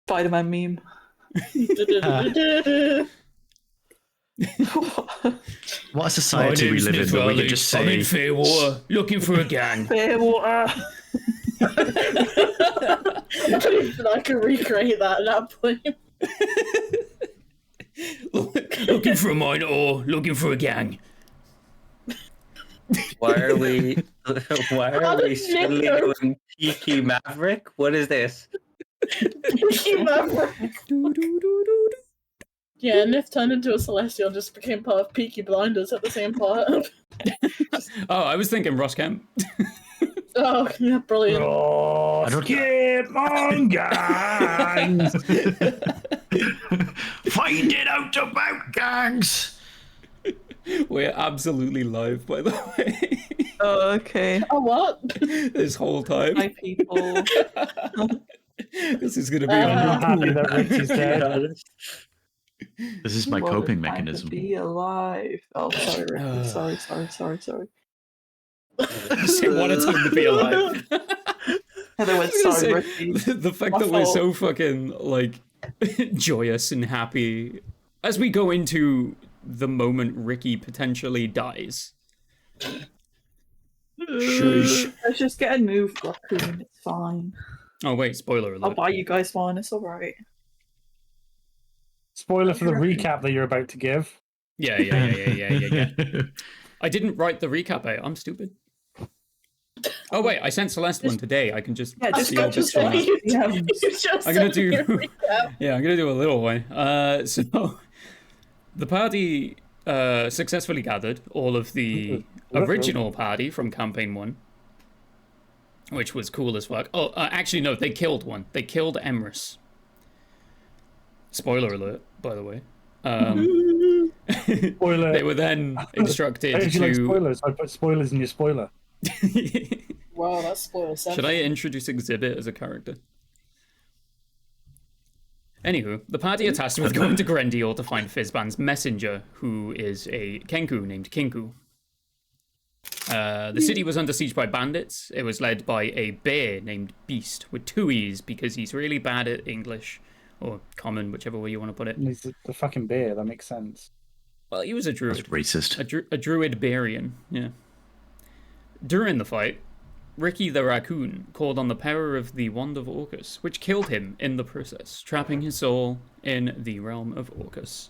Spider-Man meme. What a society we live in that we can just say... I'm in Fairwater, looking for a gang. Fairwater. I can recreate that at that point. Looking for a minotaur, looking for a gang. Why are we How did Nick suddenly go- doing Peaky Maverick? What is this? Peaky Maverick. Yeah, Nif turned into a Celestial and just became part of Peaky Blinders at the same part. Oh, I was thinking Ross Kemp. Oh, yeah, brilliant. I don't Skip on gangs. Find it out about gangs! We're absolutely live, by the way. Oh, okay. Oh, what? This whole time. Hi, people. This is going to be I'm on happy that Richie's dead. This is my What a coping time mechanism. To be alive. Oh, sorry, Ricky. Sorry. Say what a time to be alive. Heather went, I was gonna sorry, say, Ricky. the fact My that we're fault. so fucking like joyous and happy as we go into the moment Ricky potentially dies. Shush. Let's just get a move, Raccoon. It's fine. Oh wait, spoiler I'll alert. buy you guys one. It's alright. Spoiler for the recap that you're about to give. Yeah. I didn't write the recap out. I'm stupid. Oh wait, I sent Celeste one today. I can just Yeah, just see go all to this one. Celeste. Yeah. You just I'm gonna said your do. recap. Yeah, I'm gonna do a little one. So the party successfully gathered all of the original party from campaign 1, which was cool as fuck. Oh, actually no, they killed one. They killed Emrys. Spoiler alert, by the way. Spoiler. They were then instructed How did you like to. spoilers? I put spoilers in your spoiler. Wow, that's spoiler stuff. Should I introduce Exhibit as a character? Anywho, the party are tasked with going to Grendior to find Fizban's messenger, who is a Kenku named Kinku. The city was under siege by bandits. It was led by a bear named Beast, with 2 E's, because he's really bad at English, or common, whichever way you want to put it. He's the fucking bear. That makes sense. Well, he was a That's druid. racist. A druid Barian, yeah. During the fight, Ricky the Raccoon called on the power of the Wand of Orcus, which killed him in the process, trapping his soul in the realm of Orcus.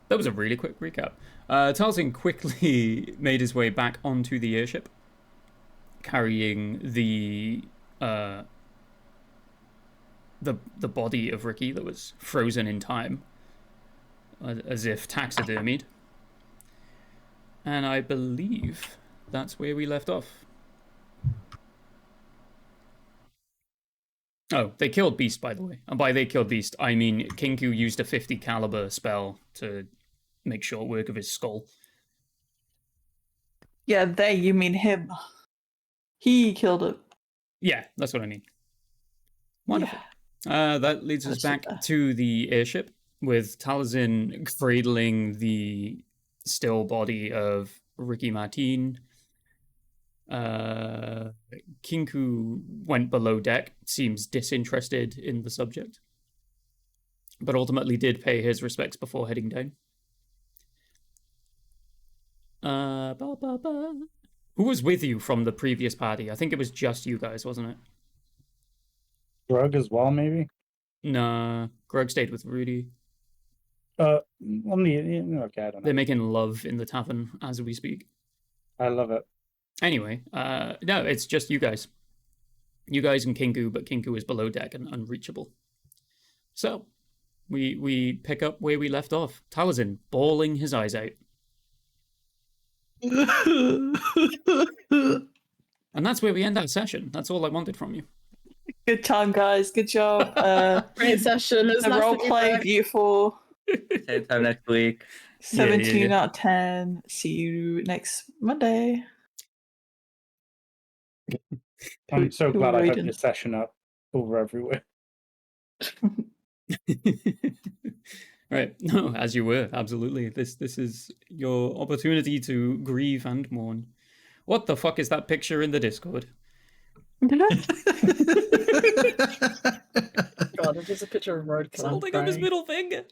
That was a really quick recap. Talzin quickly made his way back onto the airship, carrying the body of Ricky that was frozen in time, as if taxidermied. And I believe that's where we left off. Oh, they killed Beast, by the way. And by they killed Beast, I mean Kinku used a 50 caliber spell to make short work of his skull. Yeah, they, you mean him. He killed it. Yeah, that's what I mean. Wonderful. That leads us back to the airship, with Talzin cradling the still body of Ricky Martin. Kinku went below deck, seems disinterested in the subject, but ultimately did pay his respects before heading down. Who was with you from the previous party? I think it was just you guys, wasn't it? Drug as well, maybe. Nah, Greg stayed with Rudy. Okay, I don't know. They're making love in the tavern as we speak. I love it. Anyway, no, it's just you guys. You guys and Kinku, but Kinku is below deck and unreachable. So, we pick up where we left off. Talazin bawling his eyes out. And that's where we end our session. That's all I wanted from you. Good time, guys. Good job. Great session. It's The nice role to be play, back. beautiful. Same time next week. 17 out of 10. See you next Monday. I'm so who glad I hooked Raiden? your session up over everywhere. Right. No, as you were, absolutely. This is your opportunity to grieve and mourn. What the fuck is that picture in the Discord? God, if there's a picture of Roadkill, He's I'm holding up his crying. middle finger.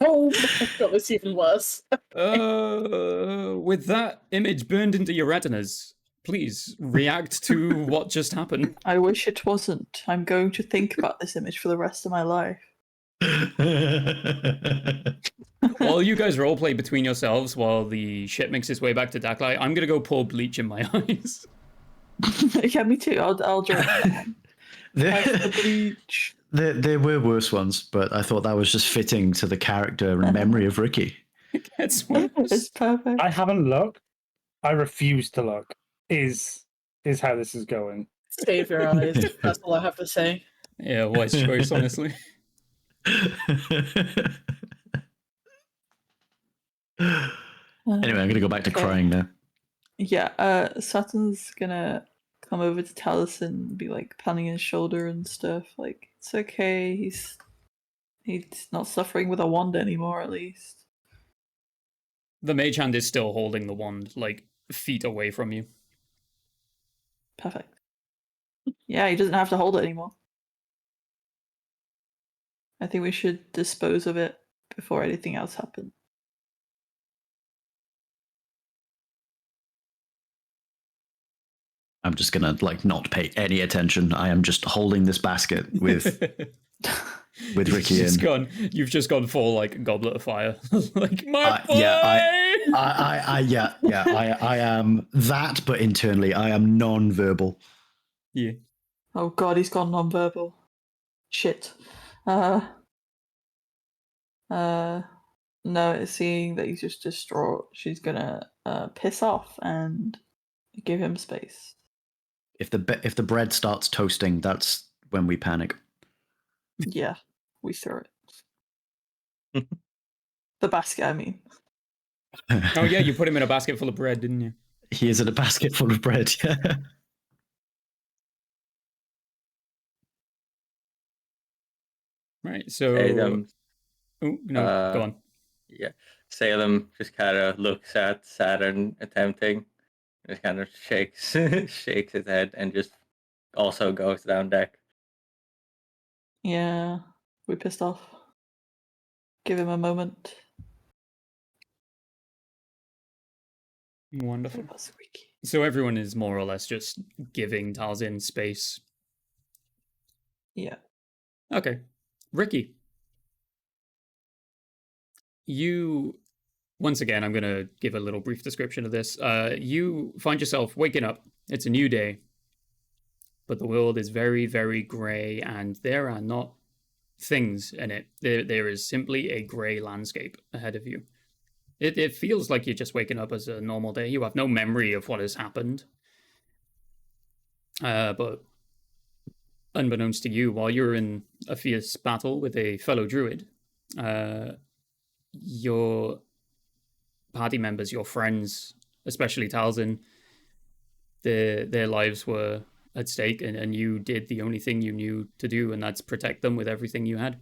Oh my God, it's even worse. With that image burned into your retinas, please react to what just happened. I wish it wasn't. I'm going to think about this image for the rest of my life. While you guys roleplay between yourselves while the ship makes its way back to Dakli, I'm gonna go pour bleach in my eyes. Yeah, me too. I'll drink that. Have the bleach. There were worse ones, but I thought that was just fitting to the character and memory of Ricky. It's worse. It's perfect. I haven't looked. I refuse to look. Is how this is going. Save your eyes. That's all I have to say. Yeah, wise choice, honestly. Anyway, I'm gonna go back to crying now. Yeah, Saturn's gonna come over to Taliesin and be like patting his shoulder and stuff. Like, it's okay. He's not suffering with a wand anymore, at least. The mage hand is still holding the wand, like, feet away from you. Perfect. Yeah, he doesn't have to hold it anymore. I think we should dispose of it before anything else happens. I'm just gonna like not pay any attention. I am just holding this basket with Ricky You've just gone full like Goblet of Fire. Like my boy. I am that, but internally I am non-verbal. Yeah. Oh god, he's gone non-verbal. Shit. No, seeing that he's just distraught, she's gonna piss off and give him space. If the bread starts toasting, that's when we panic. Yeah, we throw it. The basket, I mean. Oh yeah, you put him in a basket full of bread, didn't you? He is in a basket full of bread. Right, so... Oh, no, go on. Yeah. Salem just kind of looks at Saturn attempting, just kind of shakes shakes his head, and just also goes down deck. Yeah, we pissed off. Give him a moment. Wonderful. That was Ricky. So everyone is more or less just giving Talzin space. Yeah. Okay. Ricky. You, once again, I'm going to give a little brief description of this. You find yourself waking up. It's a new day. But the world is very, very grey, and there are not things in it. There is simply a grey landscape ahead of you. It feels like you're just waking up as a normal day. You have no memory of what has happened. But unbeknownst to you, while you're in a fierce battle with a fellow druid, your party members, your friends, especially Talzin, their lives were at stake, and you did the only thing you knew to do, and that's protect them with everything you had.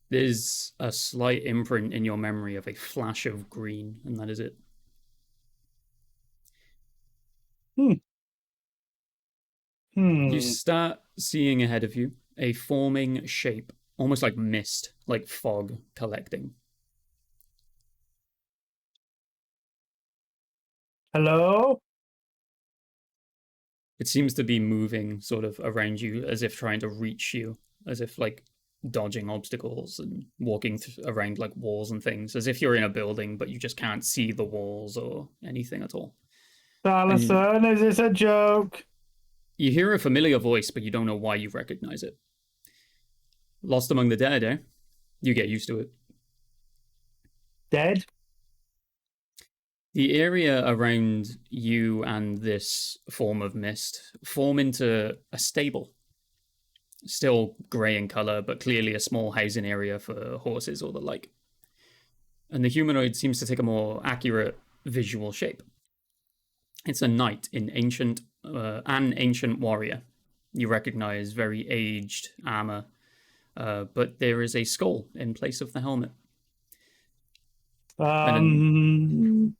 There's a slight imprint in your memory of a flash of green, and that is it. You start seeing ahead of you a forming shape, almost like mist, like fog collecting. Hello? It seems to be moving sort of around you as if trying to reach you, as if like dodging obstacles and walking around like walls and things, as if you're in a building but you just can't see the walls or anything at all. Taliesin, is this a joke? You hear a familiar voice, but you don't know why you recognize it. Lost among the dead, eh? You get used to it. Dead? The area around you and this form of mist form into a stable. Still grey in colour, but clearly a small housing area for horses or the like. And the humanoid seems to take a more accurate visual shape. It's a knight in an ancient warrior. You recognize very aged armour, but there is a skull in place of the helmet.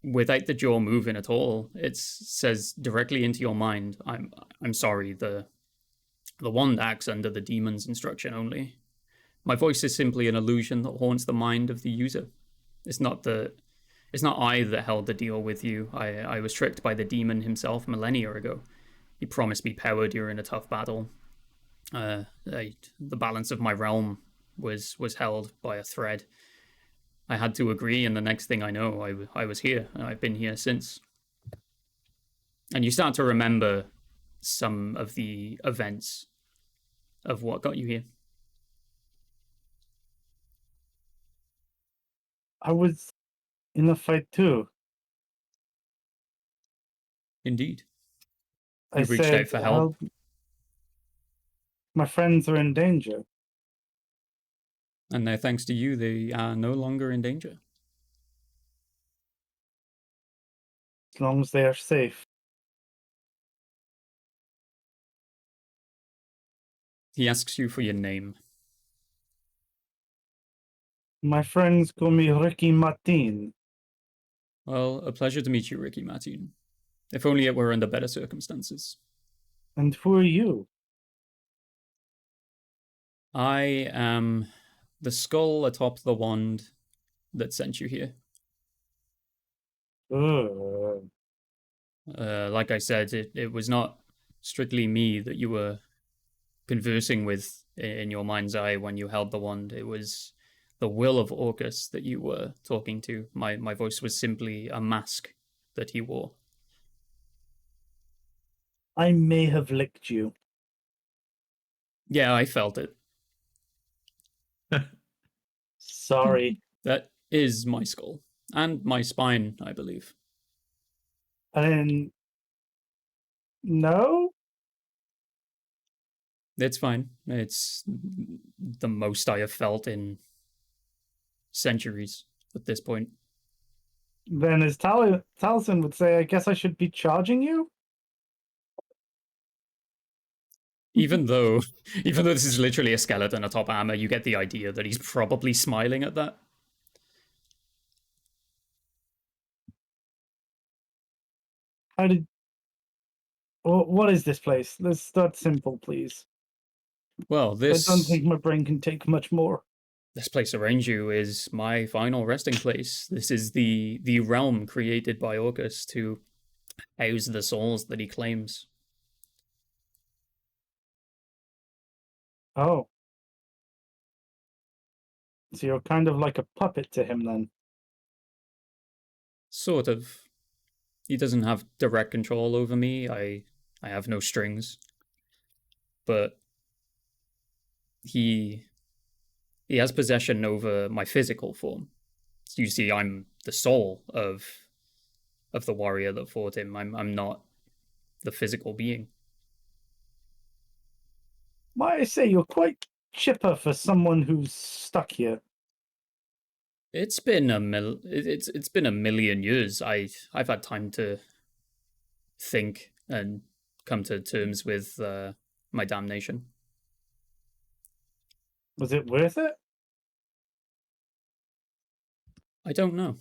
without the jaw moving at all. It says directly into your mind, I'm sorry, the wand acts under the demon's instruction only. My voice is simply an illusion that haunts the mind of the user. It's not I that held the deal with you. I was tricked by the demon himself millennia ago. He promised me power during a tough battle. The balance of my realm was held by a thread. I had to agree, and the next thing I know, I was here, and I've been here since. And you start to remember some of the events of what got you here. I was in a fight too. Indeed. I You reached said, out for help. My friends are in danger. And now, thanks to you, they are no longer in danger. As long as they are safe. He asks you for your name. My friends call me Ricky Martin. Well, a pleasure to meet you, Ricky Martin. If only it were under better circumstances. And who are you? I am the skull atop the wand that sent you here. Like I said, it was not strictly me that you were conversing with in your mind's eye when you held the wand. It was the will of Orcus that you were talking to. My voice was simply a mask that he wore. I may have licked you. Yeah, I felt it. Sorry. That is my skull. And my spine, I believe. And no? It's fine. It's the most I have felt in centuries at this point. Then as Taliesin would say, I guess I should be charging you? Even though this is literally a skeleton atop armor, you get the idea that he's probably smiling at that. What is this place? Let's start simple, please. Well, I don't think my brain can take much more. This place around you is my final resting place. This is the realm created by Orcus to house the souls that he claims. Oh. So you're kind of like a puppet to him then? Sort of. He doesn't have direct control over me. I have no strings. But he has possession over my physical form. So you see, I'm the soul of the warrior that fought him. I'm not the physical being. Might I say you're quite chipper for someone who's stuck here. It's been it's been a million years. I've had time to think and come to terms with my damnation. Was it worth it? I don't know.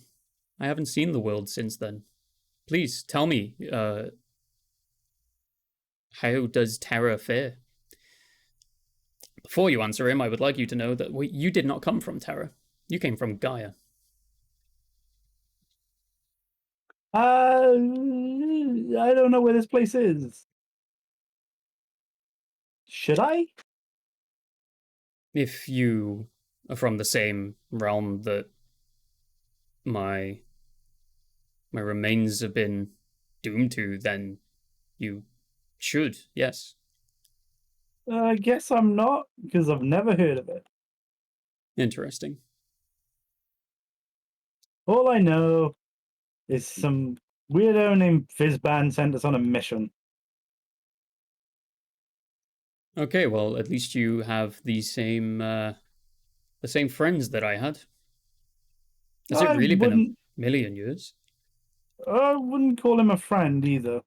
I haven't seen the world since then. Please tell me, how does Terra fare? Before you answer him, I would like you to know that you did not come from Terra. You came from Gaia. I don't know where this place is. Should I? If you are from the same realm that my remains have been doomed to, then you should, yes. I guess I'm not, because I've never heard of it. Interesting. All I know is some weirdo named Fizzban sent us on a mission. Okay, well, at least you have the same friends that I had. Has it really been a million years? I wouldn't call him a friend either.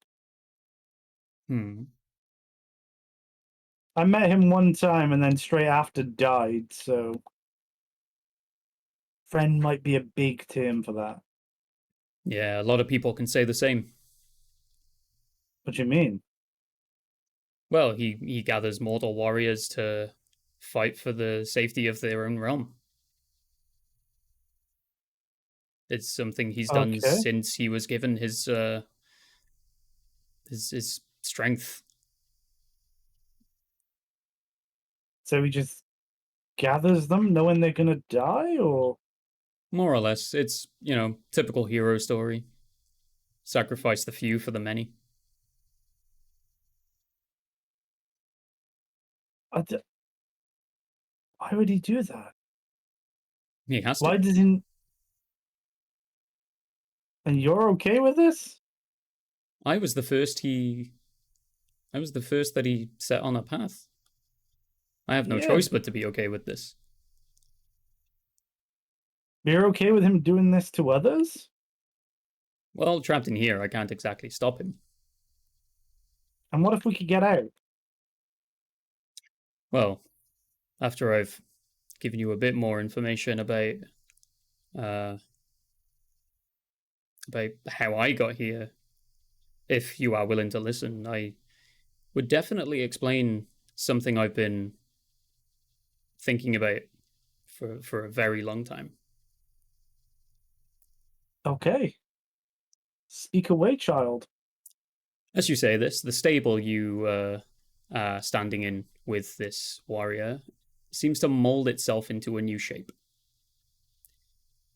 I met him one time and then straight after died, so friend might be a big term for that. Yeah, a lot of people can say the same. What do you mean? Well, he gathers mortal warriors to fight for the safety of their own realm. It's something he's done Okay. since he was given his strength. So he just gathers them knowing they're gonna die, or More or less, it's, typical hero story. Sacrifice the few for the many. why would he do that? He has Why to. doesn't? And you're okay with this? I was the first that he set on a path. I have no Yeah. choice but to be okay with this. You're okay with him doing this to others? Well, trapped in here, I can't exactly stop him. And what if we could get out? Well, after I've given you a bit more information about how I got here, if you are willing to listen, I would definitely explain something I've been thinking about for a very long time. Okay. Speak away, child. As you say this, the stable you are standing in with this warrior seems to mold itself into a new shape.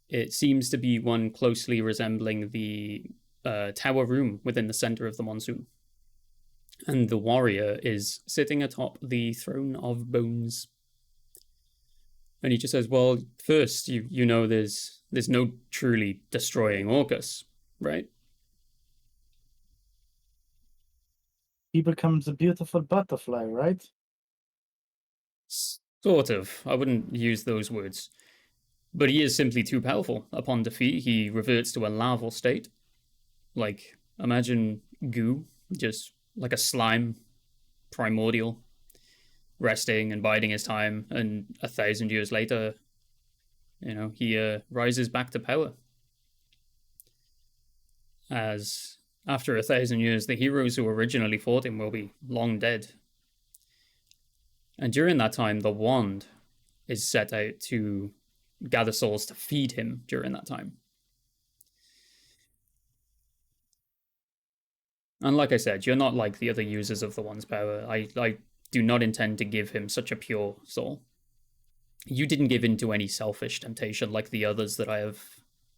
It seems to be one closely resembling the tower room within the center of the monsoon. And the warrior is sitting atop the throne of bones. And he just says, well, first, you know there's no truly destroying Orcus, right? He becomes a beautiful butterfly, right? Sort of. I wouldn't use those words. But he is simply too powerful. Upon defeat, he reverts to a larval state. Like, imagine goo, just like a slime, primordial, resting and biding his time, and 1,000 years later, he rises back to power. As after 1,000 years, the heroes who originally fought him will be long dead. And during that time, the wand is set out to gather souls to feed him during that time. And like I said, you're not like the other users of the wand's power. I do not intend to give him such a pure soul. You didn't give in to any selfish temptation like the others that I have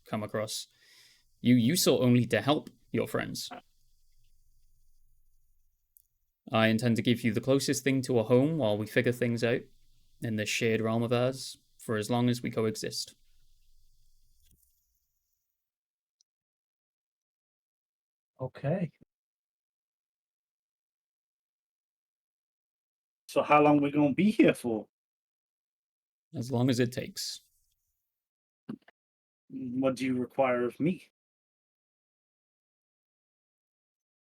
come across. You sought only to help your friends. I intend to give you the closest thing to a home while we figure things out in this shared realm of ours for as long as we coexist. Okay. So how long we gonna be here for? As long as it takes. What do you require of me?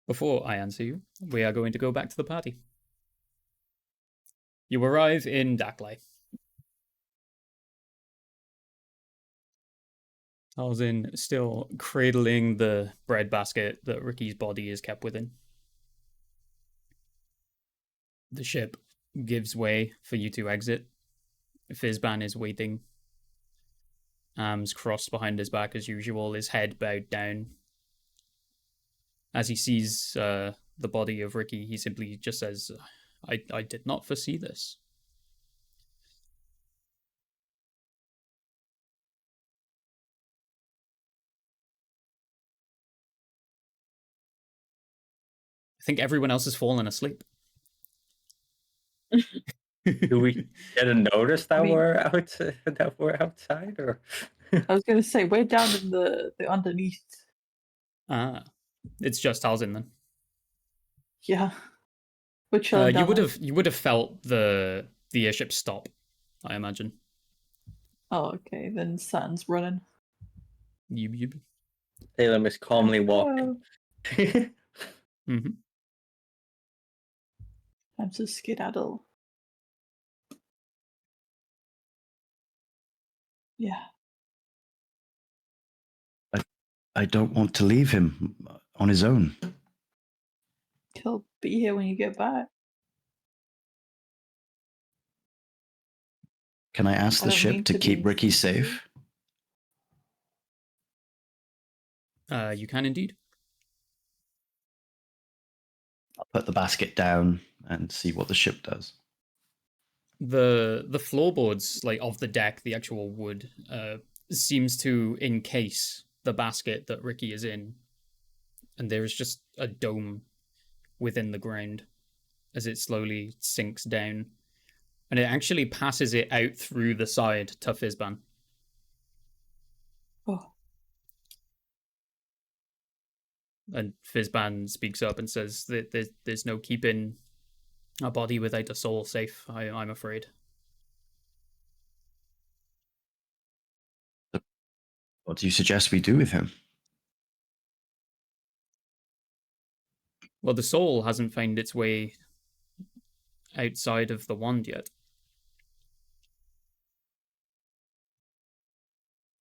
Before I answer you, we are going to go back to the party. You arrive in Daklai. Talzin still cradling the bread basket that Ricky's body is kept within. The ship gives way for you to exit. Fizban is waiting. Arms crossed behind his back as usual, his head bowed down. As he sees the body of Ricky, he simply just says, I did not foresee this. I think everyone else has fallen asleep. Do we get a notice that I mean- we're outside, or? I was gonna say we're down in the underneath. Ah, it's just Talzin then. Yeah, we're chilling. You down there. you would have felt the airship stop, I imagine. Oh, okay. Then Saturn's running. You. Salem is calmly walking. Mm-hmm. Time to skedaddle. Yeah. I don't want to leave him on his own. He'll be here when you get back. Can I ask I the don't mean ship to to keep be Ricky insensitive. safe? You can indeed. I'll put the basket down and see what the ship does. The floorboards, like of the deck, the actual wood, seems to encase the basket that Ricky is in, and there is just a dome within the ground as it slowly sinks down, and it actually passes it out through the side to Fizban. Oh, And Fizban speaks up and says that there's no keeping a body without a soul safe, I'm afraid. What do you suggest we do with him? Well, the soul hasn't found its way outside of the wand yet.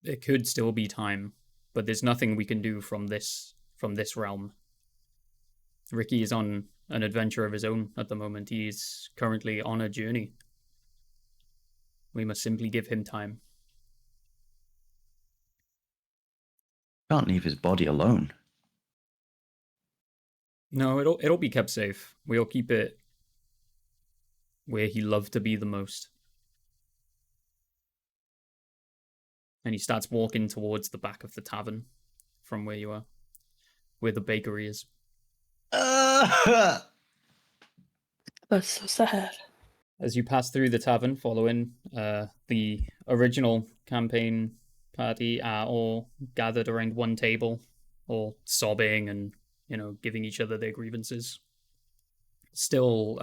It could still be time, but there's nothing we can do from this realm. Ricky is on an adventure of his own at the moment. He's currently on a journey. We must simply give him time. Can't leave his body alone. No, it'll be kept safe. We'll keep it where he loved to be the most. And he starts walking towards the back of the tavern from where you are, where the bakery is. that's so sad. As you pass through the tavern, following the original campaign party are all gathered around one table, all sobbing and, giving each other their grievances. Still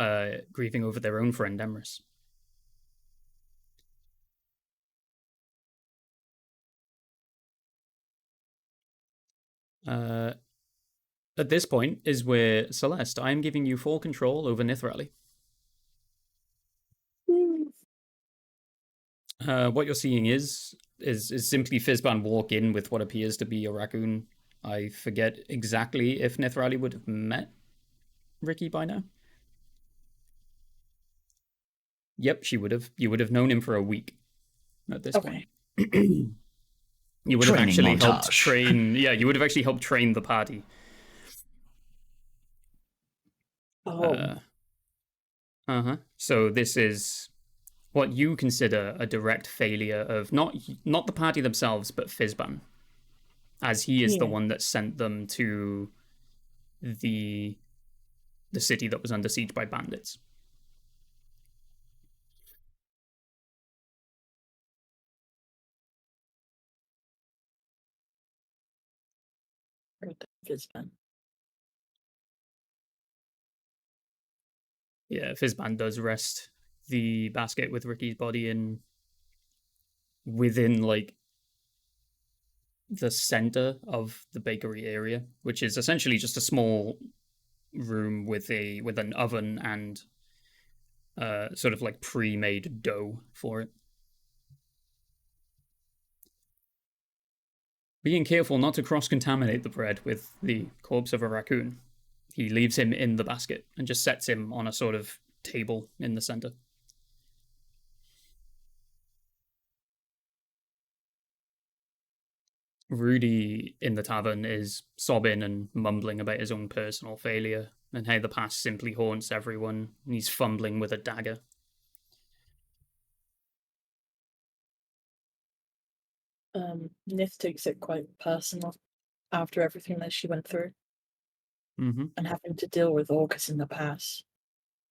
grieving over their own friend, Emrys. At this point is where, Celeste, I am giving you full control over Nithrali. What you're seeing is simply Fizban walk in with what appears to be a raccoon. I forget exactly if Nithrali would have met Ricky by now. Yep, she would have. You would have known him for a week at this point. You would have Training actually helped montage. train. Yeah, you would have actually helped train the party. Oh, So this is what you consider a direct failure of not the party themselves, but Fizban, as he is the Yeah. one that sent them to the city that was under siege by bandits. Fizban. Yeah, Fizban does rest the basket with Ricky's body within like the center of the bakery area, which is essentially just a small room with an oven and sort of like pre-made dough for it. Being careful not to cross-contaminate the bread with the corpse of a raccoon, he leaves him in the basket and just sets him on a sort of table in the center. Rudy in the tavern is sobbing and mumbling about his own personal failure and how the past simply haunts everyone, and he's fumbling with a dagger. Nith takes it quite personal after everything that she went through Mm-hmm. and having to deal with Orcus in the past.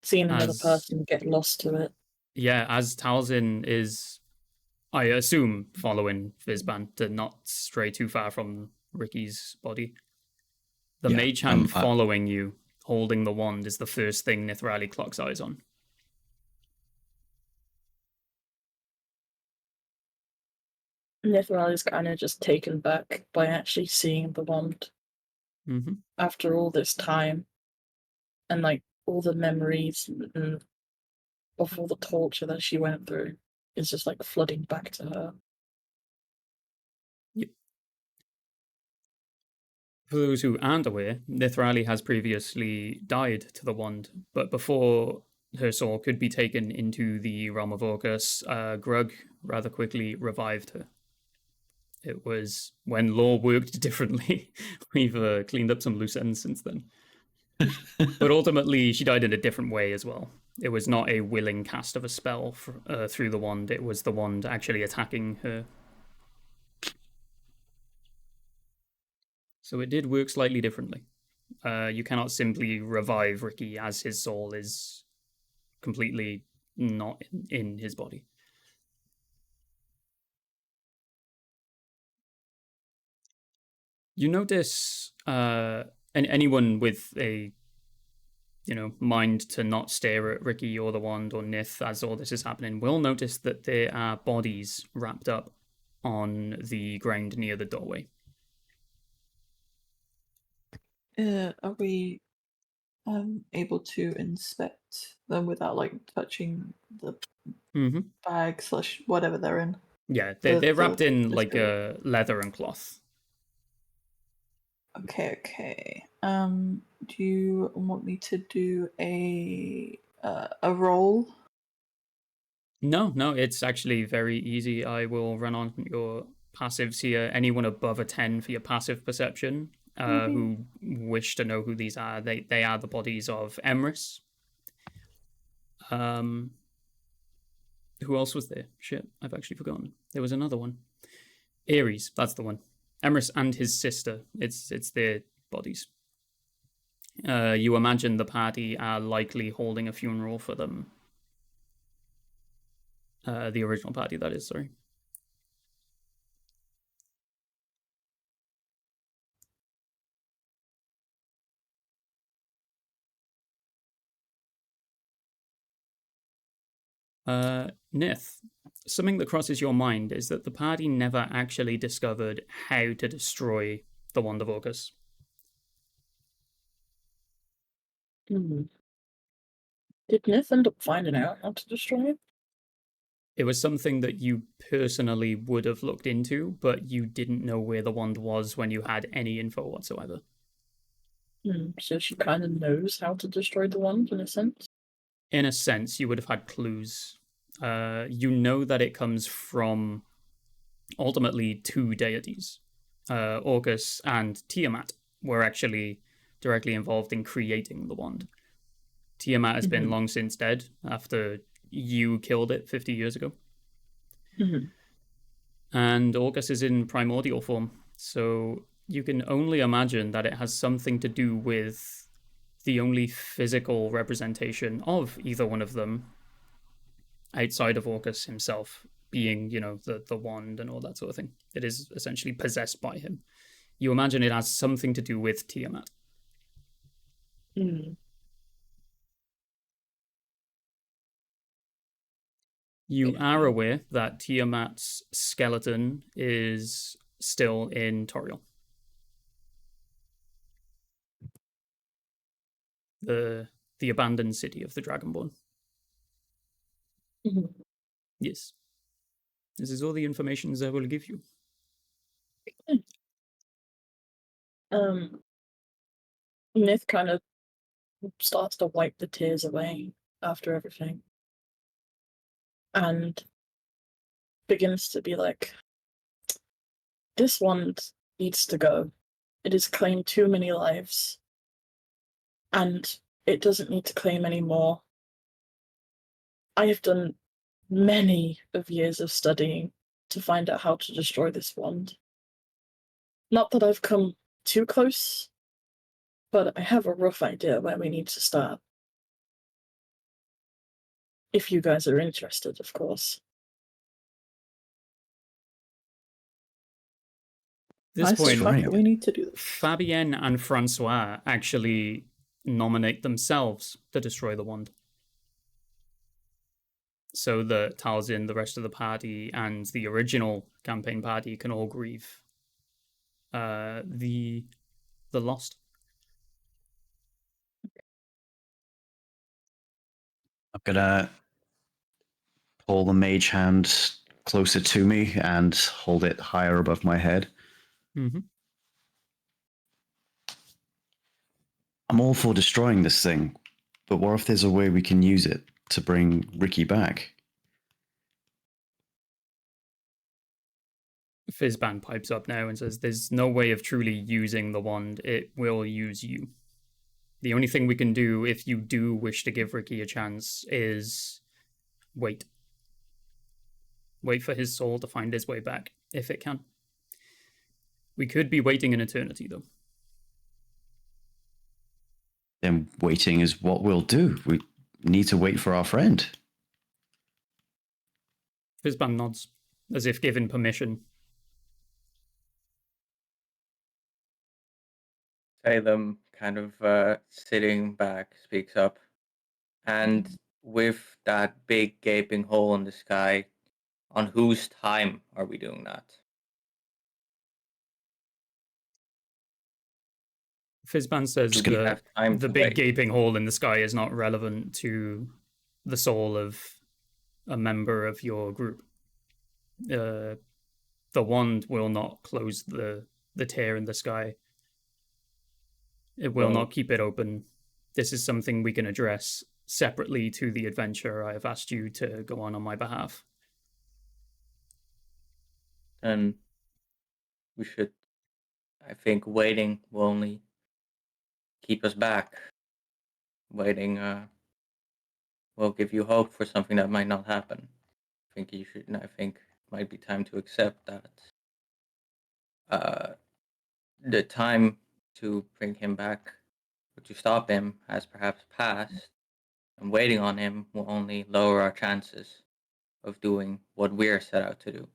Seeing another As- person get lost to it. Yeah, as Talzin is, I assume, following Fizban to not stray too far from Ricky's body. The Yeah, mage hand I- following you, holding the wand, is the first thing Nithrali clocks eyes on. Nithral is kind of just taken back by actually seeing the wand Mm-hmm. after all this time. And like all the memories and of all the torture that she went through is just like flooding back to her. For those who aren't aware, Nithrali has previously died to the wand, but before her soul could be taken into the realm of Orcus, Grug rather quickly revived her. It was when law worked differently. We've cleaned up some loose ends since then. But ultimately, she died in a different way as well. It was not a willing cast of a spell through the wand, it was the wand actually attacking her. So it did work slightly differently. You cannot simply revive Ricky as his soul is completely not in his body. You notice, and anyone with a mind to not stare at Ricky or the wand or Nith as all this is happening will notice that there are bodies wrapped up on the ground near the doorway. Are we able to inspect them without like touching the Mm-hmm. bag / whatever they're in? Yeah, they're wrapped in the like spirit. leather and cloth. Okay. Do you want me to do a roll? No, it's actually very easy. I will run on your passives here. Anyone above a 10 for your passive perception who wish to know who these are, they are the bodies of Emrys. Who else was there? Shit, I've actually forgotten. There was another one. Ares, that's the one. Emrys and his sister. It's their bodies. You imagine the party are likely holding a funeral for them. The original party, that is, sorry. Nith, something that crosses your mind is that the party never actually discovered how to destroy the Wand of Orcus. Did Nith end up finding out how to destroy it? It was something that you personally would have looked into, but you didn't know where the wand was when you had any info whatsoever. So she kind of knows how to destroy the wand in a sense? In a sense, you would have had clues. You know that it comes from ultimately two deities. Orcus and Tiamat were actually directly involved in creating the wand. Tiamat has been long since dead after you killed it 50 years ago. And Orcus is in primordial form, so you can only imagine that it has something to do with the only physical representation of either one of them outside of Orcus himself being, the wand and all that sort of thing. It is essentially possessed by him. You imagine it has something to do with Tiamat. You are aware that Tiamat's skeleton is still in Toriel. The abandoned city of the Dragonborn. Yes. This is all the information I will give you. Nith kind of starts to wipe the tears away after everything. And begins to be like, this wand needs to go. It has claimed too many lives. And it doesn't need to claim any more. I have done many of years of studying to find out how to destroy this wand. Not that I've come too close, but I have a rough idea where we need to start. If you guys are interested, of course. At this point, Fuck it, we need to do this. Fabienne and Francois actually nominate themselves to destroy the wand. So that Talzin, the rest of the party, and the original campaign party can all grieve the lost. I'm gonna pull the mage hand closer to me and hold it higher above my head. Mm-hmm. I'm all for destroying this thing, but what if there's a way we can use it to bring Ricky back? Fizzban pipes up now and says, "There's no way of truly using the wand. It will use you. The only thing we can do if you do wish to give Ricky a chance is wait. Wait for his soul to find his way back, if it can. We could be waiting an eternity, though." Then waiting is what we'll do. We need to wait for our friend. Fizzban nods, as if given permission. Salem, kind of sitting back, speaks up. And with that big gaping hole in the sky, on whose time are we doing that? Fizzban says Do we have time the to big wait? gaping hole in the sky is not relevant to the soul of a member of your group. The wand will not close the tear in the sky. It will not keep it open. This is something we can address separately to the adventure I have asked you to go on my behalf. Then we should, I think, waiting will only keep us back. Waiting will give you hope for something that might not happen. I think it might be time to accept that the time to bring him back or to stop him has perhaps passed, and waiting on him will only lower our chances of doing what we're set out to do.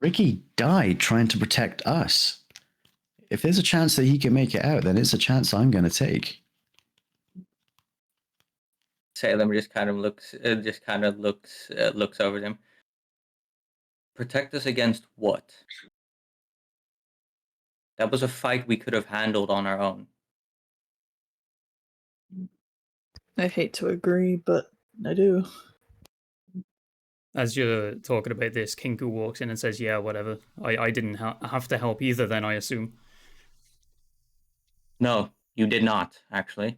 Ricky died trying to protect us. If there's a chance that he can make it out, then it's a chance I'm going to take. Salem just kind of looks over them. Protect us against what? That was a fight we could have handled on our own. I hate to agree, but I do. As you're talking about this, Kinku walks in and says, "Yeah, whatever. I didn't have to help either then, I assume." No, you did not, actually.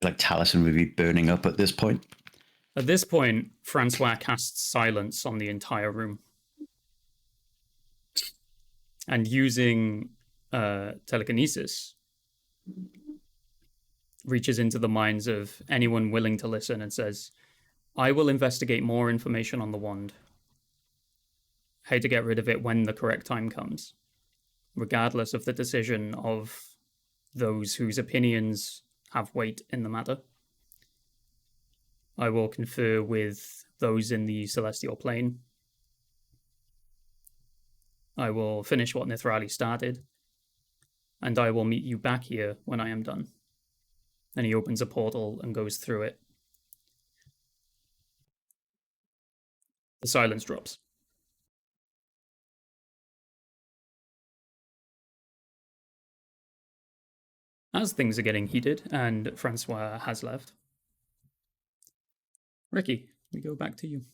Like Taliesin would be burning up at this point. At this point, Francois casts silence on the entire room. And using telekinesis, reaches into the minds of anyone willing to listen and says, "I will investigate more information on the wand. How to get rid of it when the correct time comes, regardless of the decision of those whose opinions have weight in the matter. I will confer with those in the celestial plane. I will finish what Nithrali started, and I will meet you back here when I am done." And he opens a portal and goes through it. The silence drops. As things are getting heated and Francois has left, Ricky, we go back to you.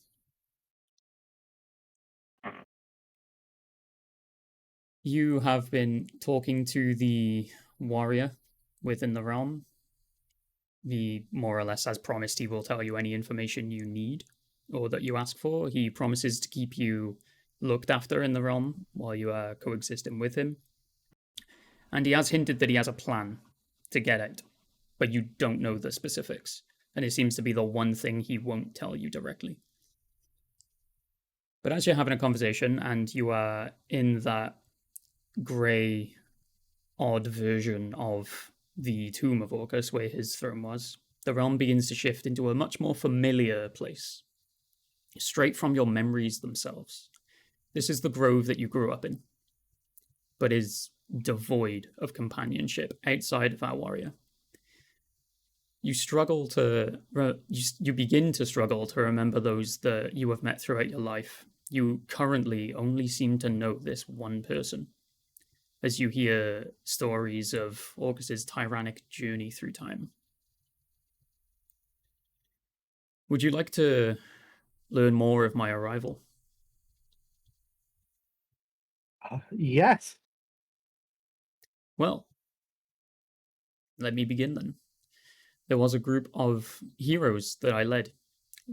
You have been talking to the warrior within the realm. He more or less has promised he will tell you any information you need or that you ask for. He promises to keep you looked after in the realm while you are coexisting with him. And he has hinted that he has a plan to get out, but you don't know the specifics. And it seems to be the one thing he won't tell you directly. But as you're having a conversation and you are in that grey, odd version of the tomb of Orcus where his throne was, the realm begins to shift into a much more familiar place, straight from your memories themselves. This is the grove that you grew up in, but is devoid of companionship outside of our warrior. You struggle to, you begin to struggle to remember those that you have met throughout your life. You currently only seem to know this one person, as you hear stories of Orcus's tyrannic journey through time. Would you like to learn more of my arrival? Yes. Well, let me begin then. There was a group of heroes that I led.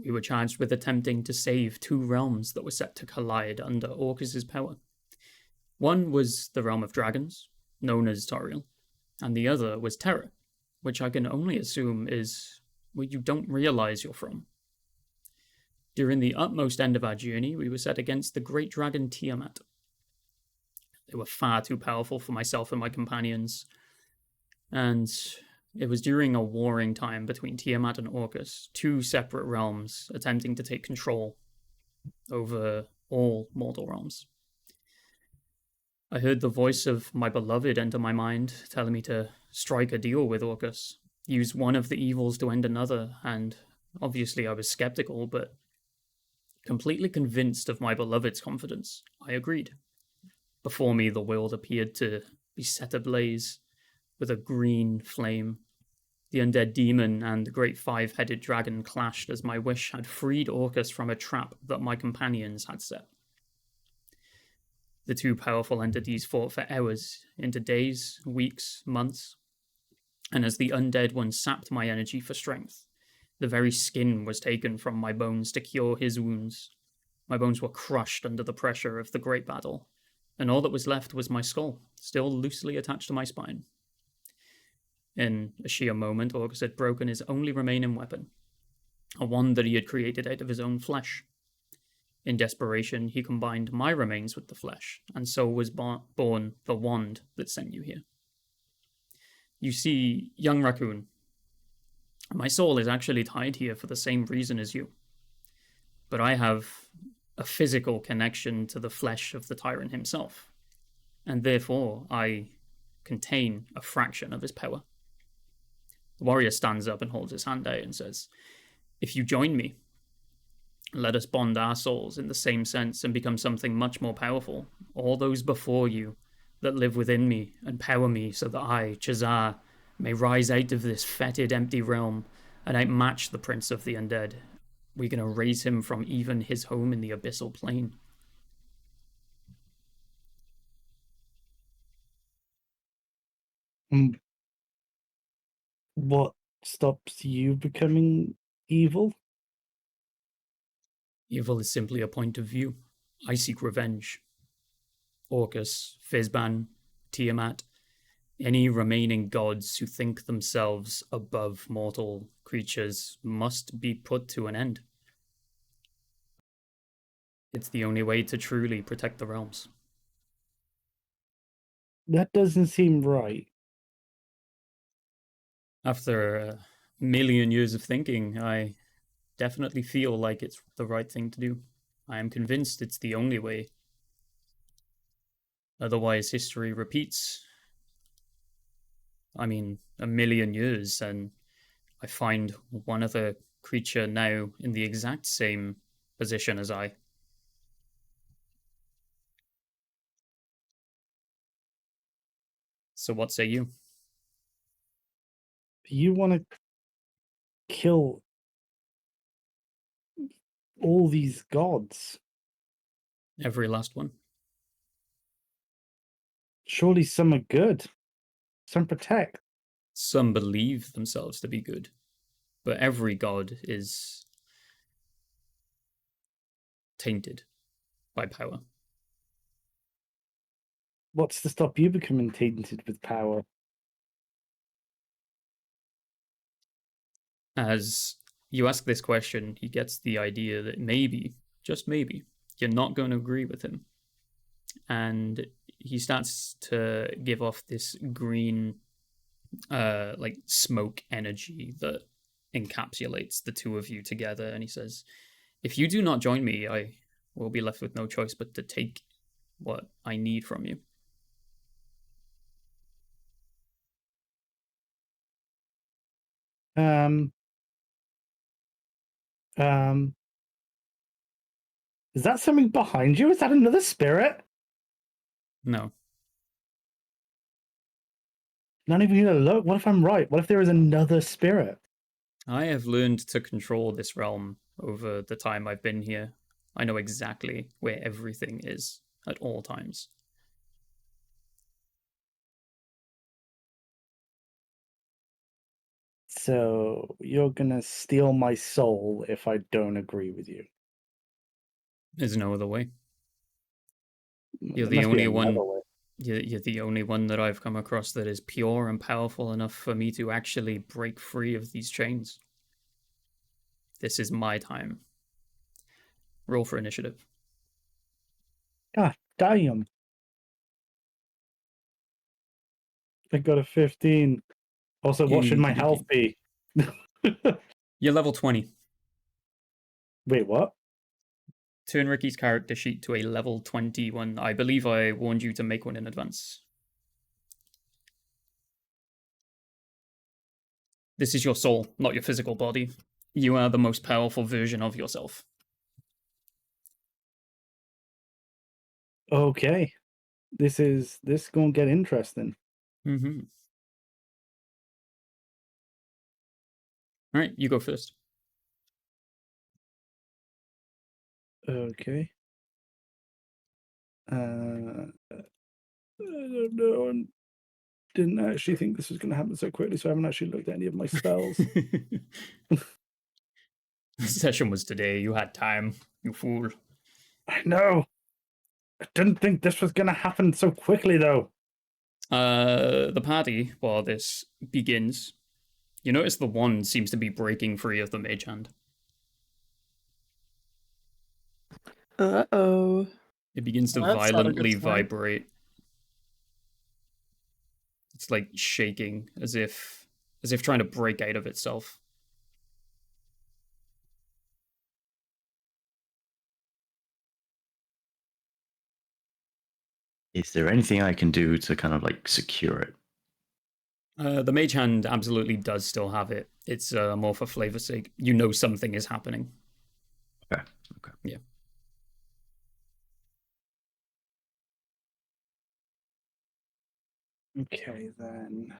We were charged with attempting to save two realms that were set to collide under Orcus's power. One was the realm of dragons, known as Toriel, and the other was Terra, which I can only assume is where you don't realize you're from. During the utmost end of our journey, we were set against the great dragon Tiamat. They were far too powerful for myself and my companions, and it was during a warring time between Tiamat and Orcus, two separate realms attempting to take control over all mortal realms. I heard the voice of my beloved enter my mind, telling me to strike a deal with Orcus, use one of the evils to end another, and obviously I was skeptical, but completely convinced of my beloved's confidence, I agreed. Before me, the world appeared to be set ablaze with a green flame. The undead demon and the great five-headed dragon clashed as my wish had freed Orcus from a trap that my companions had set. The two powerful entities fought for hours, into days, weeks, months, and as the undead one sapped my energy for strength, the very skin was taken from my bones to cure his wounds. My bones were crushed under the pressure of the great battle, and all that was left was my skull, still loosely attached to my spine. In a sheer moment, Orcus had broken his only remaining weapon, a wand that he had created out of his own flesh. In desperation, he combined my remains with the flesh, and so was born the wand that sent you here. You see, young raccoon, my soul is actually tied here for the same reason as you. But I have a physical connection to the flesh of the tyrant himself, and therefore I contain a fraction of his power. The warrior stands up and holds his hand out and says, "If you join me, let us bond our souls in the same sense and become something much more powerful. All those before you that live within me and power me so that I, Chazar, may rise out of this fetid, empty realm and outmatch the prince of the undead. We can erase him from even his home in the abyssal plane." What stops you becoming evil? Evil is simply a point of view. I seek revenge. Orcus, Fizban, Tiamat, any remaining gods who think themselves above mortal creatures must be put to an end. It's the only way to truly protect the realms. That doesn't seem right. After a million years of thinking, I definitely feel like it's the right thing to do. I am convinced it's the only way. Otherwise, history repeats. I mean, a million years, and I find one other creature now in the exact same position as I. So what say you? You want to kill all these gods? Every last one. Surely some are good. Some protect. Some believe themselves to be good, but every god is tainted by power. What's to stop you becoming tainted with power? As you ask this question, he gets the idea that maybe, just maybe, you're not going to agree with him. And he starts to give off this green, like smoke energy that encapsulates the two of you together. And he says, "If you do not join me, I will be left with no choice but to take what I need from you." Is that something behind you? Is that another spirit? No. Not even gonna look. What if I'm right? What if there is another spirit? I have learned to control this realm over the time I've been here. I know exactly where everything is at all times. So you're gonna steal my soul if I don't agree with you. There's no other way. You're There the must be only one. another way. You're the only one that I've come across that is pure and powerful enough for me to actually break free of these chains. This is my time. Roll for initiative. God damn. I got a 15. Also, what should my Okey-dokey. health be? You're level 20. Wait, what? Turn Ricky's character sheet to a level 21. I believe I warned you to make one in advance. This is your soul, not your physical body. You are the most powerful version of yourself. Okay. This gonna get interesting. Mm-hmm. All right, you go first. Okay. I don't know. I didn't actually think this was going to happen so quickly, so I haven't actually looked at any of my spells. The session was today. You had time, you fool. I know. I didn't think this was going to happen so quickly, though. The party, while this begins, you notice the wand seems to be breaking free of the mage hand. Uh-oh. It begins to Well, that's not a good violently sign. vibrate. It's like shaking, as if trying to break out of itself. Is there anything I can do to kind of like secure it? The mage hand absolutely does still have it. It's more for flavor's sake. You know something is happening. Okay. Okay. Yeah. Okay, then.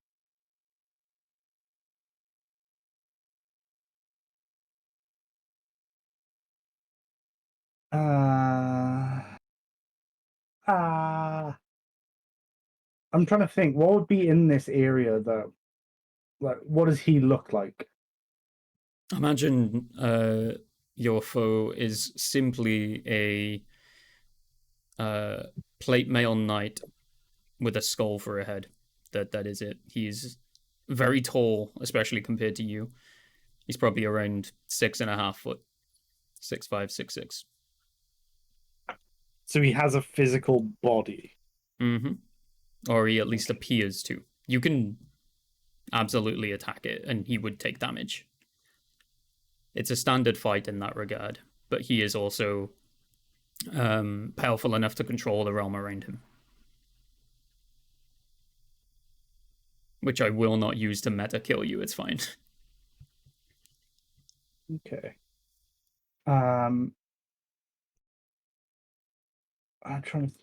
I'm trying to think. What would be in this area that, like, what does he look like? Imagine your foe is simply a plate mail knight with a skull for a head. That is it. He's very tall, especially compared to you. He's probably around 6.5 foot, 6'5", 6'6". So he has a physical body. Mm-hmm. Or he at least appears to. You can absolutely attack it, and he would take damage. It's a standard fight in that regard, but he is also powerful enough to control the realm around him. Which I will not use to meta kill you, it's fine. Okay. I'm trying to.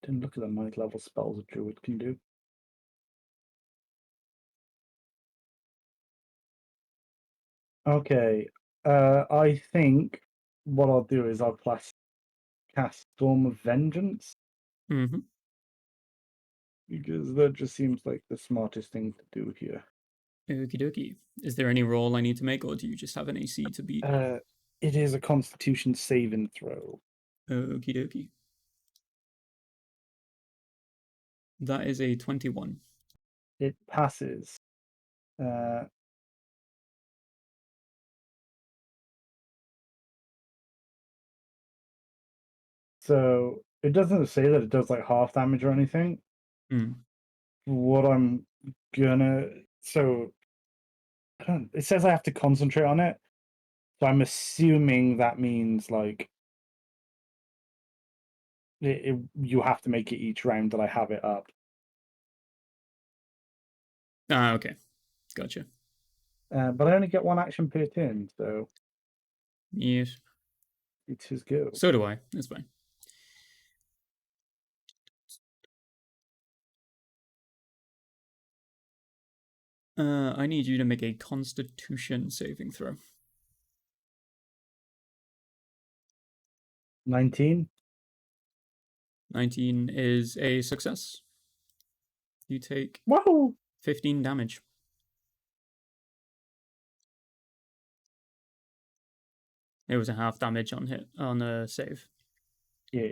Didn't look at the ninth level spells a druid can do. Okay. I think what I'll do is I'll cast Storm of Vengeance Mm-hmm. because that just seems like the smartest thing to do here. Okie dokie. Is there any roll I need to make, or do you just have an AC to beat? It is a Constitution saving throw. Okie dokie. That is a 21. It passes. So it doesn't say that it does like half damage or anything. Mm. What I'm gonna it says I have to concentrate on it. So I'm assuming that means like you have to make it each round that I have it up. Ah, okay. Gotcha. But I only get one action per turn, so Yes. it's his go. So do I. That's fine. I need you to make a Constitution saving throw. 19. 19 is a success. You take Whoa! 15 damage. It was a half damage on hit on a save. Yeah.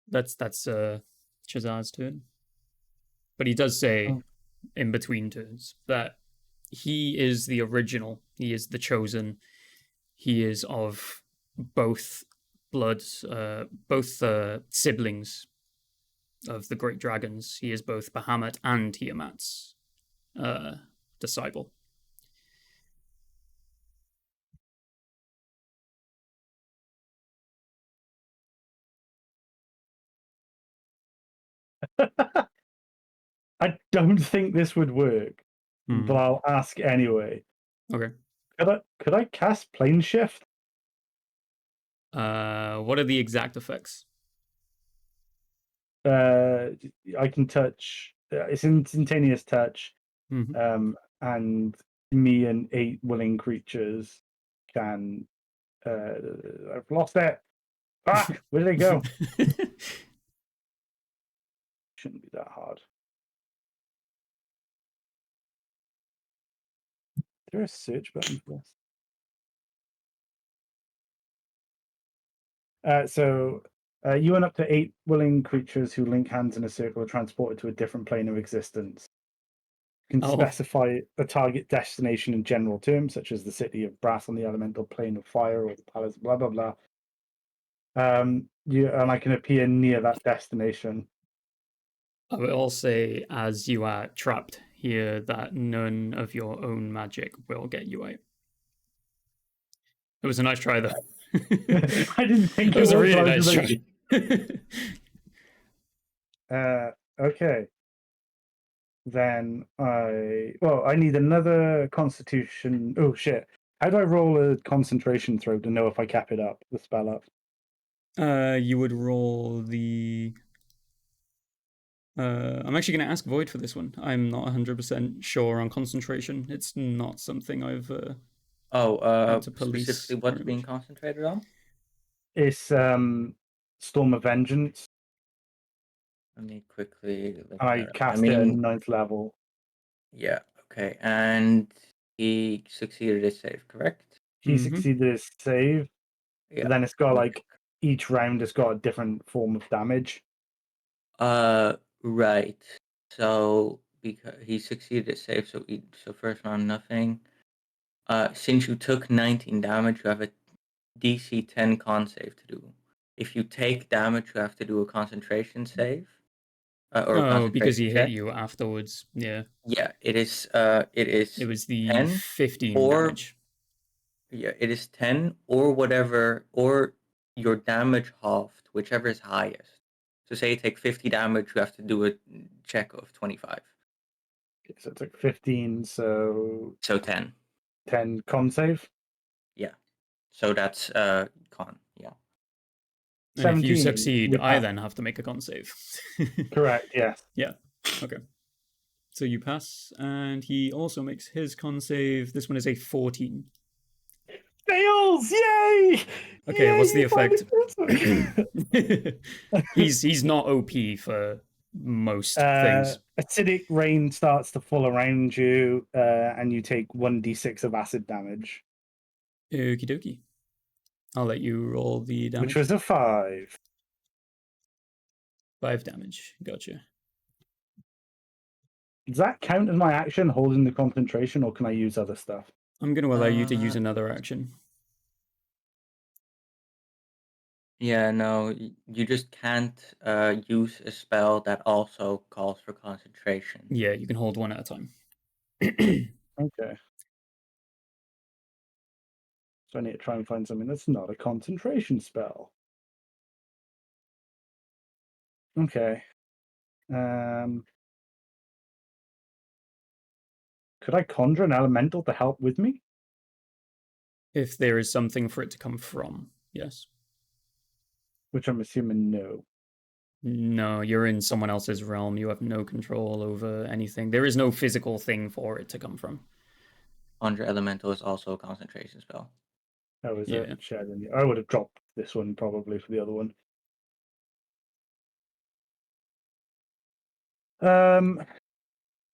That's Shazar's turn. But he does say Oh. in between turns that he is the original. He is the chosen. He is of both bloods, both siblings of the great dragons. He is both Bahamut and Tiamat's disciple. I don't think this would work, but I'll ask anyway. Okay. Could I cast plane shift? What are the exact effects? I can touch. It's instantaneous touch, Mhm. and me and 8 willing creatures can. I've lost it. Fuck! Where did it go? Shouldn't be that hard. Is there a search button for this? You and up to 8 willing creatures who link hands in a circle are transported to a different plane of existence. You can Oh. specify a target destination in general terms, such as the city of Brass on the elemental plane of fire or the palace, blah blah blah. And I can appear near that destination. I will say, as you are trapped here, that none of your own magic will get you out. It was a nice try, though. I didn't think It was a really but I nice was try. Okay. Then I need another constitution. Oh shit! How do I roll a concentration throw to know if I cap it up, the spell up? You would roll the. I'm actually going to ask Void for this one. I'm not 100% sure on concentration. It's not something I've had to police Specifically, what's very being much. concentrated on? It's Storm of Vengeance. Let me quickly look I that up. cast it at 9th level. Yeah, okay. And he succeeded his save, correct? He succeeded his save. Yeah. But then it's got Okay. like each round it's got a different form of damage. Right. So because he succeeded his save, so first round nothing. Since you took 19 damage, you have a DC 10 con save to do. If you take damage, you have to do a concentration save. Or a concentration because he check. hit you afterwards. Yeah. Yeah, it is. It was the 10 15 or damage. yeah, it is 10 or whatever, or your damage halved, whichever is highest. So say you take 50 damage, you have to do a check of 25. Okay, so it's like 15, so 10. 10 con save. Yeah. So that's con. Yeah. And if you 17 succeed, with I that. then have to make a con save. Correct, yes. Yeah. Okay. So you pass, and he also makes his con save. This one is a 14. Fails! Yay! Okay, Yay, what's the you finally effect? did he's not OP for most something. things. Acidic rain starts to fall around you, and you take 1d6 of acid damage, Okie dokie. I'll let you roll the damage. which was a 5. 5 damage. Gotcha. Does that count as my action holding the concentration, or can I use other stuff? I'm going to allow you to use another action. Yeah, no, you just can't use a spell that also calls for concentration. Yeah, you can hold one at a time. Okay. So I need to try and find something that's not a concentration spell. Okay. Could I conjure an elemental to help with me? If there is something for it to come from, yes. Which I'm assuming no. No, you're in someone else's realm. You have no control over anything. There is no physical thing for it to come from. Conjure Elemental is also a concentration spell. Oh, is Yeah. it shared? I would have dropped this one probably for the other one.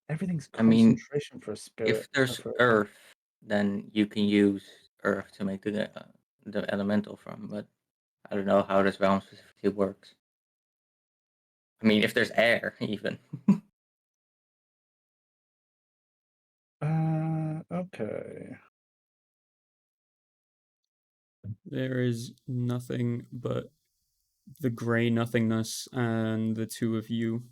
Everything's I mean, concentration for a spirit. If there's for- earth, then you can use earth to make the elemental from. But I don't know how this realm specifically works. I mean, if there's air, even. Okay. There is nothing but the grey nothingness and the two of you.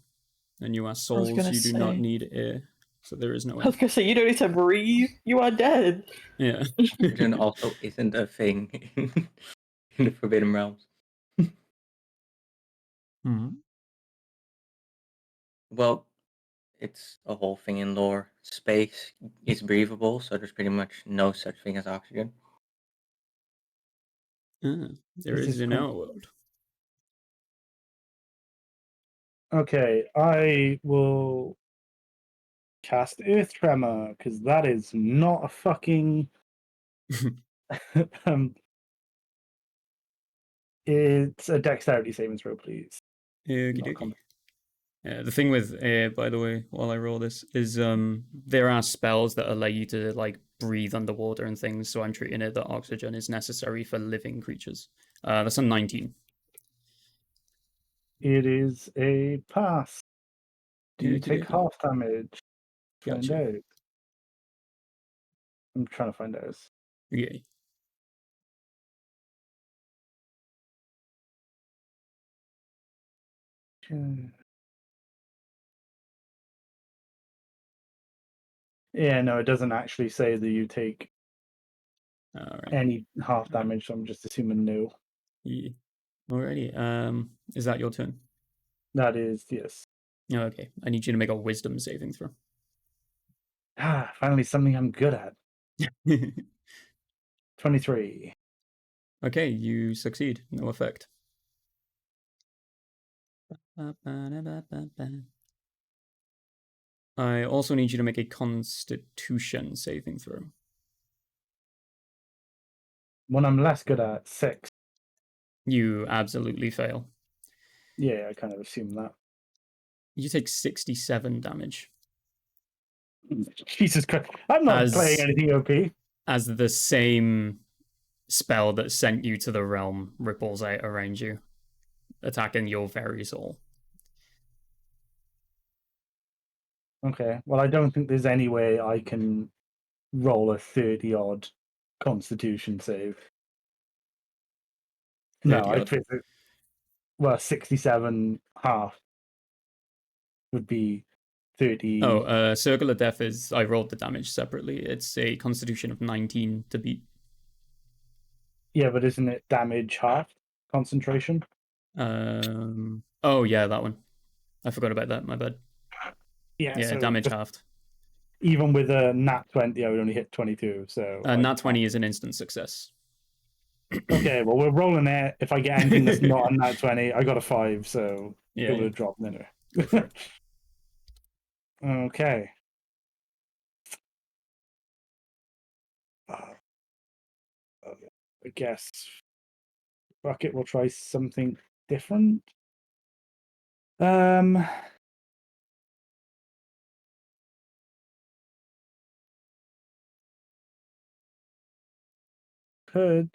And you are souls, gonna you do not say. need air. So there is no I air. was gonna say, you don't need to breathe. You are dead. Yeah. Oxygen also isn't a thing in the Forbidden Realms. Well, it's a whole thing in lore. Space is breathable, so there's pretty much no such thing as oxygen. Ah, there Is is this in con- our world. Okay, I will cast Earth Tremor because that is not a fucking. It's a dexterity saving throw, please. Okie Not dokie. con- The thing with air, by the way, while I roll this, is there are spells that allow you to like breathe underwater and things. So I'm treating it that oxygen is necessary for living creatures. That's a 19. It is a pass. Do you Okie take dokie. half damage? Find Gotcha. out. I'm trying to find out. Yeah. Yeah, no, it doesn't actually say that you take All right. any half damage, so I'm just assuming no. Yeah. Alrighty. Is that your turn? That is, yes. Oh, okay. I need you to make a wisdom saving throw. Finally something I'm good at. 23. Okay, you succeed. No effect. I also need you to make a Constitution saving throw. One I'm less good at, 6. You absolutely fail. Yeah, I kind of assumed that. You take 67 damage Jesus Christ. I'm not playing anything OP. as the same spell that sent you to the realm ripples out around you, attacking your very soul. Okay, well, I don't think there's any way I can roll a 30 odd Constitution save. No, 30 I odd. fit it. Well, 67 half would be 30. Oh, Circle of Death is, I rolled the damage separately. It's a Constitution of 19 to beat. Yeah, but isn't it damage half concentration? Oh yeah, that one. I forgot about that, my bad. Yeah, Yeah, so damage just- halved. even with a nat 20, I would only hit 22. So Nat 20 is an instant success. Okay, well, we're rolling it. If I get anything that's not a nat 20, I got a 5, so Yeah, it would yeah. have dropped anyway. Go for it. Okay. I guess. Fuck it, we'll try something different. Could.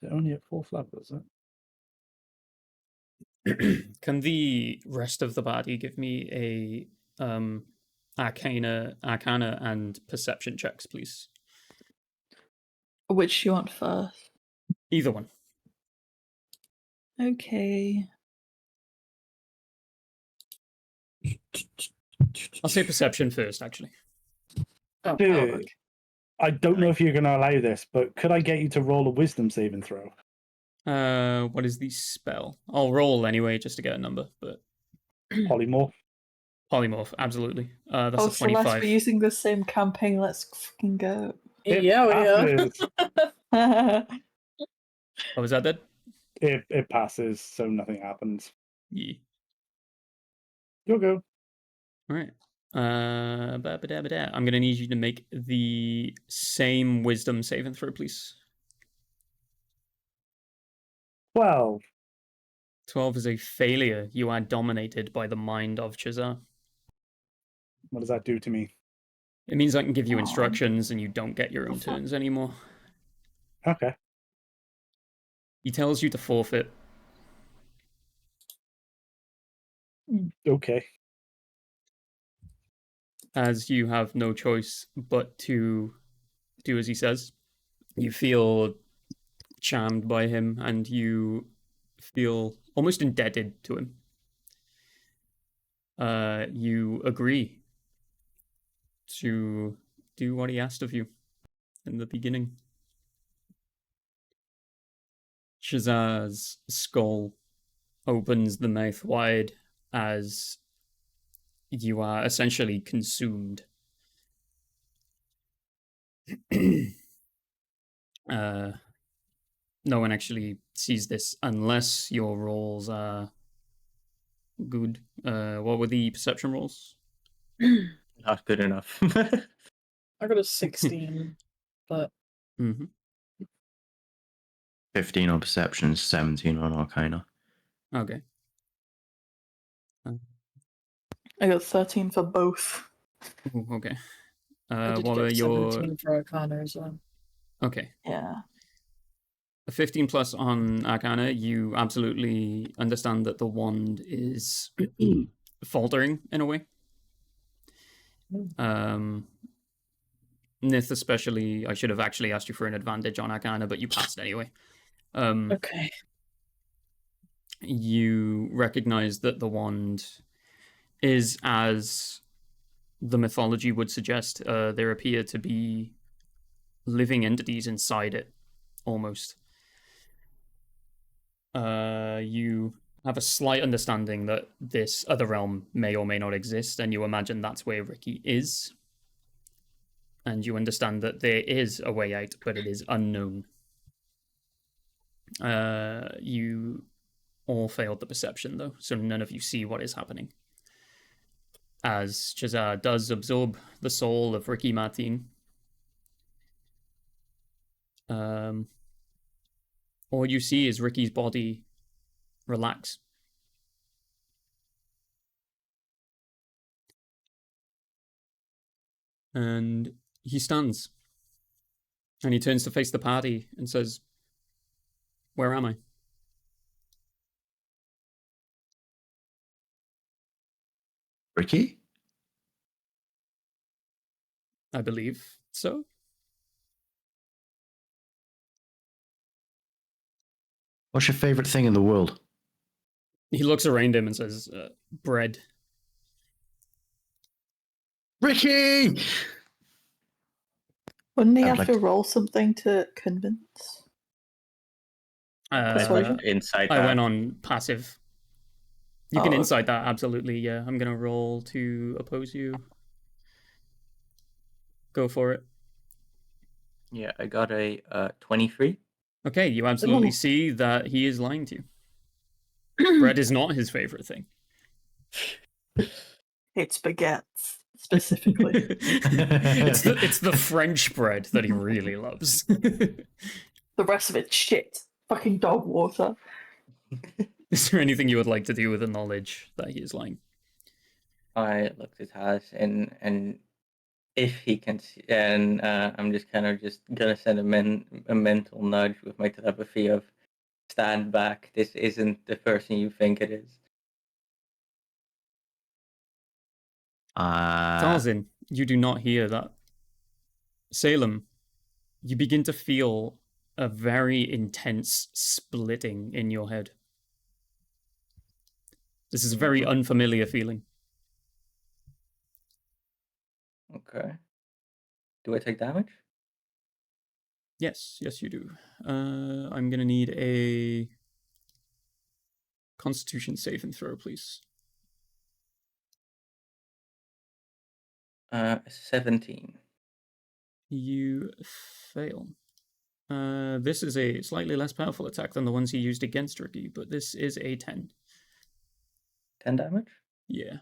Is it only at 4th level, is it? Can the rest of the party give me a arcana and perception checks, please? Which you want first? Either one. Okay. I'll say perception first, actually. Oh, Dude, I don't know if you're going to allow this, but could I get you to roll a wisdom saving throw? What is the spell? I'll roll anyway just to get a number, but Polymorph? polymorph, absolutely. That's Oh, a Celeste, 25. we're using the same campaign. Let's fucking go. yeah, we are. passes. Oh, was that dead? It passes, so nothing happens. Yeah. You'll go. All right. I'm gonna need you to make the same wisdom saving throw, please. 12. 12 is a failure. You are dominated by the mind of Chazar. What does that do to me? It means I can give you Aw. instructions and you don't get your own The fuck? turns anymore. Okay. He tells you to forfeit. Okay. As you have no choice but to do as he says. You feel charmed by him and you feel almost indebted to him. You agree to do what he asked of you in the beginning. Shazar's skull opens the mouth wide as you are essentially consumed. No one actually sees this unless your rolls are good. What were the perception rolls? Not good enough. I got a 16, but Mm-hmm. 15 on perception, 17 on arcana. Okay. I got 13 for both. Ooh, okay. I did What get were your 17 for Arcana as well. okay? Yeah. A 15 plus on Arcana, you absolutely understand that the wand is faltering in a way. Nith especially, I should have actually asked you for an advantage on Arcana, but you passed anyway. Okay. You recognize that the wand is, as the mythology would suggest, there appear to be living entities inside it, almost. You have a slight understanding that this other realm may or may not exist, and you imagine that's where Ricky is. And you understand that there is a way out, but it is unknown. You all failed the perception, though, so none of you see what is happening. As Chazar does absorb the soul of Ricky Martin, all you see is Ricky's body relax. And he stands. And he turns to face the party and says, "Where am I?" Ricky? I believe so. What's your favorite thing in the world? He looks around him and says, "Bread." Ricky! Wouldn't he I'd have like to to- roll something to convince? Persuasion? Inside I that. went on passive. You can Oh, insight that, absolutely, yeah. I'm gonna roll to oppose you. Go for it. Yeah, I got a 23. Okay, you absolutely Ooh. see that he is lying to you. Bread is not his favorite thing. it's baguettes, specifically. it's the French bread that he really loves. The rest of it's shit. Fucking dog water. Is there anything you would like to do with the knowledge that he is lying? I looked at Has and if he can see, and I'm just kind of just gonna send a mental nudge with my telepathy of stand back. This isn't the person you think it is. Tarzan, you do not hear that. Salem, you begin to feel a very intense splitting in your head. This is a very unfamiliar feeling. Okay. Do I take damage? Yes, you do. I'm gonna need a Constitution save and throw, please. 17. You fail. This is a slightly less powerful attack than the ones he used against Ricky, but this is a 10. 10 damage? Yeah.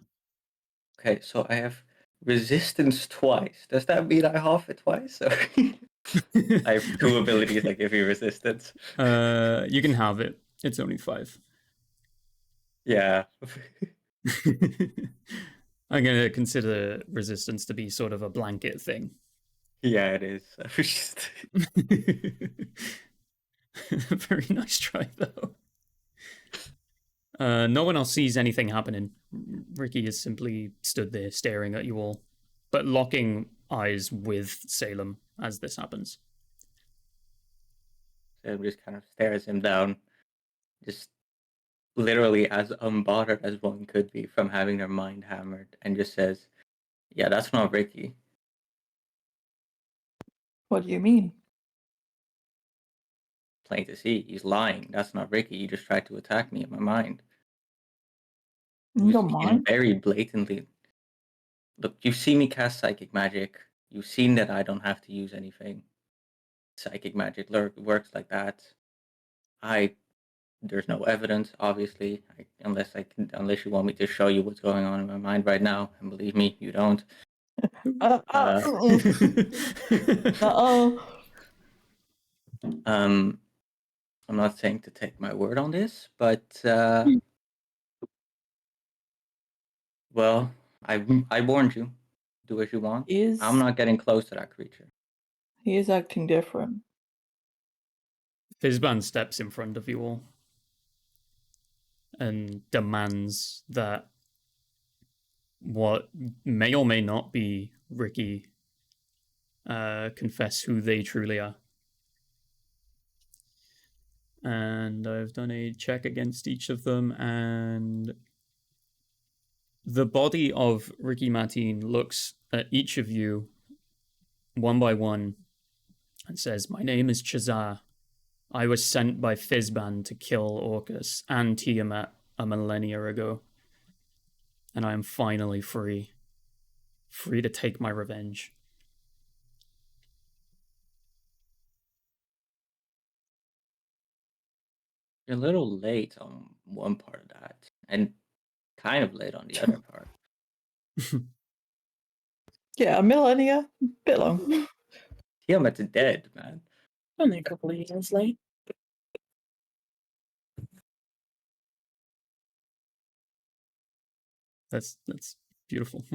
Okay, so I have resistance twice. Does that mean I half it twice? Or I have 2 abilities that give you resistance. You can have it. It's only 5. Yeah. I'm gonna consider resistance to be sort of a blanket thing. Yeah, it is. I was just- Very nice try, though. No one else sees anything happening. Ricky is simply stood there staring at you all, but locking eyes with Salem as this happens. Sam just kind of stares him down, just literally as unbothered as one could be from having their mind hammered, and just says, "Yeah, that's not Ricky." What do you mean? Plain to see, he's lying. That's not Ricky. He just tried to attack me in my mind. You don't He can mind? very blatantly. Look, you've seen me cast psychic magic. You've seen that I don't have to use anything. Psychic magic works like that. There's no evidence, obviously, unless you want me to show you what's going on in my mind right now, and believe me, you don't. I'm not saying to take my word on this, but well, I warned you. Do as you want. I'm not getting close to that creature. He is acting different. Fizban steps in front of you all and demands that what may or may not be Ricky confess who they truly are. And I've done a check against each of them, and the body of Ricky Martin looks at each of you one by one and says, "My name is Chazar. I was sent by Fizban to kill Orcus and Tiamat a millennia ago. And I am finally free. Free to take my revenge." You're a little late on one part of that, and kind of late on the other part. Yeah, a millennia? Bit long. Tiamat's dead, man. Only a couple of years late. That's beautiful.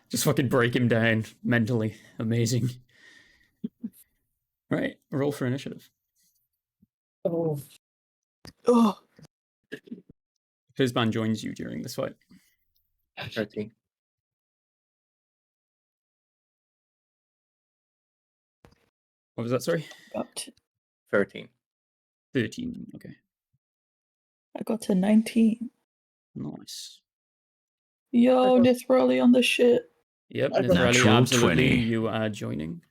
Just fucking break him down mentally. Amazing. Right, roll for initiative. Oh, Oh, Fizban joins you during this fight. 13. What was that, sorry? got 13. 13, okay. I got to 19. Nice. Yo, Nithroly on the shit. Yep, I got Nithroly, natural absolutely, 20. you are joining.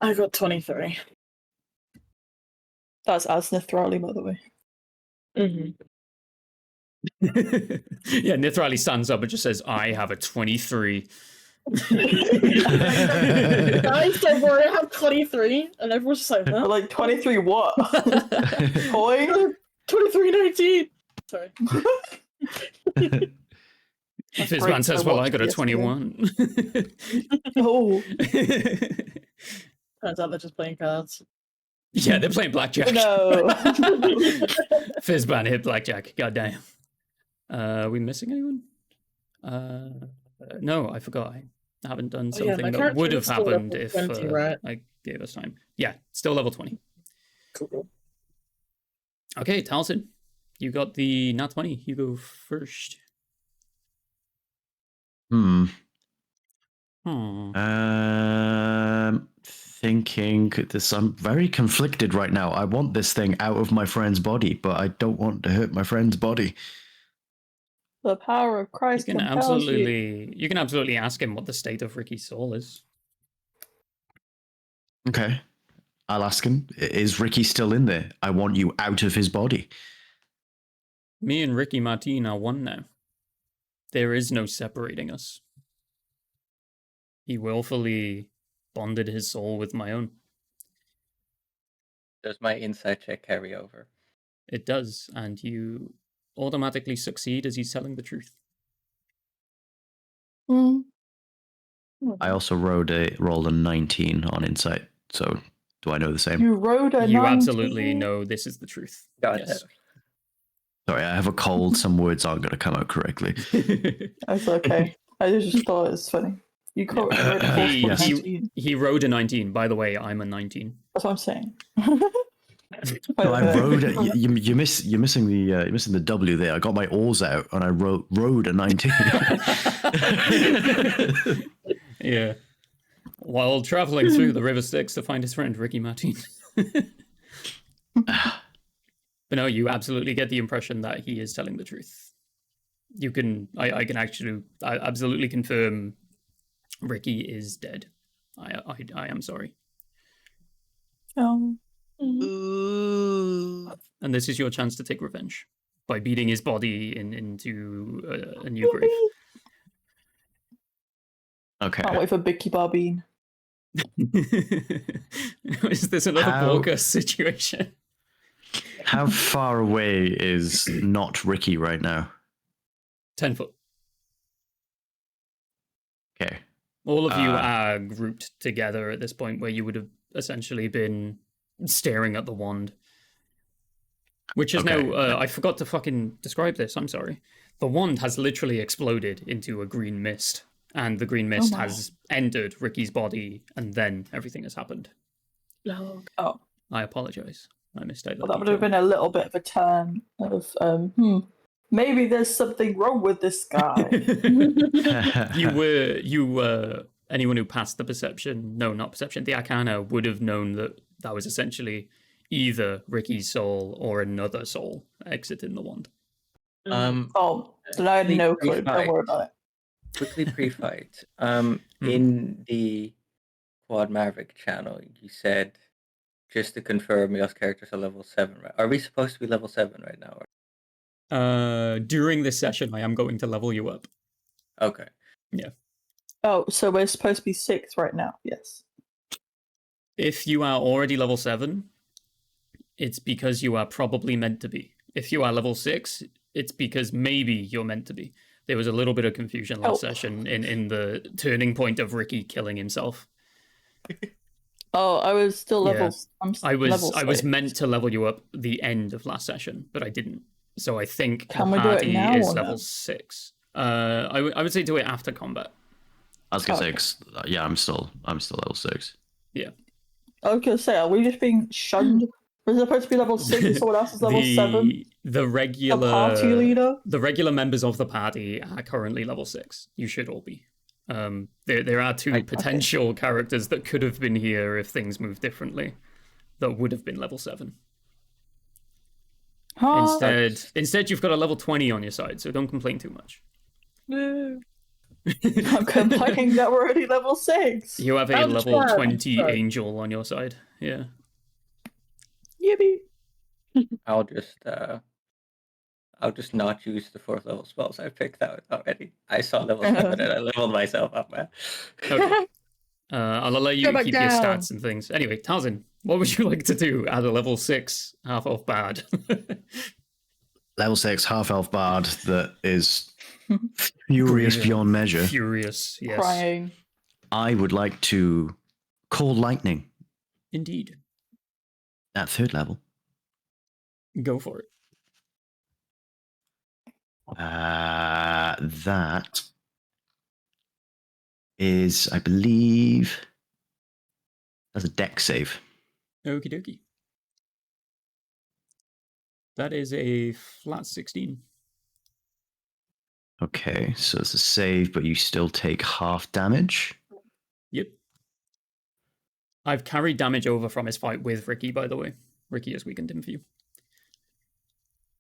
I got 23. That's as Nithroly, by the way. Mm-hmm. Yeah, Nithroly stands up and just says, "I have a 23. Guys, don't worry, I have 23, and everyone's just like, huh? Like 23 what? Coin? 23.19! Sorry. Fizban says, "Well, I got a 21. Oh, Turns out they're just playing cards. Yeah, they're playing blackjack. no. Fizban hit blackjack. Goddamn. We missing anyone? No, I forgot. I haven't done Oh, yeah, something my that character would is have still happened level if 20, right? I gave us time. Yeah, still level 20. Cool. Okay, Taliesin, you got the nat 20. You go first. Thinking this. I'm very conflicted right now. I want this thing out of my friend's body, but I don't want to hurt my friend's body. The power of You Christ can compels you. absolutely ask him what the state of Ricky's soul is. Okay. I'll ask him, is Ricky still in there? I want you out of his body. Me and Ricky Martin are one now. There is no separating us. He willfully bonded his soul with my own. Does my insight check carry over? It does, and you automatically succeed as he's telling the truth. Mm. I also rolled a 19 on insight. So do I know the same? You rode a You 19? absolutely know this is the truth. God, Yes. Sorry, I have a cold. Some words aren't going to come out correctly. That's okay. I just thought it was funny. You rode a He- forceful Yes. 19. He rode a 19. By the way, I'm a 19. That's what I'm saying. No, I rode it. You're missing the W there. I got my oars out and I rode a 19. Yeah. While traveling through the River Styx to find his friend Ricky Martin. But no, you absolutely get the impression that he is telling the truth. You can, I can actually, I absolutely confirm Ricky is dead. I am sorry. Um, And this is your chance to take revenge by beating his body into a new grave. Okay. Can't wait for Bicky Barbine. Is this another How- Borga situation? How far away is not Ricky right now? 10 foot. Okay. All of you Uh, are grouped together at this point where you would have essentially been staring at the wand. Which is Okay. now, I forgot to fucking describe this, I'm sorry. The wand has literally exploded into a green mist, and the green mist my. has entered Ricky's body, and then everything has happened. No. Oh, I apologize. I misstated well, that would have been a little bit of a turn of, maybe there's something wrong with this guy. You were anyone who passed the perception, no, not perception, the Arcana would have known that that was essentially either Ricky's soul or another soul exiting the wand. Oh, then I had no clue. Don't worry about it. Quickly pre-fight. In the Quad Maverick channel, you said, just to confirm, your characters are level 7, right? Are we supposed to be level 7 right now? During this session, I am going to level you up. Okay. Oh, so we're supposed to be 6 right now. Yes. If you are already level 7, it's because you are probably meant to be. If you are level 6, it's because maybe you're meant to be. There was a little bit of confusion last session in the turning point of Ricky killing himself. Oh, I was still level. Yeah. I level was 6. meant to level you up the end of last session, but I didn't. So I think Can the we do it party now is or no? level 6. I would say do it after combat. I was gonna say, Okay. 'cause, yeah, I'm still level 6. I was gonna say, are we just being shunned? We're supposed to be level 6 and someone else is level 7? The A regular party leader? the regular members of the party are currently level 6. You should all be. There are two potential characters that could have been here if things moved differently that would have been level 7. Huh? Instead you've got a level 20 on your side, so don't complain too much. I'm complaining that we're already level 6. You have a Level level 12, 20 sorry. angel on your side. Yeah. Yippee. I'll just not use the 4th level spells I picked out already. I saw level 7 and I leveled myself up, man. Okay. I'll allow you Go to back keep your down. stats and things. Anyway, Talzin, what would you like to do at a level 6 half-elf bard? Level 6 half elf bard that is furious beyond measure. Furious, yes. Crying. I would like to call lightning Indeed. at 3rd level. Go for it. That is, I believe, that's a deck save. Okie dokie. That is a flat 16. Okay, so it's a save, but you still take half damage. Yep. I've carried damage over from his fight with Ricky, by the way. Ricky has weakened him for you.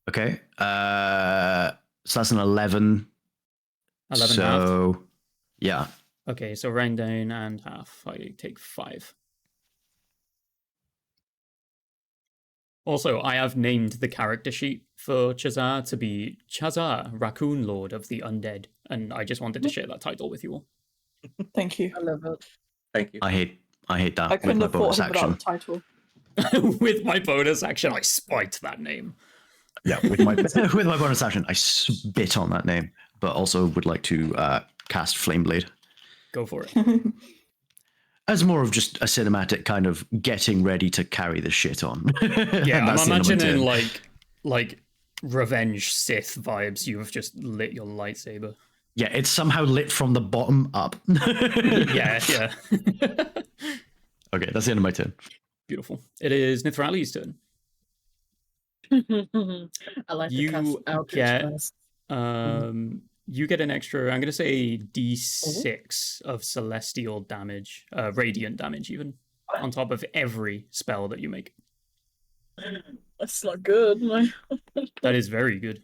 Okay, so that's an 11. 11 half. So, yeah. Okay, so round down and half. I take 5. Also, I have named the character sheet for Chazar to be Chazar, Raccoon Lord of the Undead, and I just wanted to share that title with you all. Thank you. I love it. Thank you. I hate that I with couldn't my have fought bonus him without the action. title. With my bonus action, I spite that name. Yeah, with my with my bonus action, I spit on that name, but also would like to cast Flame Blade. Go for it. As more of just a cinematic kind of getting ready to carry the shit on. Yeah, I'm That's the end of my imagining turn. like Revenge Sith vibes. You have just lit your lightsaber. Yeah, it's somehow lit from the bottom up. Yeah, yeah. Okay, that's the end of my turn. Beautiful. It is Nithrali's turn. I like to cast You Eldritch get Blast. you get an extra, I'm gonna say D6 of celestial damage, radiant damage even, on top of every spell that you make. That's not good. That is very good,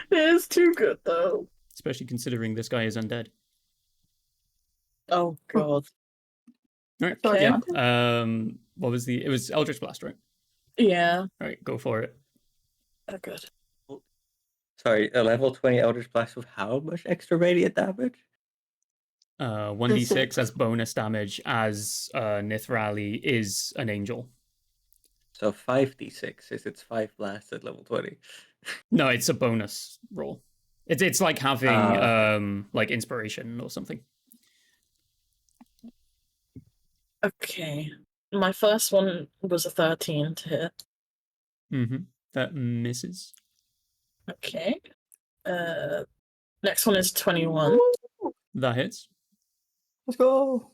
It is too good though. especially considering this guy is undead. Oh god. Right. Okay. Yeah. What was it was Eldritch Blast, right? Yeah. All right, go for it. Oh good. Sorry, a level 20 Eldritch Blast with how much extra radiant damage? 1d6 as bonus damage as Nithrali is an angel. So 5d6 is its 5 blasts at level 20. No, it's a bonus roll. It's like having like inspiration or something. Okay. My first one was a 13 to hit. Mm-hmm. That misses. Okay. Next one is 21. That hits. Let's go.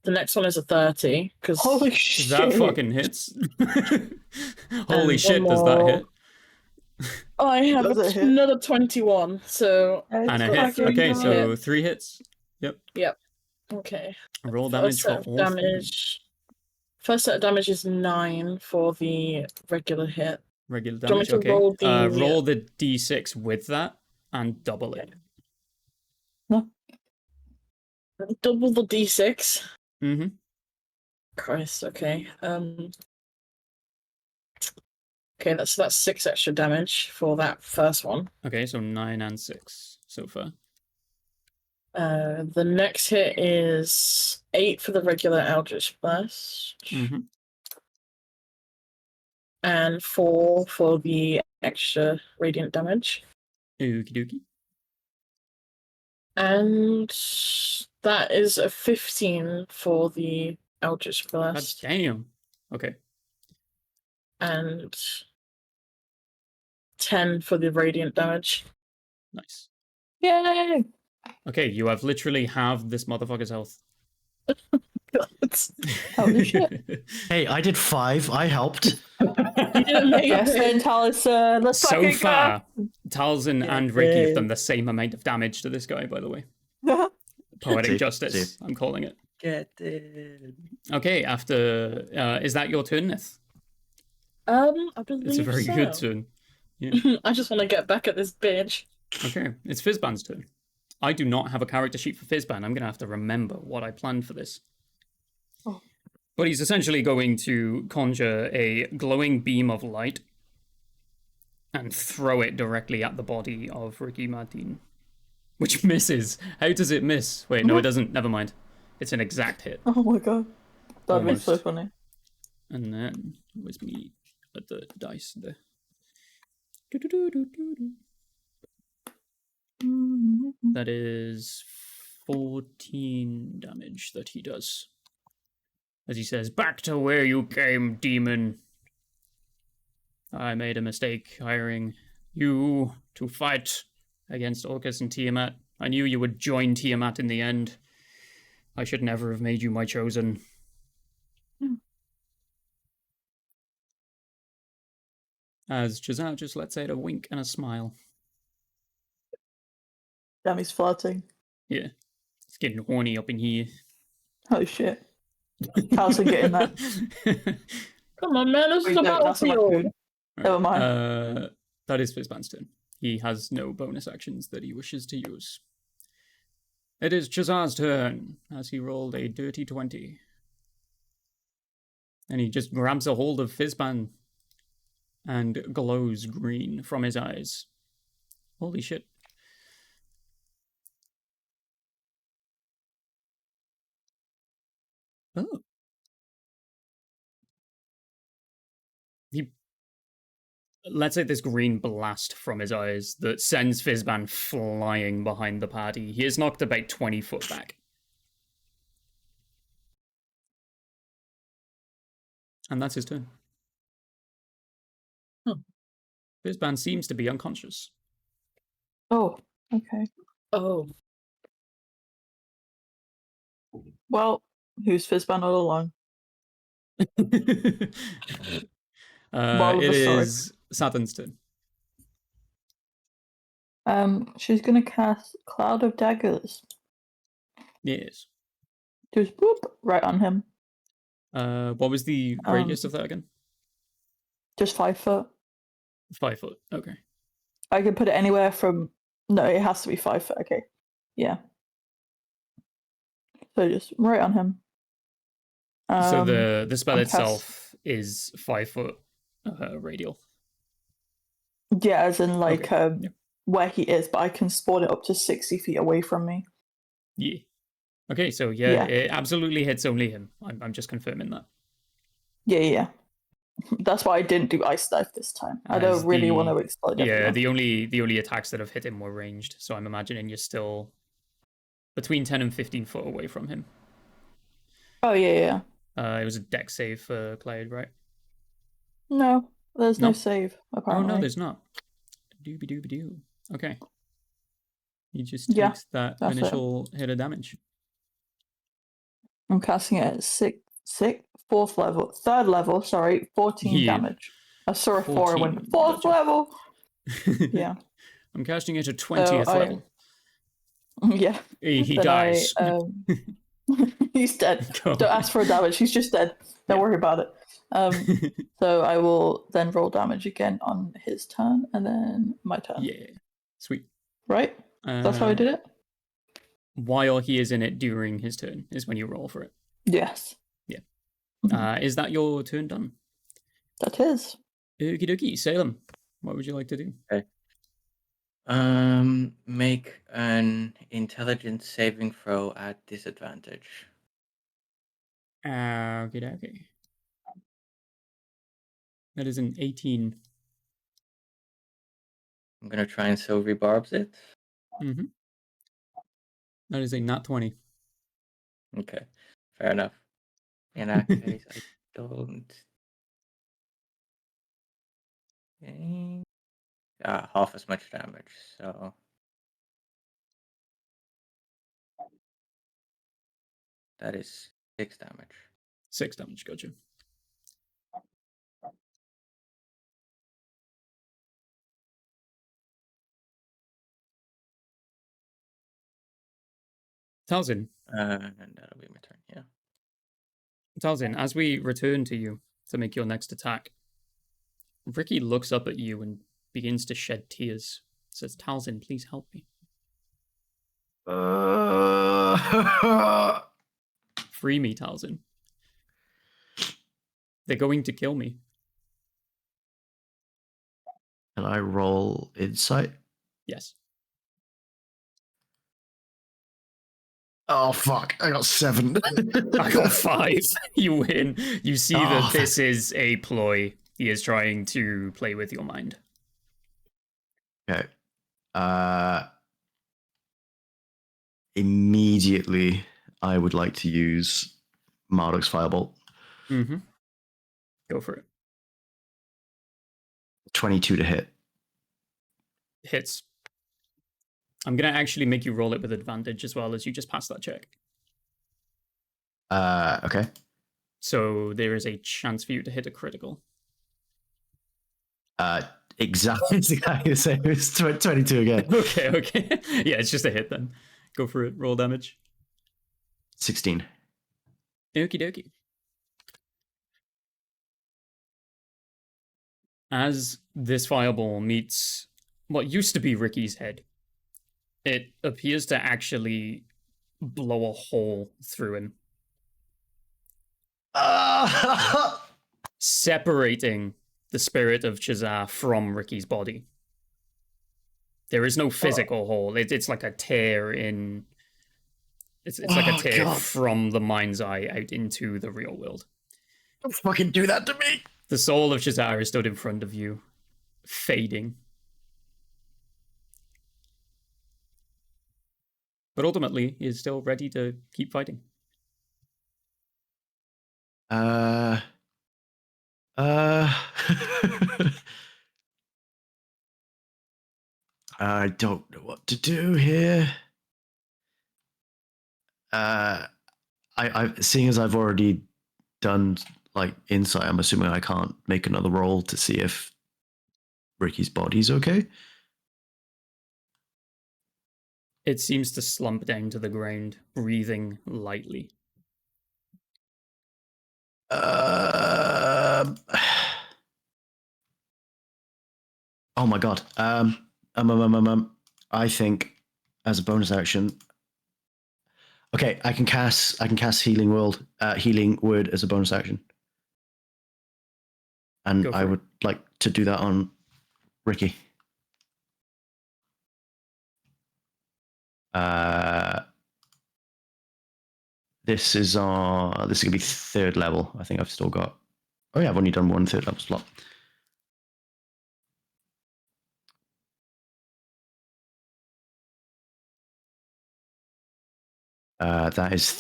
The next one is a 30. Because Holy shit. That fucking hits. Holy And shit, one does that more. hit? I have Does it hit? another 21. So And a It's hit. fucking Okay, so hit. 3 hits. okay. Roll First damage for set of all 3. damage. First set of damage is 9 for the regular hit. Regular Do you want damage, me to okay. roll the- Roll the d6 with that and double it. Double the d6. Mm-hmm. Christ, okay. Okay, that's 6 extra damage for that first one. Okay, so 9 and 6 so far. The next hit is 8 for the regular Eldritch Blast. Mm-hmm. And 4 for the extra radiant damage. Okie dokie. And that is a 15 for the Eldritch God Blast. damn. Okay. And 10 for the radiant damage. Nice. Yay! Okay, you have literally halved this motherfucker's health. Holy shit. Hey, I did 5. I helped. You didn't make Yes, it. then Taliesin. Let's So fucking far, Taliesin Yeah, and Ricky have yeah. done the same amount of damage to this guy, by the way. go. Poetic See, justice, see. I'm calling it. Get it. Okay, after... is that your turn, Nith? I believe It's a very so. good turn. I just want to get back at this bitch. Okay, it's Fizzban's turn. I do not have a character sheet for Fizzban. I'm going to have to remember what I planned for this. Oh. But he's essentially going to conjure a glowing beam of light and throw it directly at the body of Ricky Martin. Which misses. How does it miss? Wait, no, it doesn't. Never mind. It's an exact hit. Oh my god. That'd be so Almost. funny. And then, where's me at the dice there? That is 14 damage that he does. As he says, "Back to where you came, demon. I made a mistake hiring you to fight against Orcus and Tiamat. I knew you would join Tiamat in the end. I should never have made you my chosen." As Chazal just lets out a wink and a smile. Damn, he's flirting. Yeah. It's getting horny up in here. Holy shit. Taliesin getting that. Come on, man, this is Wait, a no, that's a battlefield. raccoon. Never mind. That is Fizzban's turn. He has no bonus actions that he wishes to use. It is Chazar's turn, as he rolled a dirty 20. And he just grabs a hold of Fizzban and glows green from his eyes. Holy shit. Oh. let's say this green blast from his eyes that sends Fizban flying behind the party. He is knocked about 20 foot back. And that's his turn. Fizban seems to be unconscious. Oh, okay. Oh, Well, who's Fizban all along? Moral of It the story. is Saturn's turn. She's gonna cast Cloud of Daggers. Yes. Just boop right on him. What was the radius of that again? Just 5 foot. 5 foot. Okay. I can put it anywhere from. No, it has to be 5 foot. Okay. Yeah. So just right on him. So the spell I'm itself is 5 foot radial. Yeah, as in like Okay, yeah. where he is, but I can spawn it up to 60 feet away from me. Yeah. Okay, so yeah, Yeah. it absolutely hits only him. I'm just confirming that. Yeah. That's why I didn't do Ice Knife this time. I As don't really want the- to explode Yeah, everyone. the only attacks that have hit him were ranged, so I'm imagining you're still between 10 and 15 foot away from him. Oh, yeah. It was a dex save for Cloud, right? No, there's no Nope. save, Oh apparently. no, there's not. Dooby dooby doo. Okay. He just Yeah, takes that that's it. initial hit of damage. I'm casting it at third level, sorry, 14 Yeah. damage. I saw a 4 and 14, went, fourth gotcha. level! Yeah. I'm casting it at 20th I- level. Yeah. He Then dies. He's dead. Go. Don't ask for damage, he's just dead. Don't Yeah. worry about it. So I will then roll damage again on his turn, and then my turn. Yeah. Sweet. Right? That's how I did it? While he is in it during his turn is when you roll for it. Yes. Yeah. Mhm. Is that your turn done? That is. Okie dokie. Salem, what would you like to do? Make an intelligence saving throw at disadvantage. Okie dokie. That is an 18. I'm gonna try and silvery barbs it. Mm-hmm. That is a nat 20. Okay, fair enough. In that case, I don't. Okay. Half as much damage, so. That is 6 damage. 6 damage, gotcha. Talzin, And that'll be my turn, yeah. Talzin, as we return to you to make your next attack, Ricky looks up at you and begins to shed tears. Says, Talzin, please help me. Free me, Talzin. They're going to kill me. Can I roll insight? Yes. Oh fuck! I got 7. I got 5. You win. You see that Oh. this is a ploy. He is trying to play with your mind. Okay. Immediately, I would like to use Marduk's Firebolt. Mm-hmm. Go for it. 22 to hit. Hits. I'm going to actually make you roll it with advantage as well as you just pass that check. Okay. So there is a chance for you to hit a critical. Exactly the same. It's 22 again. Okay. Yeah, it's just a hit then. Go for it. Roll damage. 16. Okie dokie. As this fireball meets what used to be Ricky's head, it appears to actually blow a hole through him, separating the spirit of Chazar from Ricky's body. There is no physical hole. It's like a tear in. It's like a tear God. from the mind's eye out into the real world. Don't fucking do that to me. The soul of Chazar is stood in front of you, fading. But ultimately, he is still ready to keep fighting. I don't know what to do here. I seeing as I've already done like insight, I'm assuming I can't make another roll to see if Ricky's body's okay. It seems to slump down to the ground, breathing lightly. Oh my god. I think as a bonus action. Okay, I can cast healing word as a bonus action. And I would like to do that on Ricky. This is gonna be 3rd level. I think I've still got. Oh yeah, I've only done 1 3rd level slot. That is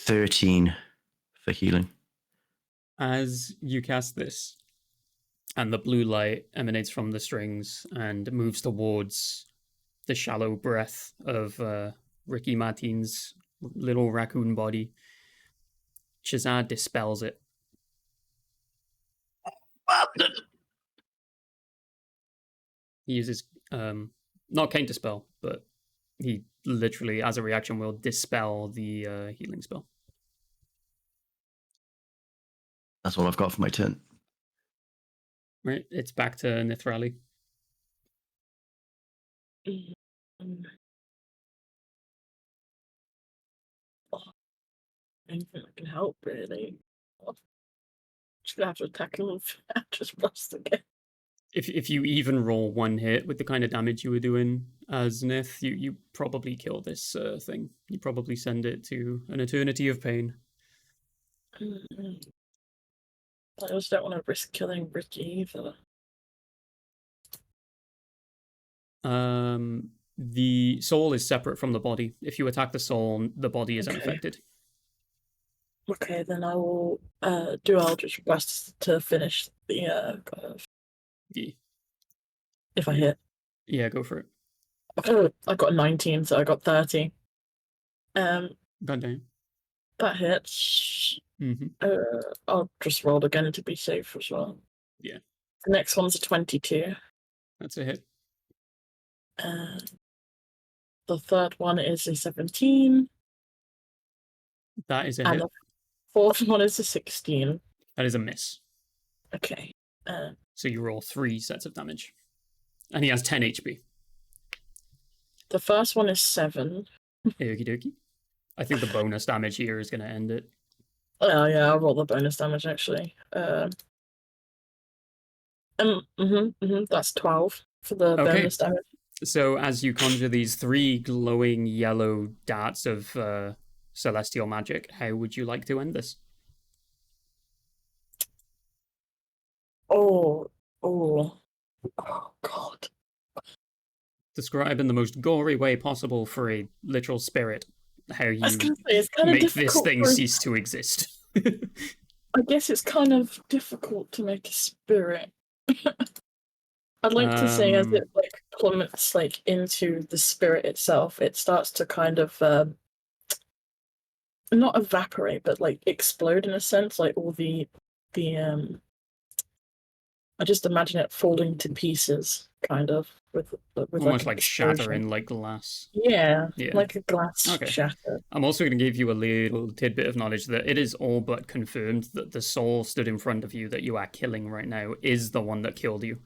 13 for healing. As you cast this, and the blue light emanates from the strings and moves towards the shallow breath of Ricky Martin's little raccoon body, Chazad dispels it. He uses not Cane Dispel, but he literally, as a reaction, will dispel the healing spell. That's all I've got for my turn. Right, it's back to Nithrali. Anything that can help, really. Just gonna have to attack him with just bust again. If you even roll 1 hit with the kind of damage you were doing as Nith, you probably kill this thing. You probably send it to an eternity of pain. I also don't want to risk killing Ricky either. The soul is separate from the body. If you attack the soul, the body is unaffected. Okay, then I will do Eldritch Blast to finish the Yeah. if I hit. Yeah, go for it. Oh, I got a 19, so I got 30. Goddamn. That hits. Mm-hmm. I'll just roll again to be safe as well. Yeah. The next one's a 22. That's a hit. The third one is a 17. That is a and hit. the fourth one is a 16. That is a miss. Okay. So you roll 3 sets of damage. And he has 10 HP. The first one is 7. Okie dokie. I think the bonus damage here is going to end it. Oh yeah, I'll roll the bonus damage actually. That's 12 for the bonus damage. So as you conjure these 3 glowing yellow darts of celestial magic, how would you like to end this? Oh god. Describe in the most gory way possible for a literal spirit how you make this thing cease to exist. I guess it's kind of difficult to make a spirit. I'd like to say as it like plummets like into the spirit itself, it starts to kind of not evaporate, but like explode in a sense, like all the I just imagine it falling to pieces, kind of, with almost like shattering like glass. Yeah, like a glass shatter. I'm also going to give you a little tidbit of knowledge that it is all but confirmed that the soul stood in front of you that you are killing right now is the one that killed you.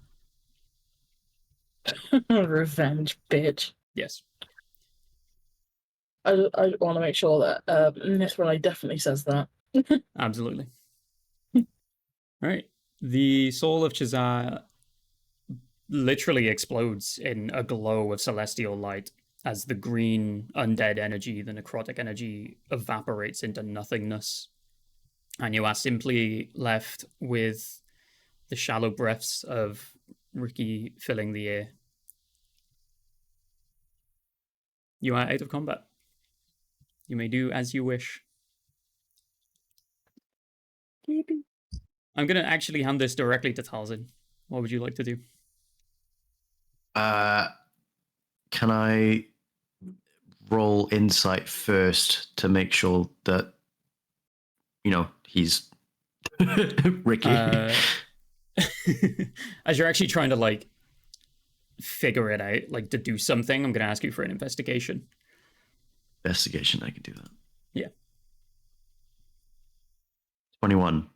Revenge, bitch. Yes. I want to make sure that Nithrali definitely says that. Absolutely. Right. The soul of Chazar literally explodes in a glow of celestial light as the green undead energy, the necrotic energy, evaporates into nothingness. And you are simply left with the shallow breaths of Ricky filling the air. You are out of combat. You may do as you wish. I'm going to actually hand this directly to Talzin. What would you like to do? Can I roll insight first to make sure that, you know, he's Ricky? As you're actually trying to, like, figure it out, like, to do something, I'm going to ask you for an investigation. Investigation, I can do that. Yeah. 21.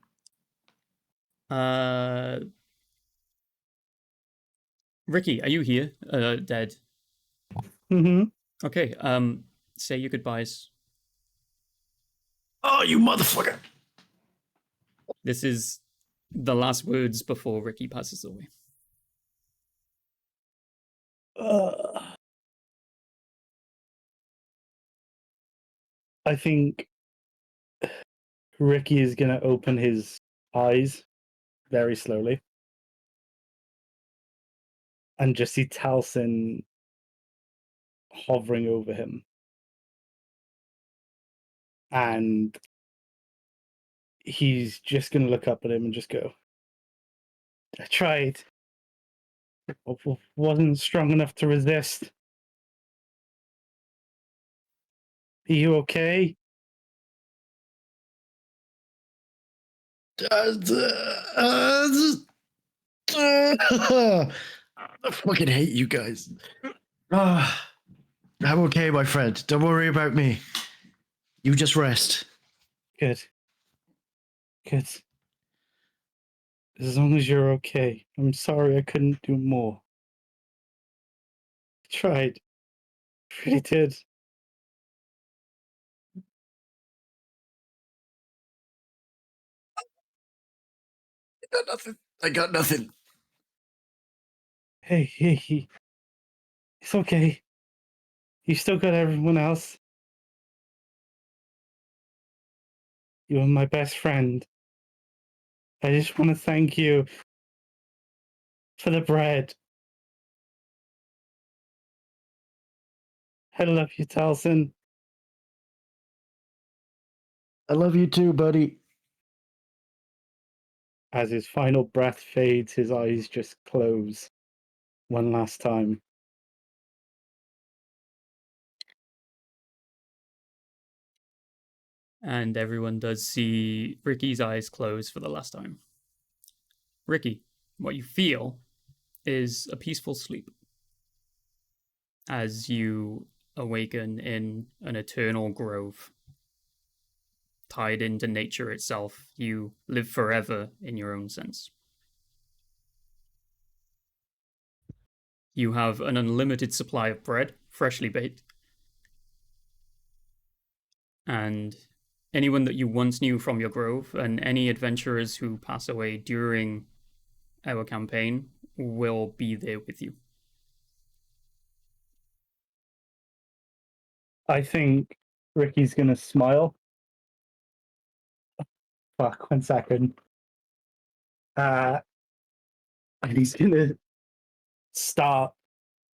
Ricky, are you here? Dead. Mm-hmm. Okay, say your goodbyes. Oh, you motherfucker! This is the last words before Ricky passes away. I think Ricky is going to open his eyes very slowly and just see Talsin hovering over him. And he's just going to look up at him and just go, I tried. Wasn't strong enough to resist. Are you okay? I fucking hate you guys. I'm okay, my friend. Don't worry about me. You just rest. Good. Good. As long as you're okay. I'm sorry I couldn't do more. I tried. Really did. I got nothing. I got nothing. Hey, it's okay. You still got everyone else. You're my best friend. I just want to thank you for the bread. I love you, Talsin. I love you too, buddy. As his final breath fades, his eyes just close one last time. And everyone does see Ricky's eyes close for the last time. Ricky, what you feel is a peaceful sleep as you awaken in an eternal grove. Tied into nature itself, you live forever in your own sense. You have an unlimited supply of bread, freshly baked. And anyone that you once knew from your grove and any adventurers who pass away during our campaign will be there with you. I think Ricky's gonna smile. Fuck, 1 second. And he's gonna start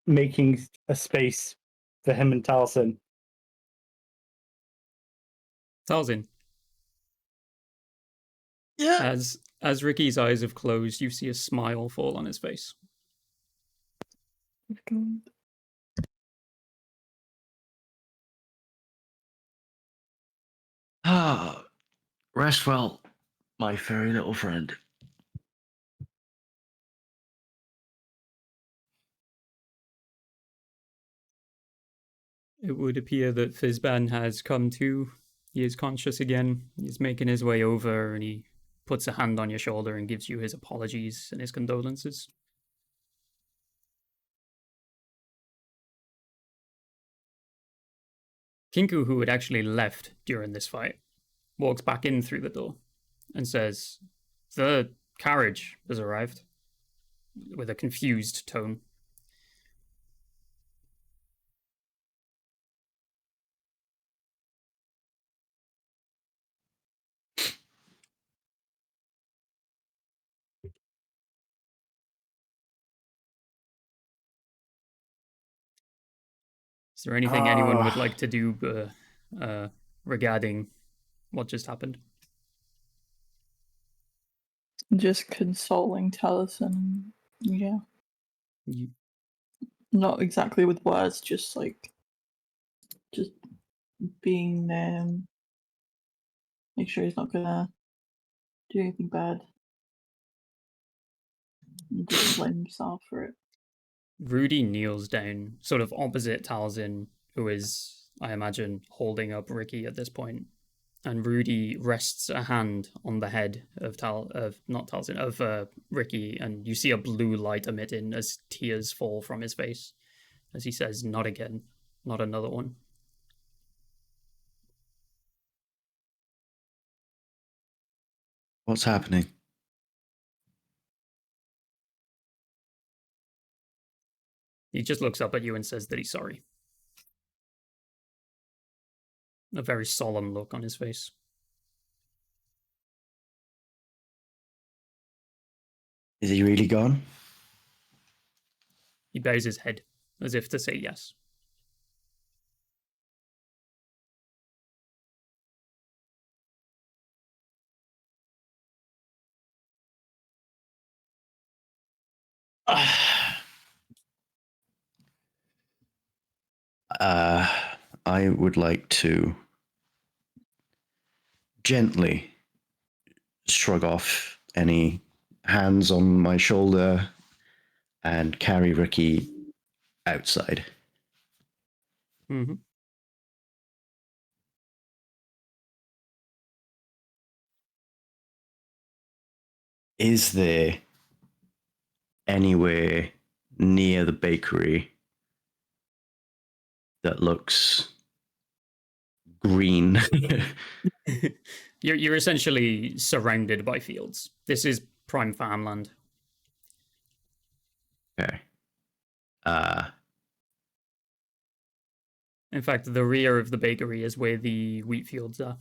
making a space for him and Talsin. Talzin, Yeah. as Ricky's eyes have closed, you see a smile fall on his face. Ah, rest well, my furry little friend. It would appear that Fizban has come to. He is conscious again. He's making his way over and he puts a hand on your shoulder and gives you his apologies and his condolences. Kinku, who had actually left during this fight, walks back in through the door and says, "The carriage has arrived," with a confused tone. Is there anything anyone would Ah. like to do regarding what just happened? Just consoling Taliesin. Yeah. You, Not exactly with words, just being make sure he's not gonna do anything bad. He doesn't blame himself for it. Rudy kneels down, sort of opposite Taliesin, who is, I imagine, holding up Ricky at this point. And Rudy rests a hand on the head of Ricky, and you see a blue light emitting as tears fall from his face, as he says, "Not again, not another one." What's happening? He just looks up at you and says that he's sorry. A very solemn look on his face. Is he really gone? He bows his head, as if to say yes. I would like to gently shrug off any hands on my shoulder and carry Ricky outside. Mm-hmm. Is there anywhere near the bakery that looks green? You're essentially surrounded by fields. This is prime farmland. Okay. In fact, the rear of the bakery is where the wheat fields are.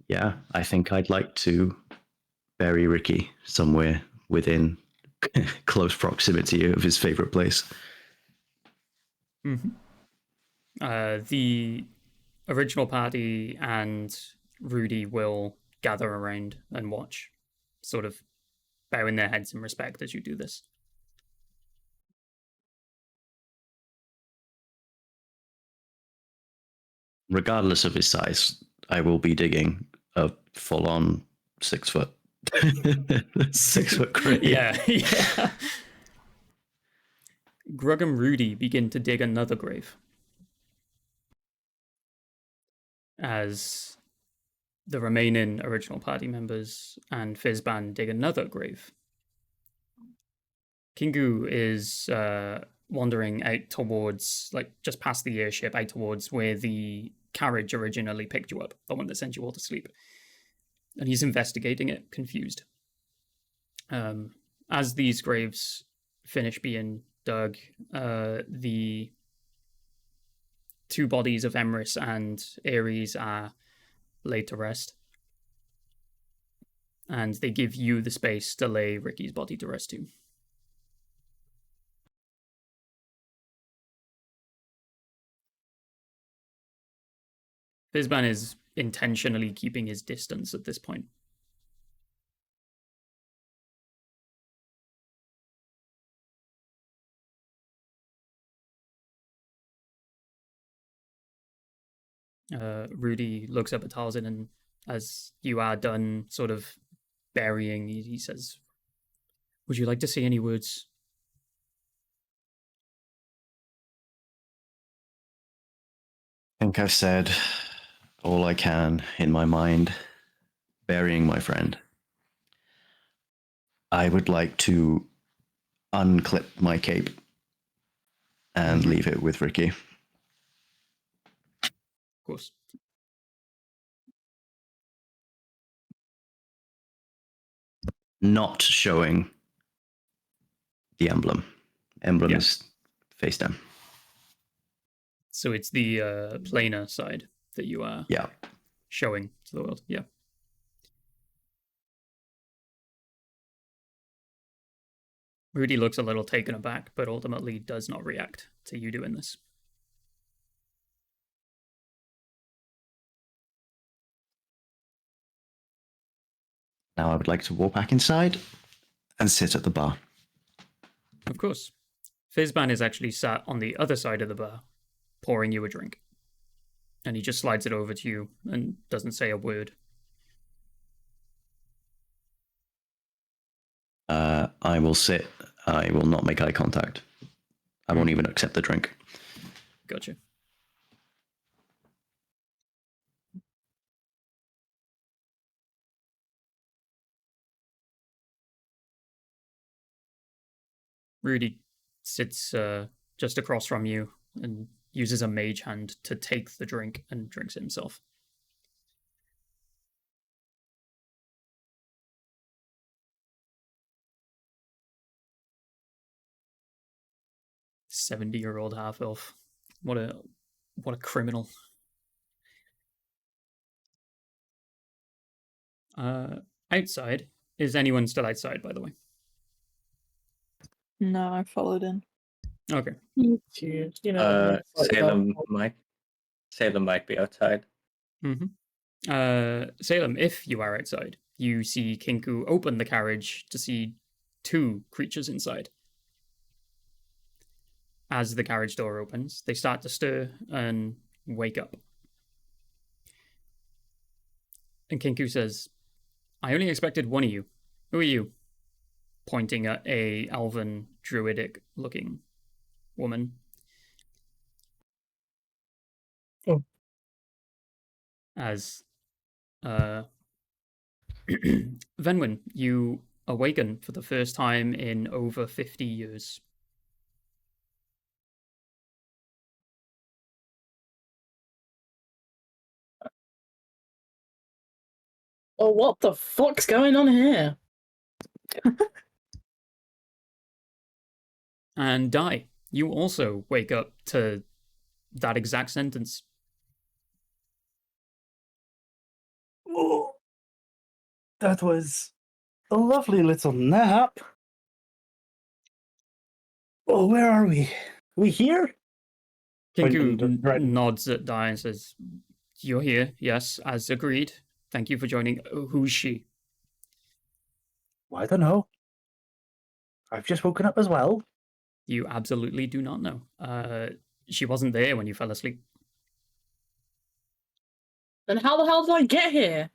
Yeah, I think I'd like to bury Ricky somewhere within close proximity of his favorite place. Mm-hmm. The original party and Rudy will gather around and watch, sort of bowing their heads in respect as you do this. Regardless of his size, I will be digging a full-on 6 foot 6 foot grave. Yeah. Grug and Rudy begin to dig another grave. As the remaining original party members and Fizban dig another grave. Kingu is wandering out towards, just past the airship, out towards where the carriage originally picked you up, the one that sent you all to sleep. And he's investigating it, confused. As these graves finish being dug, the two bodies of Emrys and Ares are laid to rest. And they give you the space to lay Ricky's body to rest too. Fizban is intentionally keeping his distance at this point. Rudy looks up at Taliesin, and as you are done sort of burying, he says, "Would you like to say any words?" I think I've said all I can in my mind, burying my friend. I would like to unclip my cape and leave it with Ricky. Of course. Not showing the emblem. Emblem Yeah. is face down. So it's the planar side that you are Yeah. showing to the world. Yeah. Rudy looks a little taken aback, but ultimately does not react to you doing this. Now I would like to walk back inside and sit at the bar. Of course. Fizban is actually sat on the other side of the bar, pouring you a drink. And he just slides it over to you and doesn't say a word. I will sit. I will not make eye contact. I won't even accept the drink. Gotcha. Rudy sits just across from you and uses a mage hand to take the drink and drinks it himself. "70-year-old half elf. What a criminal." Outside. Is anyone still outside, by the way? No, I followed in. Okay. Dude, you know, like Salem might be outside. Salem, if you are outside, you see Kinku open the carriage to see two creatures inside. As the carriage door opens, they start to stir and wake up. And Kinku says, "I only expected one of you. Who are you?" Pointing at a elven, druidic-looking woman. Oh. As Venwin, you awaken for the first time in over 50 years. Oh, what the fuck's going on here? And Dai, you also wake up to that exact sentence. Oh, that was a lovely little nap. Oh, where are we? We here? Kinku Pointing right- nods at Dai and says, "You're here, yes, as agreed. Thank you for joining. Who's she?" Well, I don't know. I've just woken up as well. You absolutely do not know. She wasn't there when you fell asleep. Then how the hell did I get here?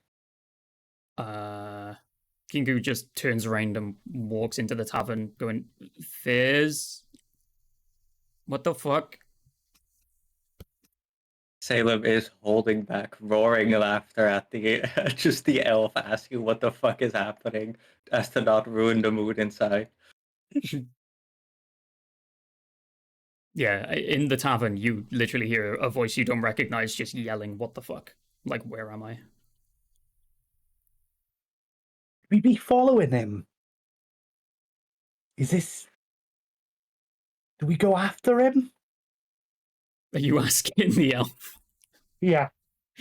Kingu just turns around and walks into the tavern, going, "Fizz? What the fuck?" Salem is holding back roaring laughter at the just the elf asking what the fuck is happening as to not ruin the mood inside. Yeah, in the tavern, you literally hear a voice you don't recognize just yelling, "What the fuck? Like, where am I?" We be following him. Is this? Do we go after him? Are you asking the elf? Yeah.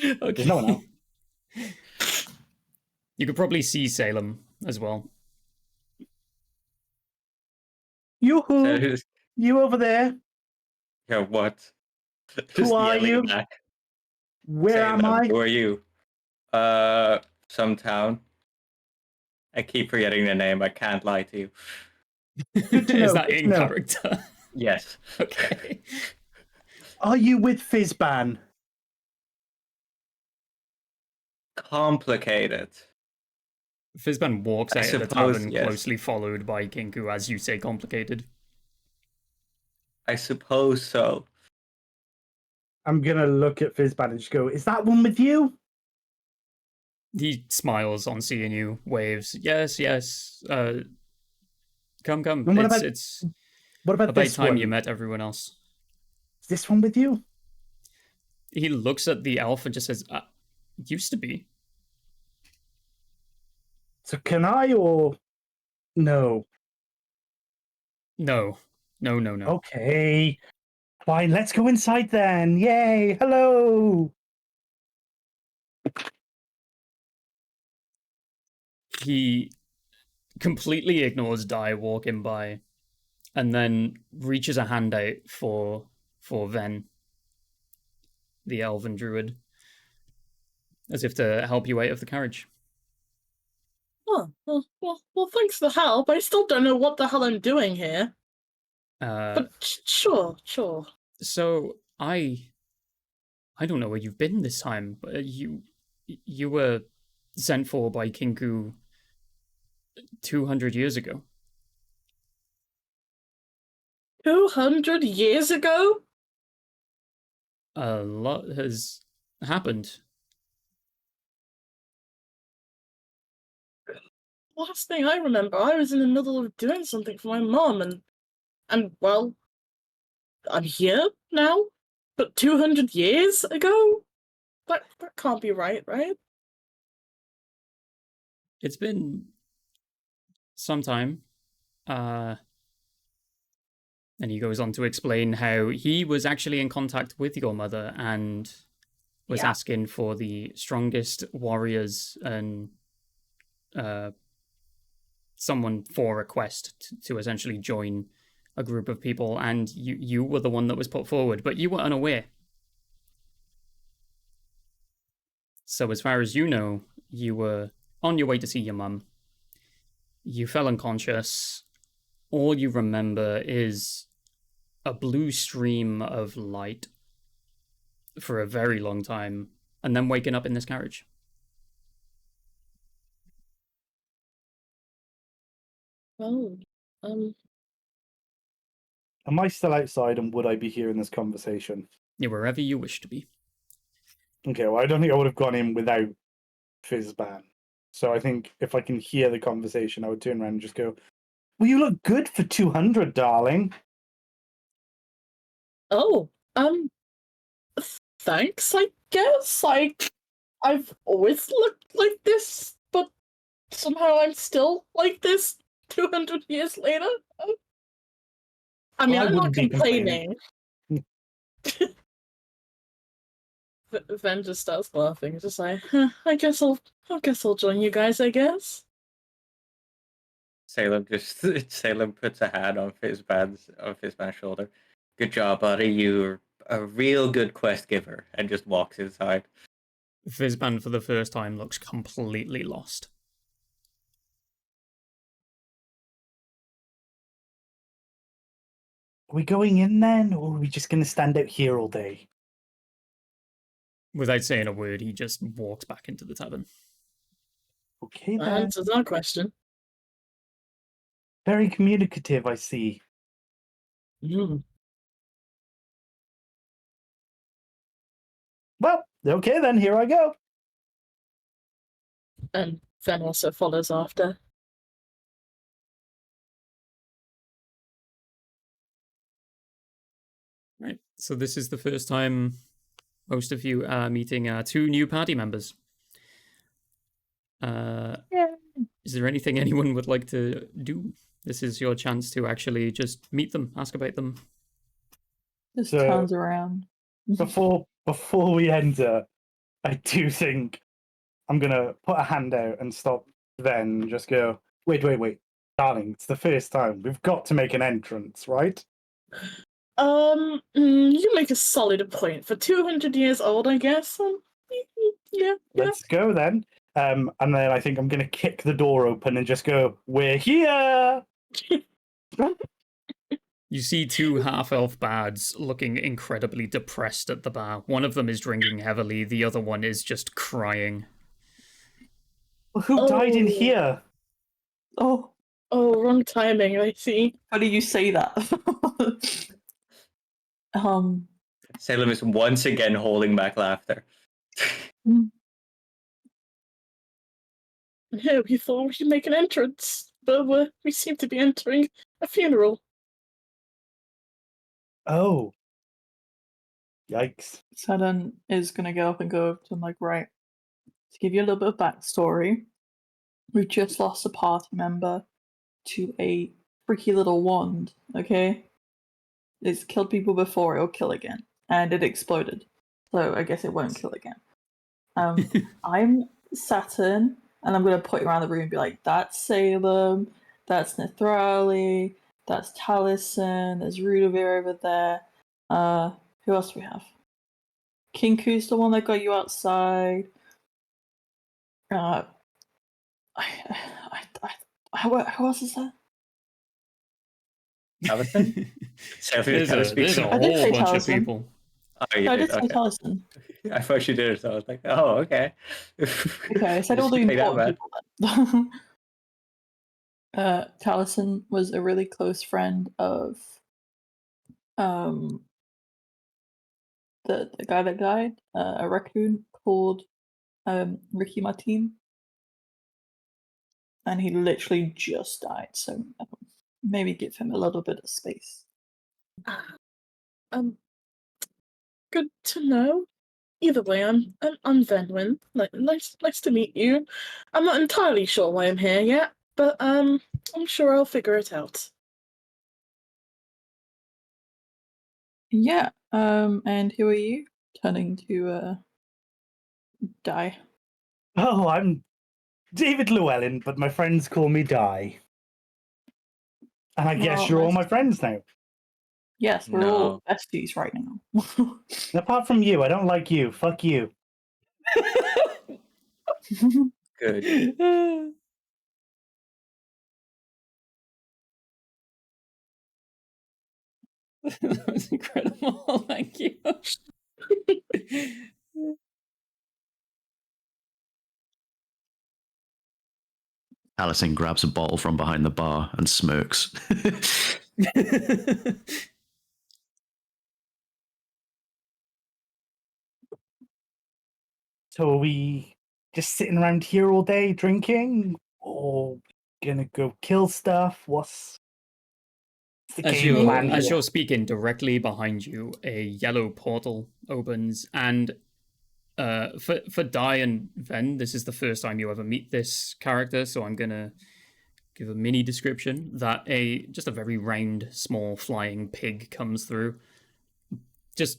Okay. There's no one else. You could probably see Salem as well. Yoo-hoo! So who's You over there? yeah, what? Who are yelling you? back. Where am Salem, I? who are you? Some town. I keep forgetting the name, I can't lie to you. Good to know. Is that good to in know. character? Yes. Okay. Are you with Fizban? Complicated. Fizban walks I out of the suppose, tavern, yes. closely followed by Kinku, as you say, complicated. I suppose so. I'm gonna look at Fizban and just go, "Is that one with you?" He smiles on seeing you, waves, "Yes, yes. Come. And what about It's what about about this time one? you met everyone else." Is this one with you? He looks at the elf and just says, "Used to be." So can I or no? No. Okay. Fine, let's go inside then. Yay! Hello! He completely ignores Dai walking by and then reaches a hand out for Ven, the elven druid, as if to help you out of the carriage. Oh, well, thanks for the help. I still don't know what the hell I'm doing here. But sure. So I don't know where you've been this time, but you were sent for by Kinku 200 years ago. 200 years ago? A lot has happened. Last thing I remember, I was in the middle of doing something for my mom, and well, I'm here now? But 200 years ago? That can't be right? It's been some time. And he goes on to explain how he was actually in contact with your mother and was asking for the strongest warriors and someone for a quest to essentially join a group of people, and you were the one that was put forward, but you were unaware. So as far as you know, you were on your way to see your mum. You fell unconscious. All you remember is a blue stream of light for a very long time, and then waking up in this carriage. Oh, Am I still outside, and would I be hearing this conversation? You're wherever you wish to be. Okay, well, I don't think I would have gone in without Fizzban. So I think if I can hear the conversation, I would turn around and just go, well, you look good for 200, darling. oh, thanks, I guess. I've always looked like this, but somehow I'm still like this 200 years later. I mean, Well, I I'm not wouldn't be complaining. complaining. Ven just starts laughing, just like, I guess I'll join you guys, I guess. Salem puts a hand on Fizzban's shoulder. Good job, buddy. You're a real good quest giver, and just walks inside. Fizzban, for the first time, looks completely lost. Are we going in then, or are we just going to stand out here all day? Without saying a word, he just walks back into the tavern. Okay, That then. answers that question. Very communicative, I see. Mm. Well, okay then, here I go. And Ven also follows after. Right. So this is the first time most of you are meeting two new party members. Is there anything anyone would like to do? This is your chance to actually just meet them, ask about them. Just So- turns around. Before we enter, I do think I'm going to put a hand out and stop then and just go, wait. Darling, it's the first time. We've got to make an entrance, right? You make a solid point. For 200 years old, I guess. Yeah. Let's go then. And then I think I'm going to kick the door open and just go, we're here! You see two half-elf bards looking incredibly depressed at the bar. One of them is drinking heavily, the other one is just crying. Well, who died in Oh. here? Oh, Oh, wrong timing, I see. how do you say that? Salem is once again holding back laughter. Yeah, we thought we should make an entrance, but we seem to be entering a funeral. Oh. Yikes. Sudden is gonna go up and go up to him like, right. To give you a little bit of backstory, we've just lost a party member to a freaky little wand, okay? It's killed people before, it'll kill again. And it exploded. So I guess it won't kill again. I'm Saturn, and I'm gonna point around the room and be like, that's Salem, that's Nethrali, That's Taliesin. There's Rudovir over there. Who else do we have? Kinku's the one that got you outside. Who else is there? Allison? There's a I did whole say bunch of Taliesin. people. Oh, you No, I did? did say Okay. Taliesin. I thought you did, so I was like, oh, okay. Okay, I said all the Just take that important back. people then. Taliesin was a really close friend of the guy that died, a raccoon called Ricky Martin. And he literally just died, so maybe give him a little bit of space. Good to know. Either way, I'm Venwin. Nice to meet you. I'm not entirely sure why I'm here yet, but I'm sure I'll figure it out. Yeah. And who are you? Turning to Die. Oh, I'm David Llewellyn, but my friends call me Die. And I guess Well, you're all nice my to- friends now. Yes, we're all besties right now. Apart from you, I don't like you. Fuck you. Good. That was incredible. Thank you. Allison grabs a bottle from behind the bar and smirks. So are we just sitting around here all day drinking? Or gonna go kill stuff? What's the As game plan you're here? speaking, directly behind you, a yellow portal opens, and for Dai and Ven, this is the first time you ever meet this character, so I'm gonna give a mini description that just a very round, small flying pig comes through. Just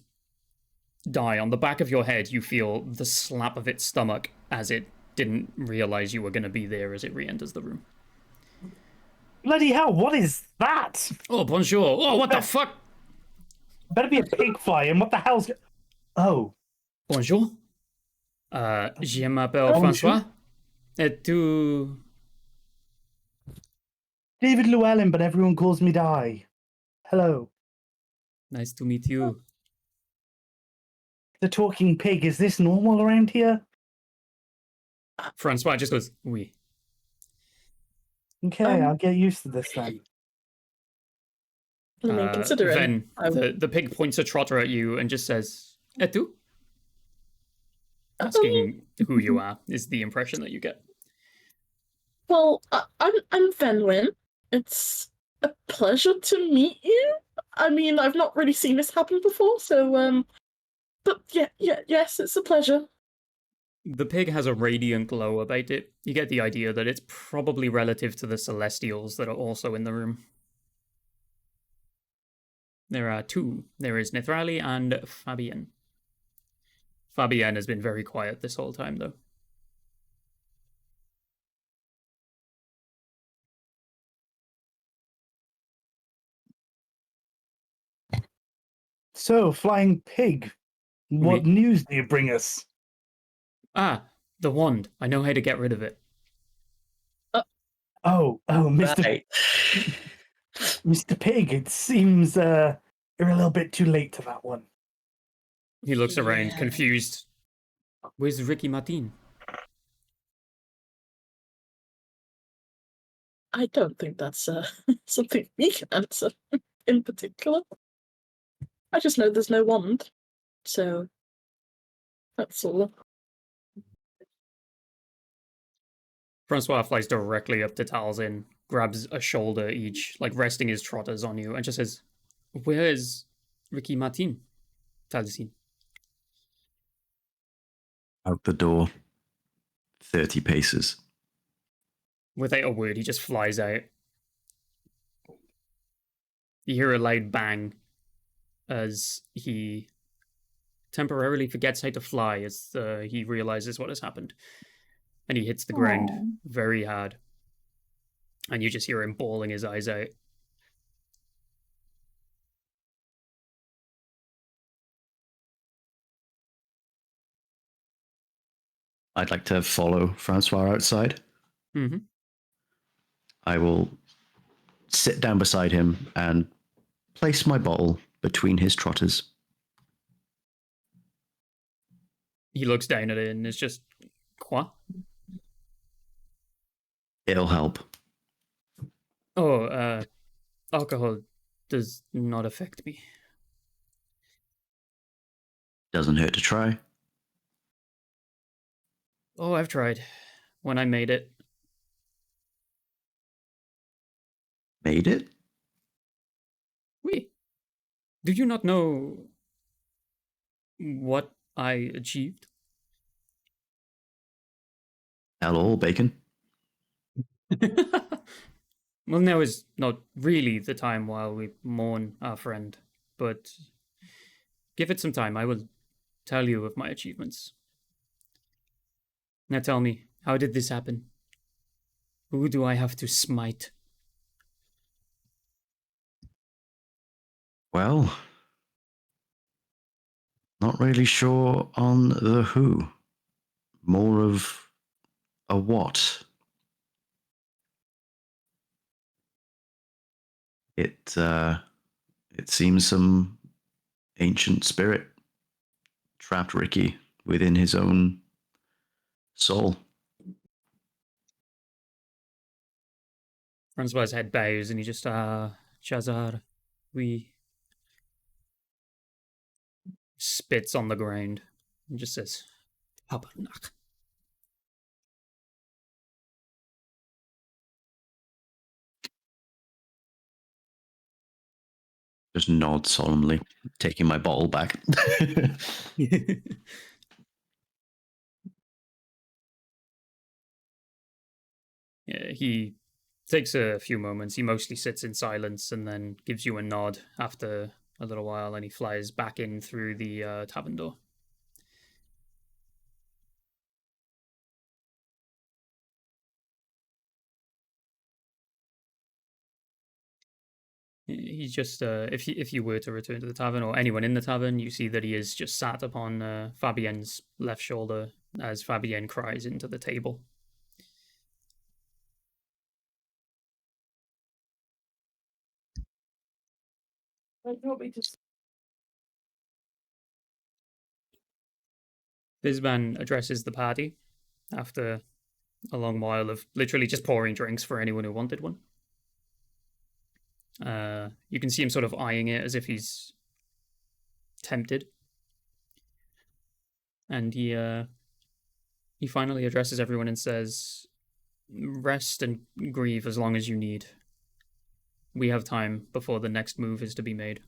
Dai, on the back of your head, you feel the slap of its stomach as it didn't realize you were gonna be there as it re-enters the room. Bloody hell, what is that? Oh, bonjour. Oh, what the fuck? Better be a pig flying. What the hell's... Oh. Bonjour. Je m'appelle François. Et tu... David Llewellyn, but everyone calls me Die. Hello. Nice to meet you. The talking pig, is this normal around here? Francois just goes, oui. Okay, I'll get used to this then. I mean, considering Then the pig points a trotter at you and just says, et tu? Asking who you are is the impression that you get. Well, I'm Venwin. It's a pleasure to meet you. I mean, I've not really seen this happen before, so but yes, it's a pleasure. The pig has a radiant glow about it. You get the idea that it's probably relative to the Celestials that are also in the room. There are two. There is Nithrali and Fabienne. Fabienne has been very quiet this whole time, though. So, Flying Pig, what news do you bring us? Ah, the wand. I know how to get rid of it. Mr. Right. Mr. Pig, it seems you're a little bit too late to that one. He looks around, Yeah. confused. Where's Ricky Martin? I don't think that's something we can answer in particular. I just know there's no wand, so that's all. Francois flies directly up to Talzin, grabs a shoulder each, like resting his trotters on you, and just says, where is Ricky Martin, Talzin? Out the door. 30 paces. Without a word, he just flies out. You hear a loud bang as he temporarily forgets how to fly as he realizes what has happened. And he hits the ground Aw. very hard. And you just hear him bawling his eyes out. I'd like to follow Francois outside. Mm-hmm. I will sit down beside him and place my bottle between his trotters. He looks down at it and is just, quoi? It'll help. Oh, alcohol does not affect me. Doesn't hurt to try. Oh, I've tried. When I made it. Made it? Oui. Do you not know what I achieved? Hello, bacon. Well, now is not really the time while we mourn our friend, but give it some time. I will tell you of my achievements. Now tell me, how did this happen? Who do I have to smite? Well, not really sure on the who. More of a what. It seems some ancient spirit trapped Ricky within his own soul. Francois' head bows and he just, Chazar, we spits on the ground and just says, Tabarnak. Just nod solemnly, taking my bottle back. Yeah, he takes a few moments. He mostly sits in silence and then gives you a nod after a little while, and he flies back in through the tavern door. He's just, if you were to return to the tavern, or anyone in the tavern, you see that he is just sat upon Fabienne's left shoulder as Fabienne cries into the table. Fizban addresses the party after a long while of literally just pouring drinks for anyone who wanted one. You can see him sort of eyeing it as if he's tempted. And he finally addresses everyone and says, rest and grieve as long as you need. We have time before the next move is to be made.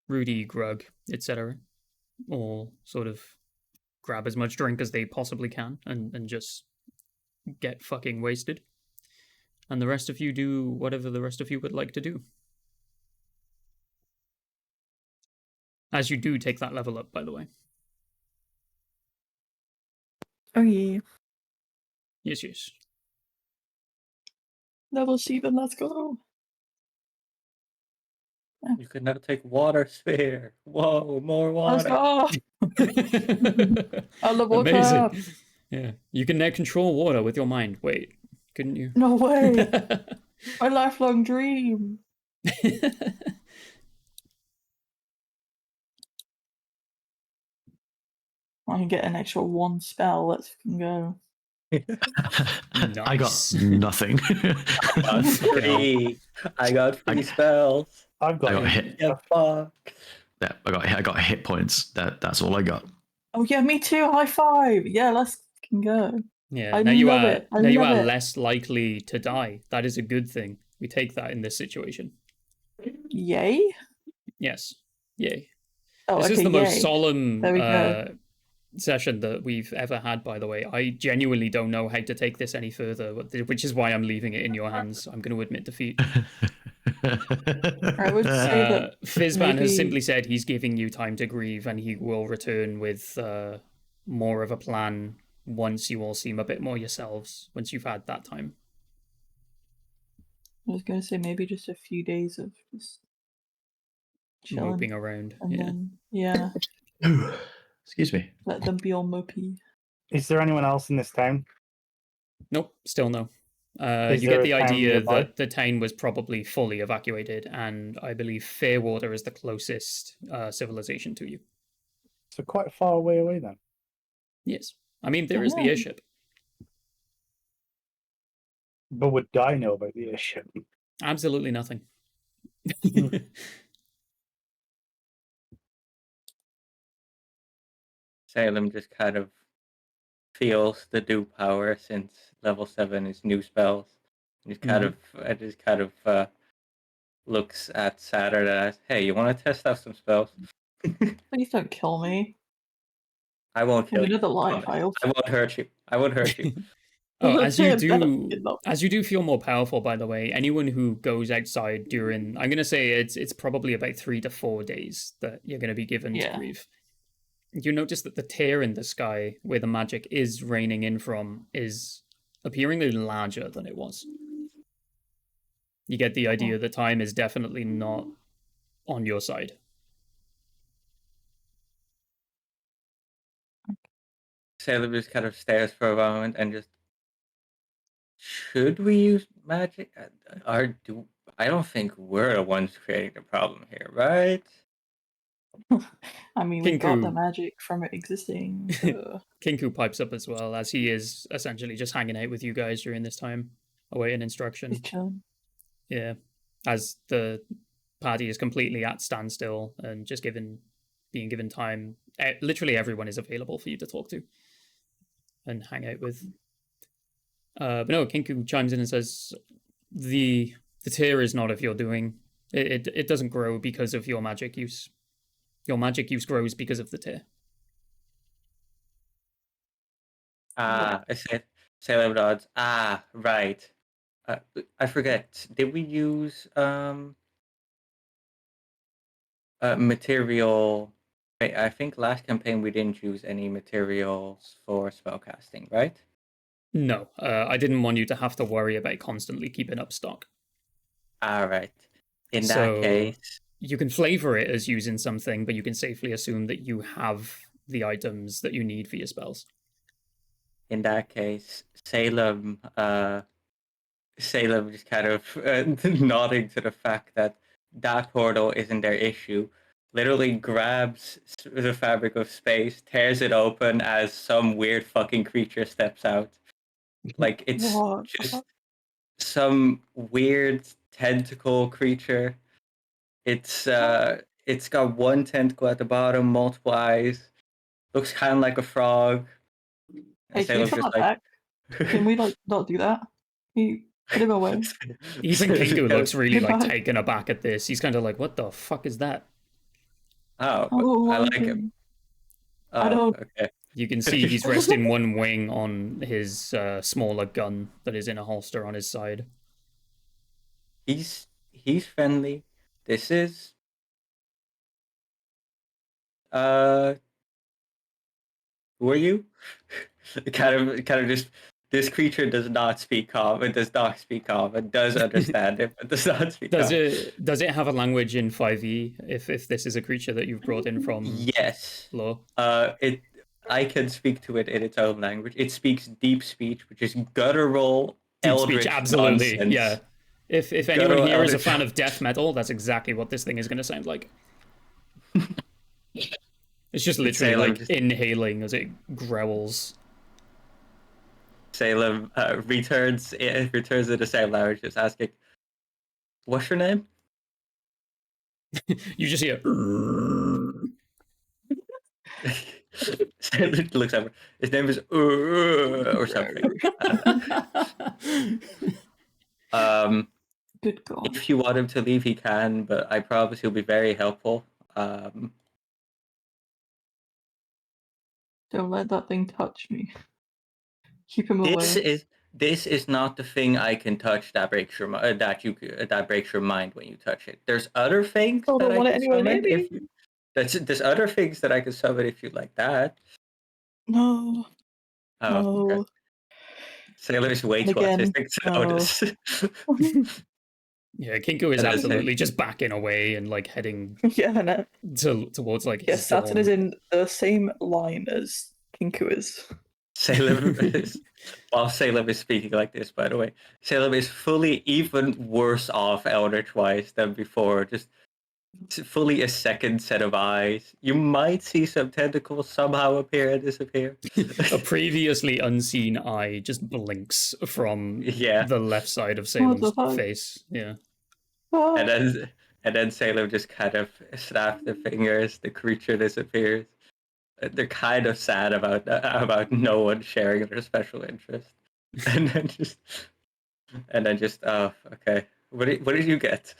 Rudy, Grug, etc. all sort of grab as much drink as they possibly can and just get fucking wasted. And the rest of you do whatever the rest of you would like to do. As you do take that level up, by the way. Oh yeah. Yes. Level 7, let's go. You can now take water sphere. Whoa, more Let's water. go. I love water. Amazing. Yeah. You can now control water with your mind. Wait, couldn't you? No way. My lifelong dream. I can get an extra 1 spell. Let's fucking go. I got Nice. nothing. I got free spells. I've got, I got hit. Yeah, fuck. Yeah, I got hit points. That's all I got. Oh yeah, me too. High five. Yeah, let's fucking go. Yeah, I now you love are it. I now you love are it. less likely to die. That is a good thing. We take that in this situation. Yay. Yes. Yay. Oh, This okay, is the most yay. solemn There we go. session that we've ever had, by the way. I genuinely don't know how to take this any further, which is why I'm leaving it in your hands. I'm going to admit defeat. I would say that Fizban maybe- has simply said he's giving you time to grieve and he will return with more of a plan once you all seem a bit more yourselves, once you've had that time. I was gonna say maybe just a few days of just chilling. moping around. And Yeah. then, yeah, Excuse me. let them be all mopey. Is there anyone else in this town? Nope, still no. Is You there get a the town idea nearby? that the town was probably fully evacuated, and I believe Fairwater is the closest civilization to you. So quite far away then. Yes. I mean, there is the Yeah. airship. But would Guy know about the airship? Absolutely nothing. Salem just kind of feels the dew power since level 7 is new spells. And just kind of looks at Saturn and asks, "Hey, you want to test out some spells?" Please don't kill me. I won't kill We you. know the life promise. I'll I won't hurt you. I won't hurt you. Oh, as you Better do, enough. as you do feel more powerful, by the way, anyone who goes outside during, I'm gonna say it's probably about 3 to 4 days that you're gonna be given to Yeah. grieve. You notice that the tear in the sky where the magic is raining in from is appearingly larger than it was. You get the idea that time is definitely not on your side. Salem just kind of stares for a moment and just, should we use magic? I don't think we're the ones creating the problem here, right? I mean, we got the Kinku. magic from it existing. So. Kinku pipes up as well, as he is essentially just hanging out with you guys during this time, awaiting instruction. He's chilling. Yeah, as the party is completely at standstill and just being given time. Literally everyone is available for you to talk to and hang out with. But no, Kinku chimes in and says, "The tear is not of your doing. It doesn't grow because of your magic use. Your magic use grows because of the tear." I said Salem nods. Right. I forget. Did we use material? I think last campaign we didn't use any materials for spellcasting, right? No, I didn't want you to have to worry about constantly keeping up stock. All right. In So- that case, You can flavor it as using something, but you can safely assume that you have the items that you need for your spells. Salem just kind of nodding to the fact that portal isn't their issue, literally grabs the fabric of space, tears it open as some weird fucking creature steps out. Like it's What? just some weird tentacle creature. It's got one tentacle at the bottom, multiple eyes. Looks kind of like a frog. Hey, can you Salem's put just that back? Can we not do that? Can you put him away? Even Kinku looks really like Goodbye. taken aback at this. He's kind of like, "What the fuck is that?" Oh, Oh, I like him. Oh, I don't- Okay. You can see he's resting one wing on his smaller gun that is in a holster on his side. He's friendly. This is who are you? kind of just this creature does not speak Common, does not speak Common, does understand it, but does not speak Does Common. it have a language in 5e if this is a creature that you've brought in from Yes. lore? I can speak to it in its own language. It speaks deep speech, which is guttural Deep eldritch speech, absolutely. nonsense. Yeah. If anyone Guttural here is a eldritch- fan of death metal, that's exactly what this thing is going to sound like. It's just literally Salem like inhaling as it growls. Salem returns in the same language, just asking, "What's your name?" You just hear. Salem looks over. His name is or something. Good God. If you want him to leave, he can, but I promise he'll be very helpful. Don't let that thing touch me. Keep him away. This is not the thing I can touch that breaks your that breaks your mind when you touch it. There's other things Oh, that don't I want it can anywhere summon near if you. There's other things that I can summon if you like that. No. Oh, No. okay. Sailor's way And too again, autistic to no. notice. Yeah, Kinku is And then absolutely just backing away and like heading Yeah, I know. towards like Yes, his Saturn dorm. is in the same line as Kinku is. Salem is, while Salem is speaking like this, by the way, Salem is fully even worse off Eldritch-wise than before. Just fully a second set of eyes. You might see some tentacles somehow appear and disappear. A previously unseen eye just blinks from Yeah. the left side of What the Salem's fuck? face. Yeah. Ah, And then Salem just kind of snaps the fingers. The creature disappears. They're kind of sad about no one sharing their special interest, and then just oh okay. What did you get?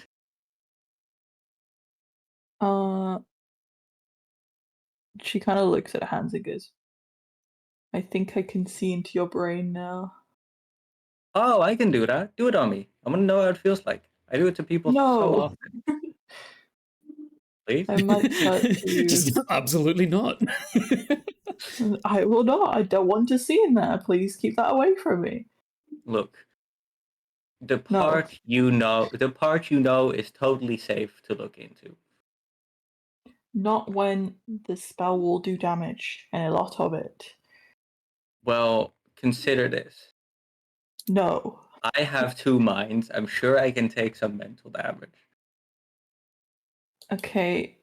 She kind of looks at Hans and goes, I think I can see into your brain now. Oh, I can do that. Do it on me. I want to know how it feels like. I do it to people so No, often. Please. I might hurt you. Just absolutely not. I will not. I don't want to see in there. Please keep that away from me. Look, the No. part you know is totally safe to look into. Not when the spell will do damage, and a lot of it. Well, consider this. No. I have 2 minds. I'm sure I can take some mental damage. Okay.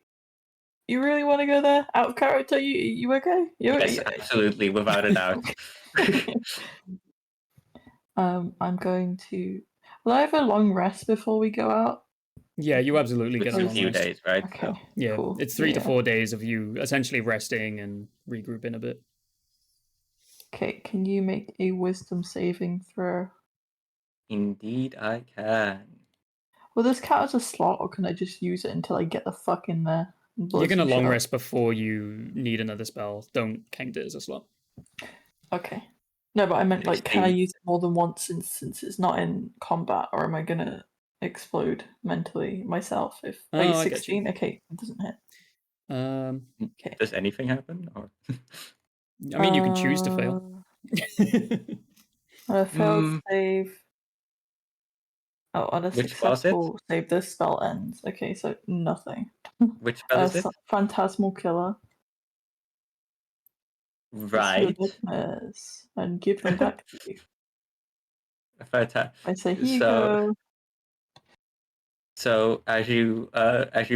You really want to go there? Out of character? You okay? Yes, absolutely, without a doubt. I'm going to. Will I have a long rest before we go out? Yeah, you absolutely Which get a is a long few rest. days, right? Okay. So, Yeah, Cool. it's 3 to Yeah. 4 days of you essentially resting and regrouping a bit. Okay, can you make a wisdom saving throw? indeed, I can. Will this count as a slot, or can I just use it until I get the fuck in there? and blow You're gonna some shit long up? rest before you need another spell. Don't count it as a slot. Okay. No, but I meant like, Just can I eight. use it more than once since it's not in combat, or am I gonna explode mentally myself if Oh, like I get you. 16? Okay, it doesn't hit. Okay. Does anything happen? Or I mean, you can choose to fail. Failed Mm. save. Oh, on a Which was it? successful save, this spell ends. Okay, so nothing. Which spell is it? Phantasmal Killer. It's your Right. nightmares and give them back to you. I say, here you go. So as you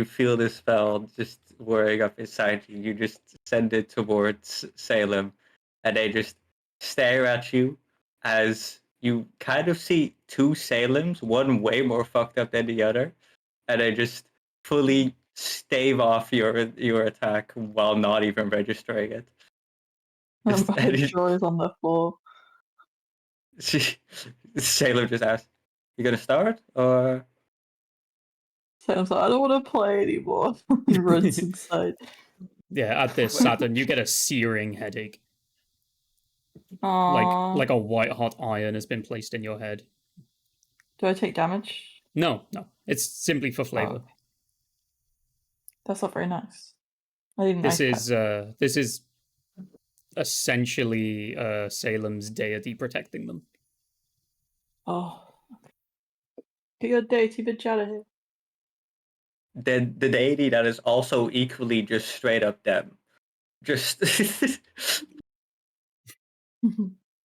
feel this spell just whirring up inside you, you just send it towards Salem, and they just stare at you as you kind of see 2 Salems, one way more fucked up than the other, and they just fully stave off your attack while not even registering it. And Joy is on the floor. Salem just asks, "You gonna start or?" Sam's like, I don't want to play anymore. He runs inside. Yeah, at this Saturn, you get a searing headache. Aww. Like a white hot iron has been placed in your head. Do I take damage? No. It's simply for flavor. Oh. That's not very nice. I didn't. This is essentially Salem's deity protecting them. Oh. Get your deity bitch out of here. The deity that is also equally just straight up them. Just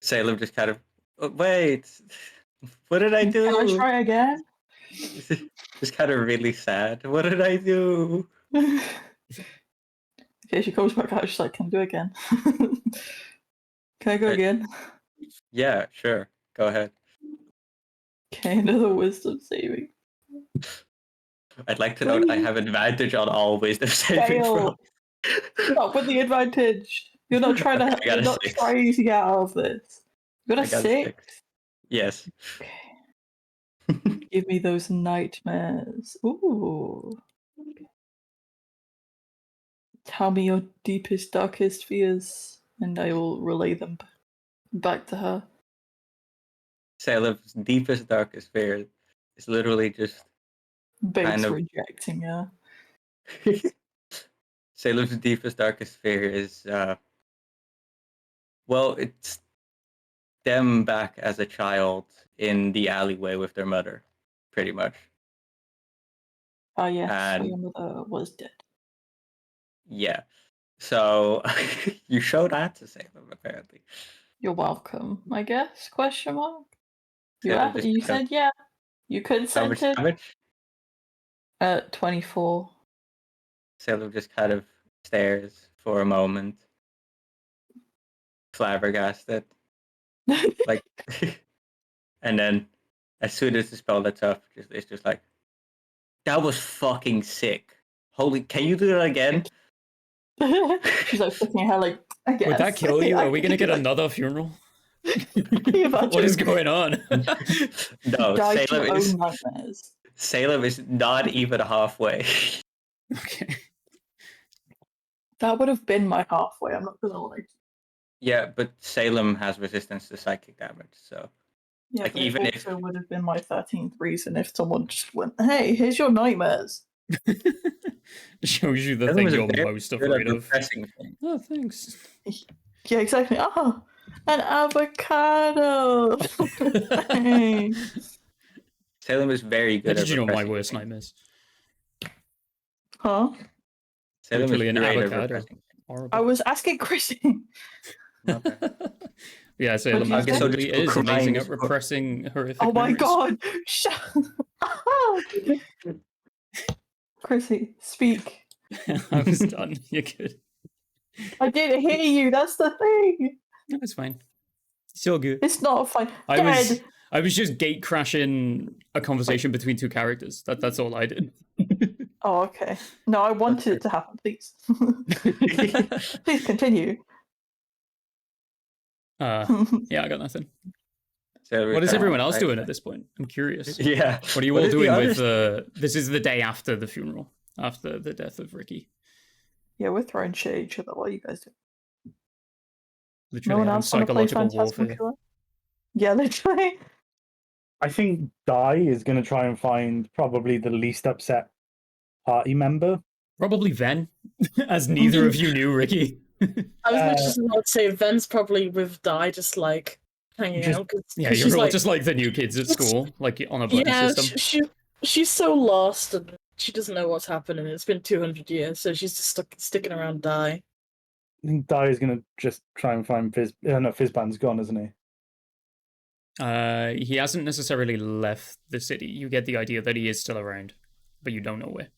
Salem just kind of wait. What did I do? Can I try again? Just kind of really sad. What did I do? Okay, she comes back out. She's like, "Can I do it again? Can I go again?" Yeah, sure. Go ahead. Okay, another wisdom saving. I'd like to note I have advantage on all wisdom saving Fail. throws. Stop with the advantage. You're not trying to. Okay, I got You're a not 6. trying to get out of this. You got I a got a 6. 6. Yes. Okay. Give me those nightmares. Ooh. Tell me your deepest, darkest fears, and I will relay them back to her. Salem's deepest, darkest fear is literally just Babe's kind of rejecting her. Salem's deepest, darkest fear is well, it's them back as a child in the alleyway with their mother, pretty much. Oh yes, And- your mother was dead. Yeah. So you showed that to Salem, apparently. You're welcome, I guess? Question mark. You Salem asked, just you kind of- said yeah. You How much consented. damage? 24. Salem just kind of stares for a moment, flabbergasted. Like, and then as soon as the spell lets off, it's just like, that was fucking sick. Holy, can you do that again? She's like flicking her hair like, I guess. Would that kill you? I Are we can gonna get do that. another funeral? you imagine? What is going on? No, Die to Salem your is own nightmares. Salem is not even halfway. Okay. That would have been my halfway, I'm not gonna lie. Yeah, but Salem has resistance to psychic damage, so Yeah, Like, but even it if- also would have been my 13th reason if someone just went, hey, here's your nightmares. Shows you the Salem thing is you're very most good afraid at of. repressing things. Oh, thanks. Yeah, exactly. Oh, an avocado. Thanks. Salem is very How good at did you know my repressing worst things. nightmares? Huh? Salem Literally is an great at avocado. repressing. Horrible. I was asking Chrissy. Okay. Yeah, Salem you say? absolutely So just is amazing crying at is- repressing horrific Oh my memories. god! Shut Chrissy, speak. I was done. You're good. I didn't hear you, that's the thing. No, it's fine. It's all good. It's not fine. I Dead. was just gate crashing a conversation between two characters. That's all I did. Oh, okay. No, I wanted it to happen, please. Please continue. Yeah, I got nothing. Salem What is kind of everyone else like- doing at this point? I'm curious. Yeah. What are you What all is the doing other with this is the day after the funeral, after the death of Ricky. Yeah, we're throwing shit at each other. What are you guys doing? No Literally one having else want to play psychological Phantasmal warfare. Killer? Yeah, literally. I think Dai is going to try and find probably the least upset party member. Probably Ven, as neither of you knew Ricky. I was literally just about to say Ven's probably with Di, just like hanging Just- out. 'cause Yeah, she's you're all like, just like the new kids at school, like on a buddy yeah, system. she's so lost and she doesn't know what's happening. It's been 200 years, so she's just sticking around Di. I think Dai is going to just try and find Fizz. No, Fizzband's gone, isn't he? He hasn't necessarily left the city. You get the idea that he is still around, but you don't know where.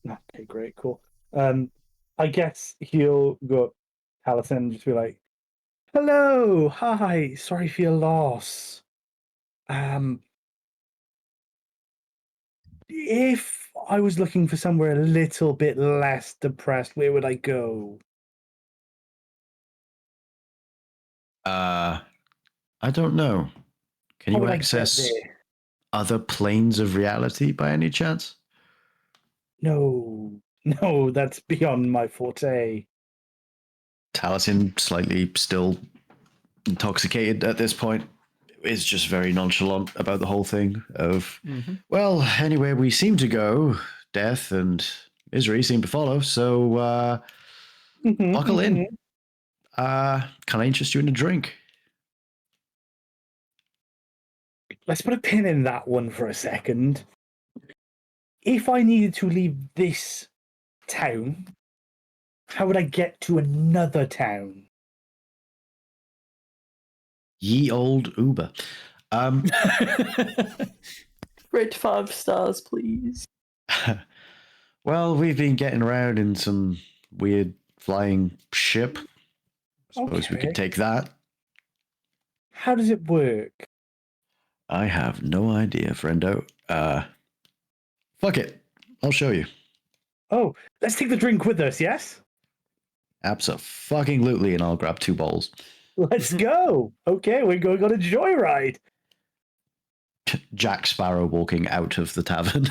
Okay, great, cool. I guess he'll go up to Allison and just be like, "Hello, hi, sorry for your loss. If I was looking for somewhere a little bit less depressed, where would I go?" I don't know. Can How you would I get access there? other planes of reality by any chance? No, that's beyond my forte. Taliesin, slightly still intoxicated at this point, is just very nonchalant about the whole thing of, well, anywhere we seem to go, death and misery seem to follow, so buckle in. Can I interest you in a drink? Let's put a pin in that one for a second. If I needed to leave this town, how would I get to another town? Ye old Uber. Rate 5 stars, please. Well, we've been getting around in some weird flying ship. Suppose we Okay. could take that. How does it work? I have no idea, friendo. Fuck it. I'll show you. Oh, let's take the drink with us, yes? Abso-fucking-lutely, and I'll grab 2 bowls. Let's go. Okay, we're going on a joyride. Jack Sparrow walking out of the tavern.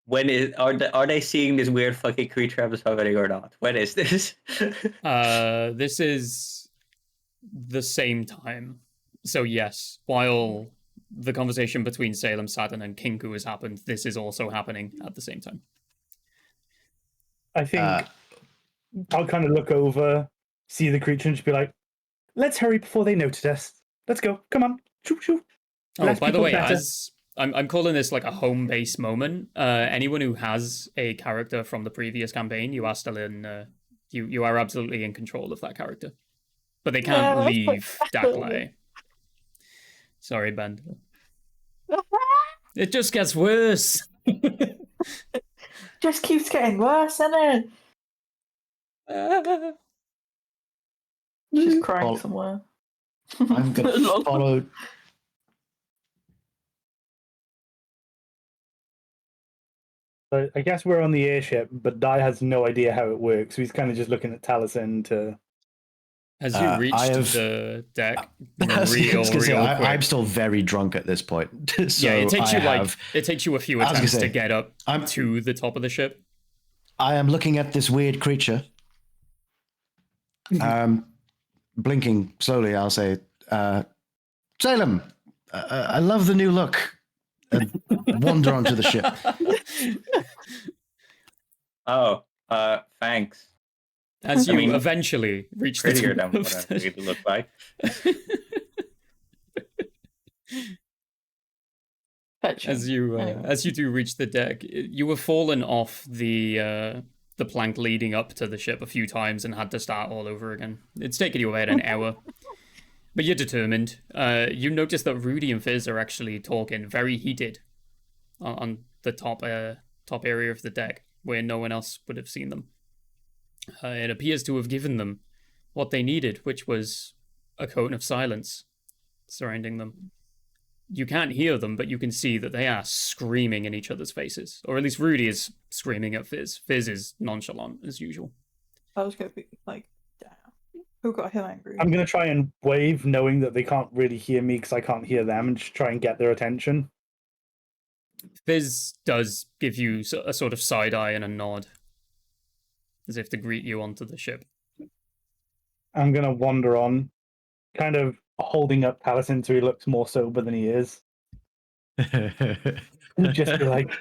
When is are they seeing this weird fucking creature I'm summoning or not? When is this? This is the same time. So yes, while the conversation between Salem, Saturn, and Kinku has happened, this is also happening at the same time. I think I'll kind of look over, see the creature, and just be like, let's hurry before they notice us. Let's go. Come on. Shoo, shoo. Oh, Less by the people way, better. as I'm calling this like a home base moment. Anyone who has a character from the previous campaign, you are still in. You are absolutely in control of that character, but they can't No, leave Daklai. Sorry, Ben. It just gets worse. Just keeps getting worse, isn't it? She's crying Well, somewhere. I'm gonna Lol. follow. So I guess we're on the airship, but Dai has no idea how it works. So he's kind of just looking at Taliesin to. As you I reached have- the deck, I was real gonna say, quick. I'm still very drunk at this point. So Yeah, it takes I you have, it takes you a few I was gonna attempts to say, get up I'm- to the top of the ship. I am looking at this weird creature. Blinking slowly, I'll say, Salem, I love the new look. And wander onto the ship. Oh, thanks. As I you mean, eventually reach the Prettier top than of what I the really look like. Fetching. Anyway. As you do reach the deck, you have fallen off the plank leading up to the ship a few times and had to start all over again. It's taken you about an hour, but you're determined. You notice that Rudy and Fizz are actually talking very heated on the top area of the deck where no one else would have seen them. It appears to have given them what they needed, which was a cone of silence surrounding them. You can't hear them, but you can see that they are screaming in each other's faces. Or at least Rudy is screaming at Fizz. Fizz is nonchalant, as usual. I was gonna be like, damn. Who got him angry? I'm gonna try and wave, knowing that they can't really hear me because I can't hear them, and just try and get their attention. Fizz does give you a sort of side eye and a nod, as if to greet you onto the ship. I'm gonna wander on, kind of holding up Taliesin so he looks more sober than he is. And just be like,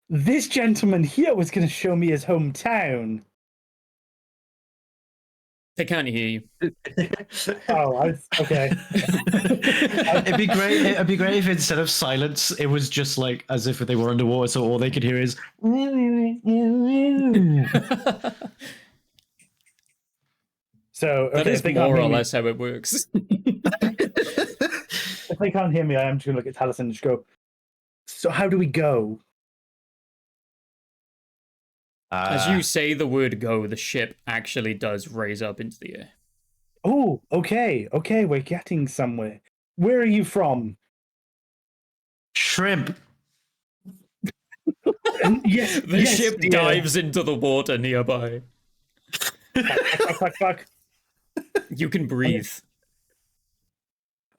this gentleman here was gonna show me his hometown. They can't hear you. Oh, okay. It'd be great. It'd be great if instead of silence, it was just like as if they were underwater, so all they could hear is. So That okay, is if they can't more hear or me, less how it works. if they can't hear me, I am just gonna look at Taliesin and just go. So how do we go? As you say the word go, the ship actually does raise up into the air. Oh, okay, we're getting somewhere. Where are you from? Shrimp. Yes, The yes, ship dear. dives into the water nearby. Fuck. You can breathe.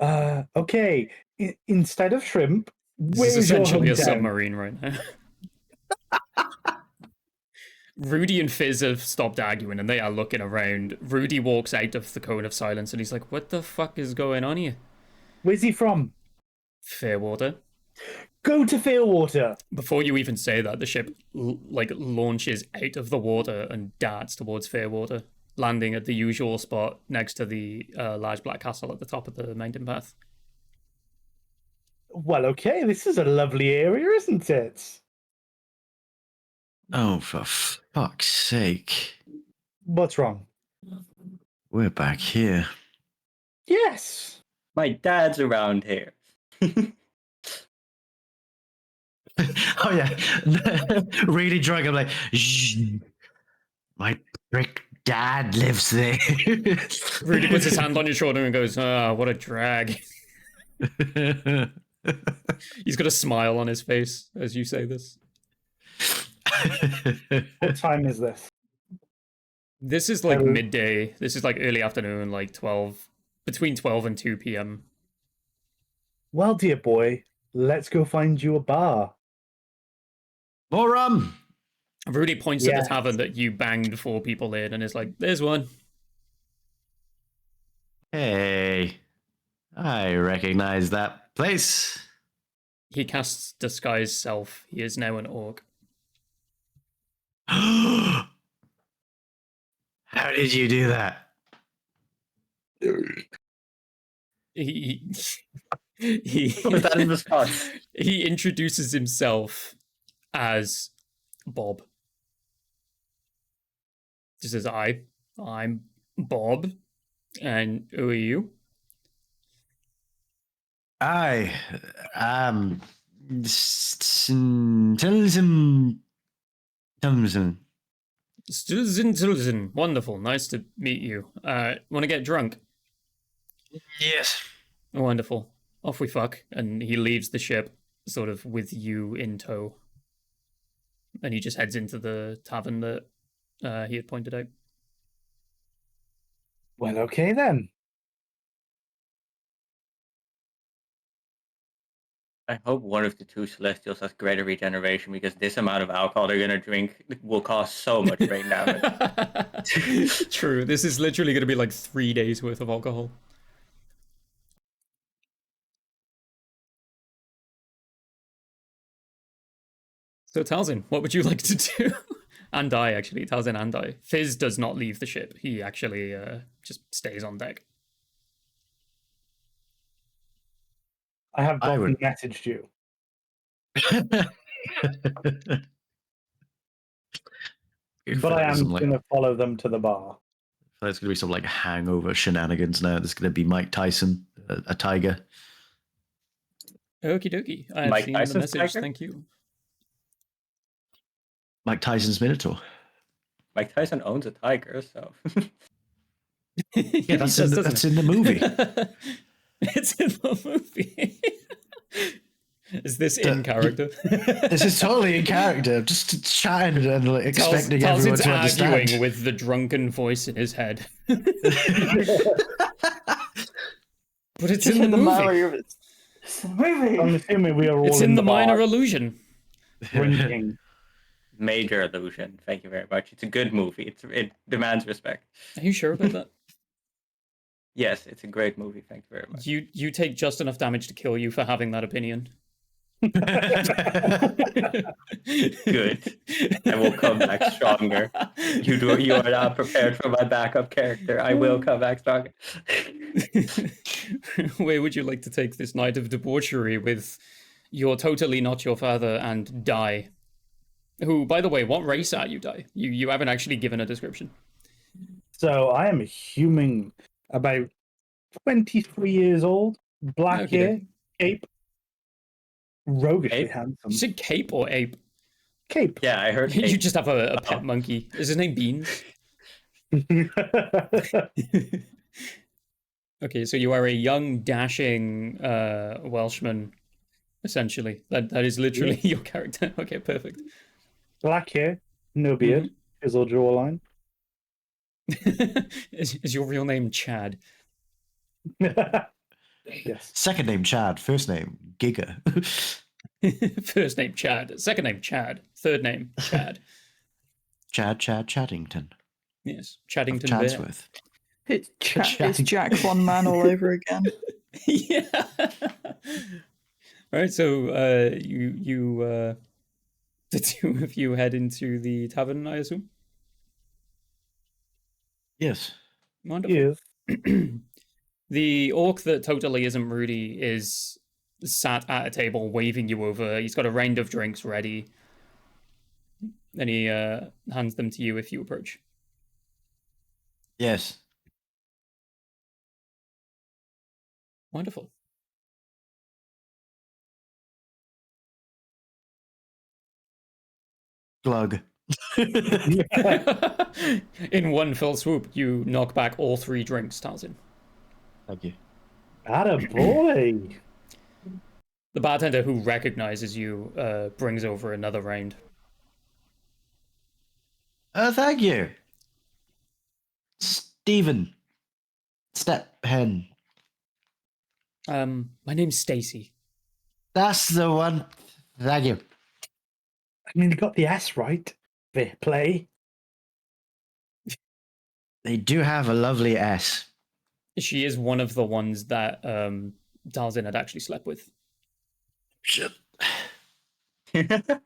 Okay. Instead of shrimp, This where's is essentially your a hometown? submarine right now. Rudy and Fizz have stopped arguing and they are looking around. Rudy walks out of the cone of silence and he's like, what the fuck is going on here? Where's he from? Fairwater. Go to Fairwater. Before you even say that, the ship launches out of the water and darts towards Fairwater, landing at the usual spot next to the large black castle at the top of the mountain path. Well, okay, this is a lovely area, isn't it? Oh, for fuck's sake! What's wrong? We're back here. Yes. My dad's around here. Oh yeah, really drunk. I'm like, shh, my prick dad lives there. Rudy puts his hand on your shoulder and goes, ah, what a drag. He's got a smile on his face as you say this. What time is this? This is like Hello. midday. This is like early afternoon, like 12, between 12 and 2 p.m. Well, dear boy, let's go find you a bar. More rum. Rudy points at Yes. the tavern that you banged 4 people in and is like, there's one. Hey, I recognize that place. He casts Disguise Self. He is now an orc. How did you do that? He He Put that in the spot. he introduces himself as Bob. Just says, I'm Bob, and who are you? I am Thompson. Stilzen. Wonderful, nice to meet you. Want to get drunk? Yes. Wonderful. Off we fuck. And he leaves the ship, sort of with you in tow. And he just heads into the tavern that he had pointed out. Well, okay then. I hope one of the two Celestials has greater regeneration, because this amount of alcohol they're gonna drink will cause so much brain damage. True. This is literally going to be like 3 days worth of alcohol. So Talzin, what would you like to do? And I, actually. Talzin and I. Fizz does not leave the ship. He actually just stays on deck. I have I Dolphin would- messaged you. But I am going to follow them to the bar. There's going to be some like hangover shenanigans now. There's going to be Mike Tyson, a tiger. Okie dokie. I have Mike seen Tyson's the message. tiger? Thank you. Mike Tyson's Minotaur. Mike Tyson owns a tiger, so Yeah, that's in the movie. It's in the movie. Is this in character? This is totally in character. Just chatting and like, expecting everyone Talzin's to understand. arguing with the drunken voice in his head. But it's in the movie. Mario. It's in the movie. I'm assuming we are all It's in the minor bar illusion. drinking. major illusion. Thank you very much. It's a good movie. It demands respect. Are you sure about that? Yes, it's a great movie. Thank you very much. You take just enough damage to kill you for having that opinion. Good. I will come back stronger. You are not prepared for my backup character. I will come back stronger. Where would you like to take this night of debauchery with You're Totally Not Your Father and Die? Who, by the way, what race are you, Die? You haven't actually given a description. So I am a human, about 23 years old, black Okay, hair, cape, roguishly Cape? You handsome. said cape or ape? Cape. Yeah, I heard. You just have a pet monkey. Is his name Beans? Okay, so you are a young, dashing Welshman, essentially. That is literally your character. Okay, perfect. Black hair, no beard, chiseled jawline. Is your real name Chad? Yes. Second name Chad, first name Giga. First name Chad, second name Chad, third name Chad. Chad Chaddington. Yes, Of Chaddington Bear. Chadsworth. It's Jack Von Man all over again. Yeah. All right, so the two of you head into the tavern, I assume. Yes. Wonderful. Yes. The orc that totally isn't Rudy is sat at a table waving you over. He's got a round of drinks ready. And he hands them to you if you approach. Yes. Wonderful. Glug. In one fell swoop, you knock back all three drinks, Talzin. Thank you. Attaboy. The bartender, who recognizes you, brings over another round. Thank you. Stephen. Step hen. My name's Stacy. That's the one. Thank you. I mean, you got the S right. Fair play. They do have a lovely S. She is one of the ones that Talzin had actually slept with. Shit. I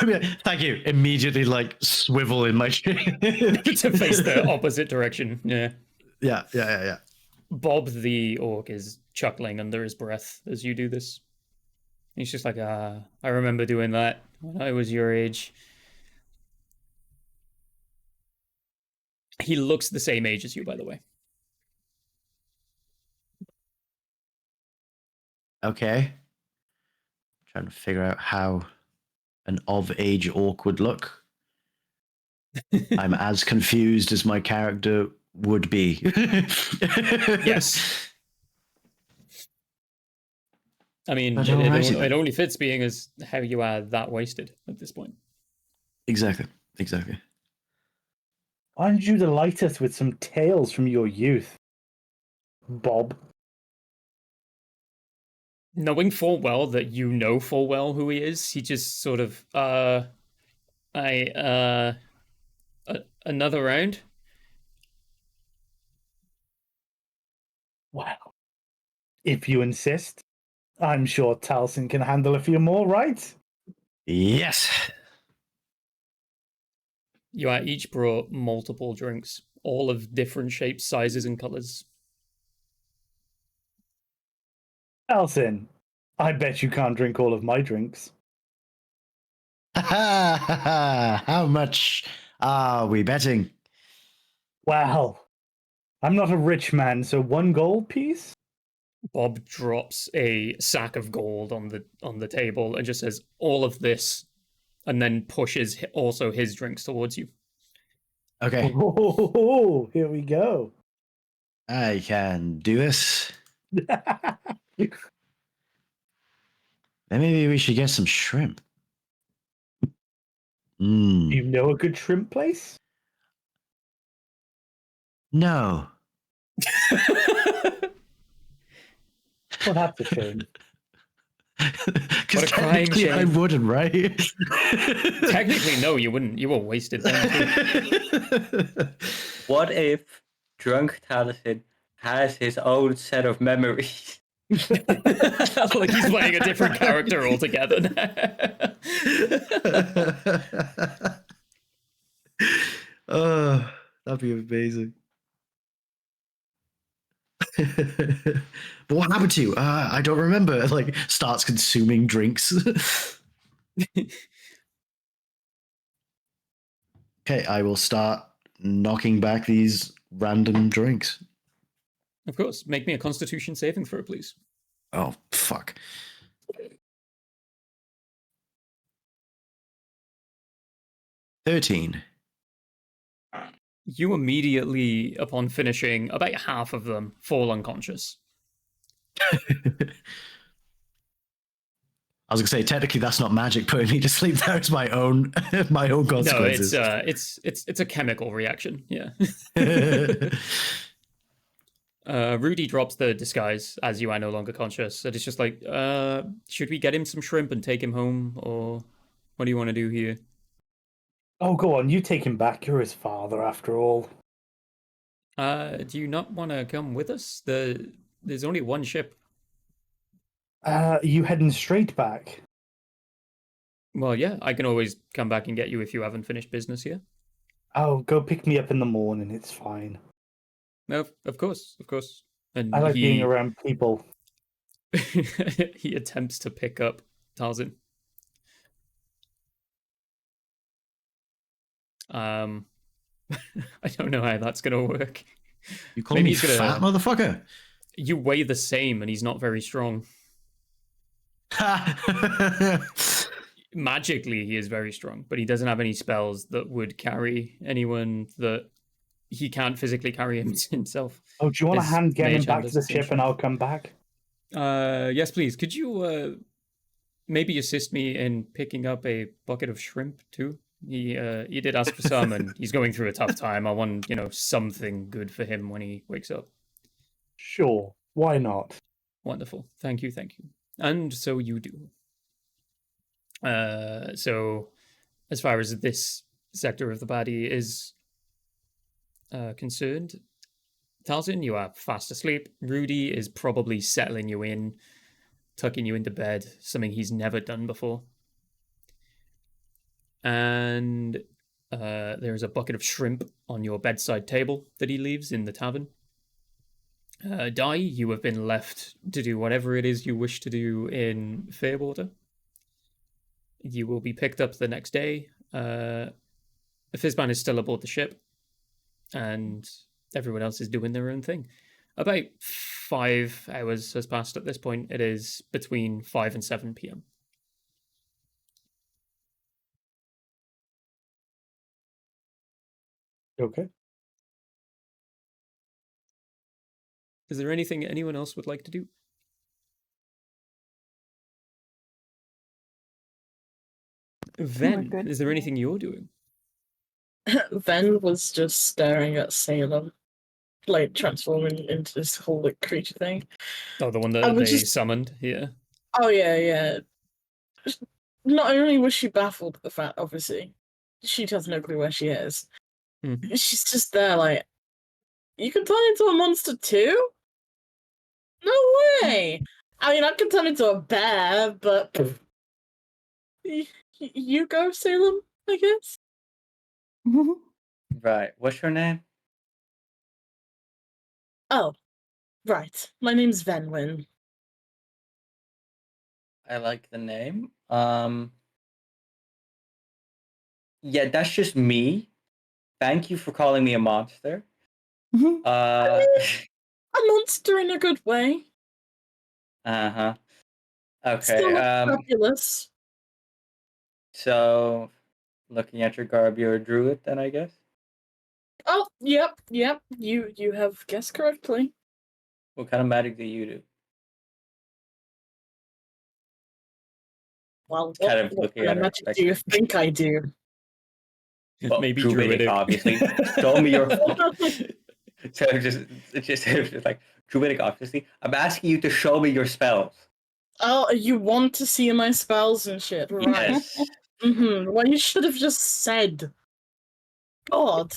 mean, thank you. Immediately, like, swivel in my chair. To face the opposite direction. Yeah. Yeah. Bob the orc is chuckling under his breath as you do this. He's just like, I remember doing that when I was your age. He looks the same age as you, by the way. Okay. Trying to figure out how an of-age orc would look. I'm as confused as my character would be. Yes. I mean, But it alrighty then. only fits being as how you are that wasted at this point. Exactly. Why don't you delight us with some tales from your youth, Bob? Knowing full well that you know full well who he is, he just sort of, another round? Well, if you insist, I'm sure Taliesin can handle a few more, right? Yes. You are each brought multiple drinks, all of different shapes, sizes, and colors. Taliesin, I bet you can't drink all of my drinks. How much are we betting? Well, I'm not a rich man, so 1 gold piece? Bob drops a sack of gold on the table and just says, all of this, and then pushes also his drinks towards you. Okay. Oh, here we go. I can do this. Then maybe we should get some shrimp. You know a good shrimp place? No. Well, that's a shame. Because What a crying technically I shame. wouldn't, right? Technically, no, you wouldn't. You were wasted then, too. What if drunk Taliesin has his own set of memories? Like he's playing a different character altogether. Oh, that'd be amazing. But what happened to you? I don't remember. Like, starts consuming drinks. Okay, I will start knocking back these random drinks. Of course, make me a Constitution saving throw, please. Oh, fuck. $13. You immediately, upon finishing about half of them, fall unconscious. I was gonna say technically that's not magic putting me to sleep. That is my own No, consequences. it's a chemical reaction. Yeah. Rudy drops the disguise as you are no longer conscious, and it's just like, should we get him some shrimp and take him home, or what do you want to do here? Oh, go on, you take him back. You're his father, after all. Do you not want to come with us? There's only one ship. You heading straight back? Well, yeah, I can always come back and get you if you haven't finished business here. Oh, go pick me up in the morning. It's fine. No, of course. And I like being around people. he attempts to pick up Taliesin. I don't know how that's gonna work. You call Maybe me he's gonna- fat, motherfucker? You weigh the same, and he's not very strong. Magically, he is very strong, but he doesn't have any spells that would carry anyone that he can't physically carry himself. Oh, do you want a His hand get him mage hand back to is the the same ship and I'll come back? Yes, please. Could you maybe assist me in picking up a bucket of shrimp too? He did ask for some, and he's going through a tough time. I want something good for him when he wakes up. Sure, why not? Wonderful. Thank you. And so you do. So as far as this sector of the body is concerned, Taliesin, you are fast asleep. Rudy is probably settling you in, tucking you into bed, something he's never done before. And there's a bucket of shrimp on your bedside table that he leaves in the tavern. Dai, you have been left to do whatever it is you wish to do in Fairwater. You will be picked up the next day. Fizzban is still aboard the ship, and everyone else is doing their own thing. About 5 hours has passed at this point. It is between 5 and 7 p.m. Okay. Is there anything anyone else would like to do? Ven, good. is there anything you're doing? Ven was just staring at Salem, like transforming into this whole like creature thing. Oh, the one I that was they just- summoned? Yeah. Oh yeah. Not only was she baffled at the fact, obviously, she has no clue where she is. Mhm. She's just there, like, you can turn into a monster too? No way! I mean, I can turn into a bear, but you go, Salem, I guess. Right. What's your name? Oh, right. My name's Venwin. I like the name. Yeah, that's just me. Thank you for calling me a monster. Uh A monster in a good way. uh-huh. Still Okay. not fabulous. So looking at your garb, you're a druid then, I guess? Oh, yep. You have guessed correctly. What kind of magic do you do? Well, Kind of what looking kind at of her magic like do you think I do? well, Maybe druidic, druidic. obviously. Show me your so just like druidic, obviously. I'm asking you to show me your spells. Oh, you want to see my spells and shit, right? Yes. Well, you should have just said. God.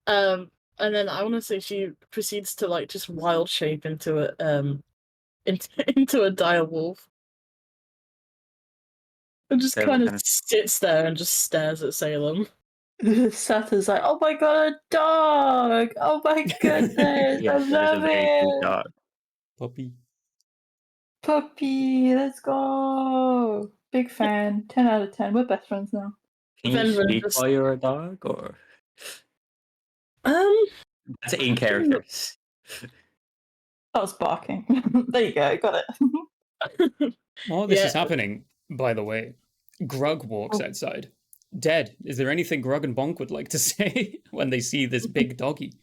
And then I want to say she proceeds to like just wild shape into into a dire wolf, and just So what kind of kind of- sits there and just stares at Salem. Saturn's like, oh my god, a dog! Oh my goodness, Yes, I that is a love very cute it! dog. Puppy. Puppy, let's go! Big fan, 10 out of 10. We're best friends now. Can you Venvin speak just- while you're a dog, or Um, that's in characters? I was barking. There you go, got it. While this Yeah. is happening, by the way, Grug walks outside. Dead. Is there anything Grug and Bonk would like to say when they see this big doggy?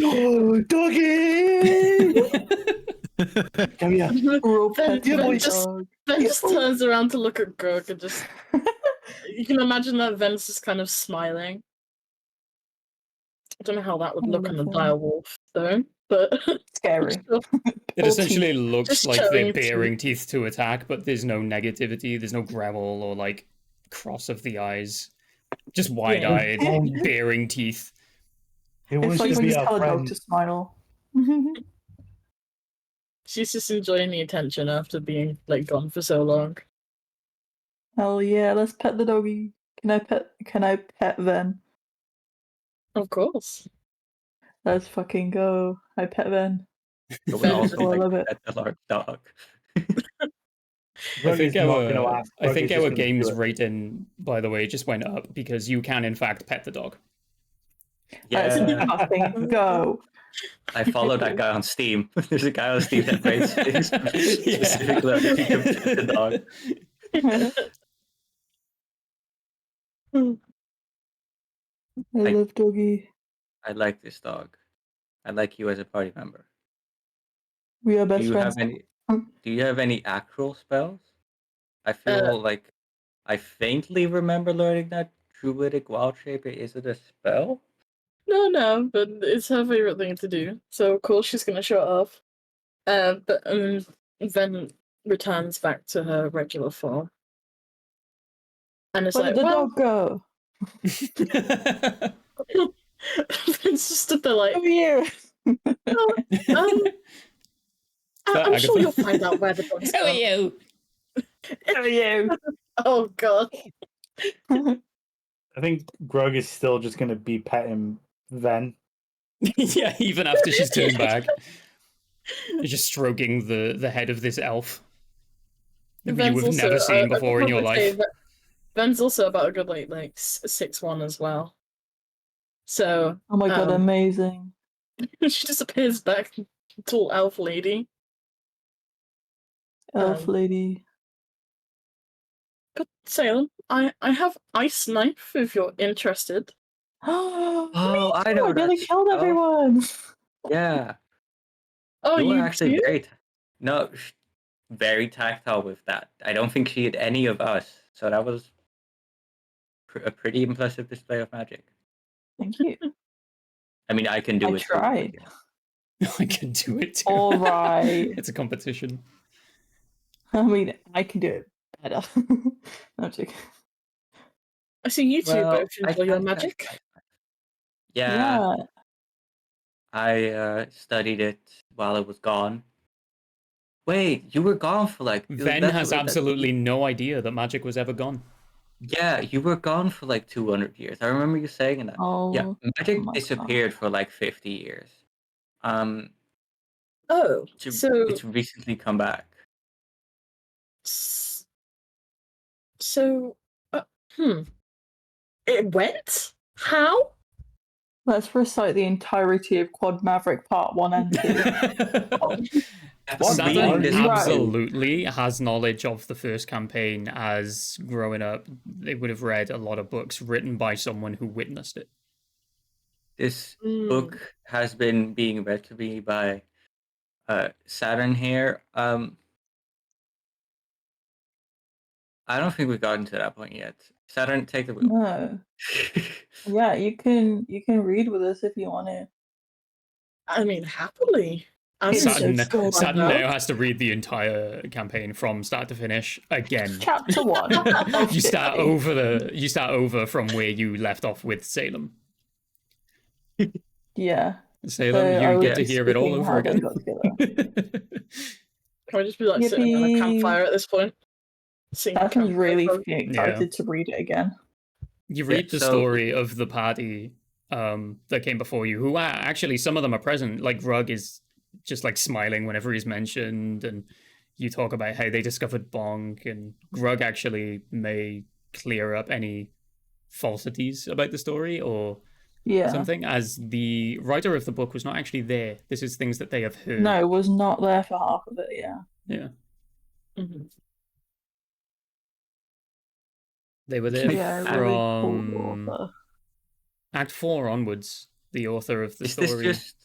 Oh, doggy! Come here. Rope Ven, pet my Ven just, dog. Ven just turns around to look at Grog and just. You can imagine that Ven's just kind of smiling. I don't know how that would Oh, look on a that's dire wolf, though, but. Scary. It All essentially teeth. looks Just like they're showing baring teeth to attack, but there's no negativity, there's no growl or like cross of the eyes. Just wide-eyed, baring teeth. He It's wants like to when be you our tell a dog friend. to smile. She's just enjoying the attention after being like gone for so long. Hell yeah, let's pet the doggy. Can I pet Ven? Of course. Let's fucking go. I pet Ven. I would also Oh, I like love to it. pet the large dog. I think our, ask. I think Ruggy's just our gonna games do it. rating, by the way, just went up because you can in fact pet the dog. Let's Yeah, fucking go. I follow that guy on Steam. There's a guy on Steam that rates things specifically on if you can pet the dog. I love doggy. I like this dog. I like you as a party member. We are Do best you friends. have any? Do you have any actual spells? I feel like I faintly remember learning that druidic wild shape. Is it a spell? No, but it's her favorite thing to do. So of course she's gonna show it off. But then returns back to her regular form. And it's Where like, did the well, dog go? it's just stood there like, Over here. I'm sure Agatha? you'll find out where the dog's How are gone. you? How are you? Oh god. I think Grug is still just going to be petting Ven Yeah, even after she's turned back. Just stroking the head of this elf that you Ven's have also, never seen I before in your probably say life. that Ven's also about a good like 6'1" as well. So Oh my god, amazing. she just appears back, tall elf lady. Elf lady. But Salem, I have ice knife if you're interested. Oh, Oh, I I know nearly that killed spell. everyone. Yeah, Oh, you were you actually too? very, no, very tactile with that. I don't think she hit any of us, so that was a pretty impressive display of magic. Thank you. I mean, I can do I it too. but tried. yeah. I can do it too. All right. It's a competition. I mean, I can do it better. No, I'm joking. I see you two Well, both I enjoy your can't magic. test that. Yeah, Yeah. I studied it while I was gone. Wait, you were gone for like Ven that's has what- absolutely no idea that magic was ever gone. Yeah, you were gone for like 200 years. I remember you saying that. Oh, Yeah, magic my disappeared for like 50 years. Oh, so It's recently come back. s- so it went? How? Let's recite the entirety of Quad Maverick Part 1 and 2. What Saturn reading this absolutely has knowledge of the first campaign, as growing up, they would have read a lot of books written by someone who witnessed it. This book has been being read to me by Saturn here. I don't think we've gotten to that point yet. Saturn, take the wheel. No. Yeah, you can read with us if you want to. I mean, happily. I'm It's Saturn, so cool, Saturn I know. now has to read the entire campaign from start to finish again. Chapter 1. You start over from where you left off with Salem. Yeah. Salem, So I you would get to be hear it all skipping over how they again. got together. Can I just be like sitting around a Yippee. campfire at this point? Seeing the Saturn's campfire really folk? fucking excited to read it again. You read the so- story of the party that came before you, who are actually, some of them are present. Like Rug is just like smiling whenever he's mentioned, and you talk about how they discovered Bonk, and Grug actually may clear up any falsities about the story or Yeah. something, as the writer of the book was not actually there. This is things that they have heard. No, was not there for half of it, yeah. Yeah. Mhm. They were there Yeah, really cool from author. Act 4 onwards, the author of the Is story. this just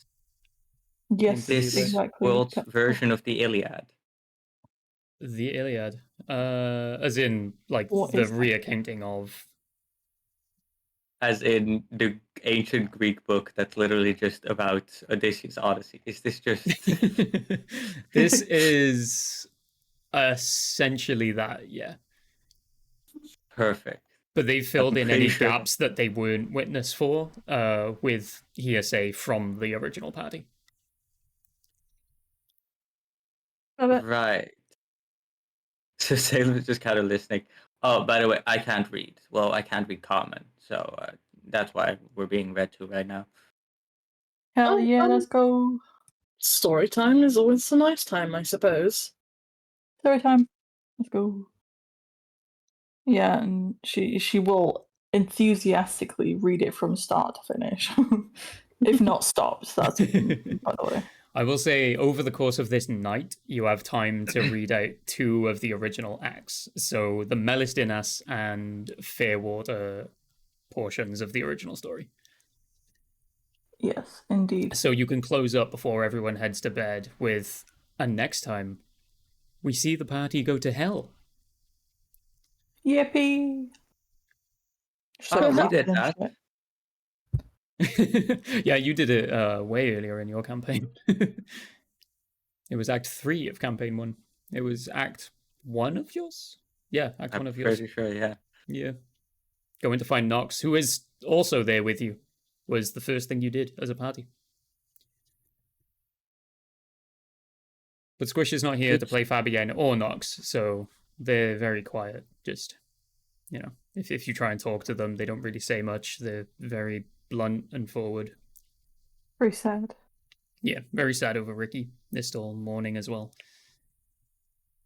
Yes, this exactly. world's Chapter version of the Iliad? The Iliad. As in, like, What the is that? reaccounting of... As in the ancient Greek book that's literally just about Odysseus' Odyssey. Is this just This is essentially that, yeah. perfect? But they filled in any pretty sure- gaps that they weren't witness for with hearsay from the original party. Right. So Salem's just kind of listening. Oh, by the way, I can't read. Well, I can't read common, so that's why we're being read to right now. Hell Oh, yeah, let's go. Story time is always a nice time, I suppose. Story time. Let's go. Yeah, and she will enthusiastically read it from start to finish. If not stops, that's by the way. I will say, over the course of this night, you have time to read out 2 of the original acts. So the Melistinas and Fairwater portions of the original story. Yes, indeed. So you can close up before everyone heads to bed with, and next time, we see the party go to hell. Yippee! Oh, we that did and that. shit. Yeah, you did it way earlier in your campaign. It was Act 3 of Campaign 1. It was Act 1 of yours? Yeah, Act 1 I'm of yours. pretty sure, yeah. Yeah. Going to find Nox, who is also there with you, was the first thing you did as a party. But Squish is not here to play Fabienne or Nox, so they're very quiet. Just, you know, if you try and talk to them, they don't really say much. They're very blunt and forward. Very sad. Yeah, very sad over Ricky. They're still mourning as well.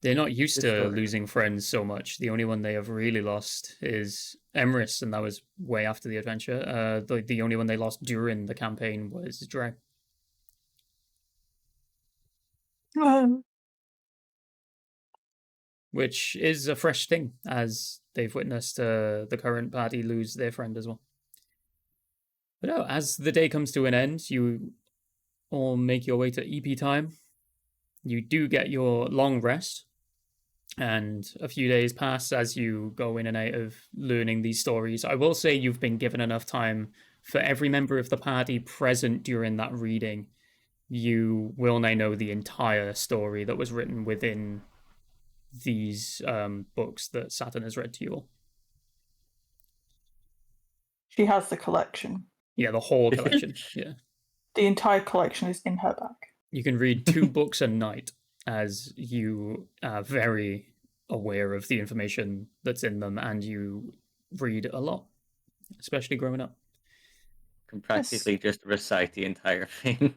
They're not used This to story. losing friends so much. The only one they have really lost is Emrys, and that was way after the adventure. The only one they lost during the campaign was Dre. Which is a fresh thing, as they've witnessed the current party lose their friend as well. But no, as the day comes to an end, you all make your way to EP time. You do get your long rest, and a few days pass as you go in and out of learning these stories. I will say you've been given enough time for every member of the party present during that reading. You will now know the entire story that was written within these books that Saturn has read to you all. She has the collection. Yeah, the whole collection. Yeah. The entire collection is in her bag. You can read 2 books a night, as you are very aware of the information that's in them, and you read a lot, especially growing up. Can practically just recite the entire thing.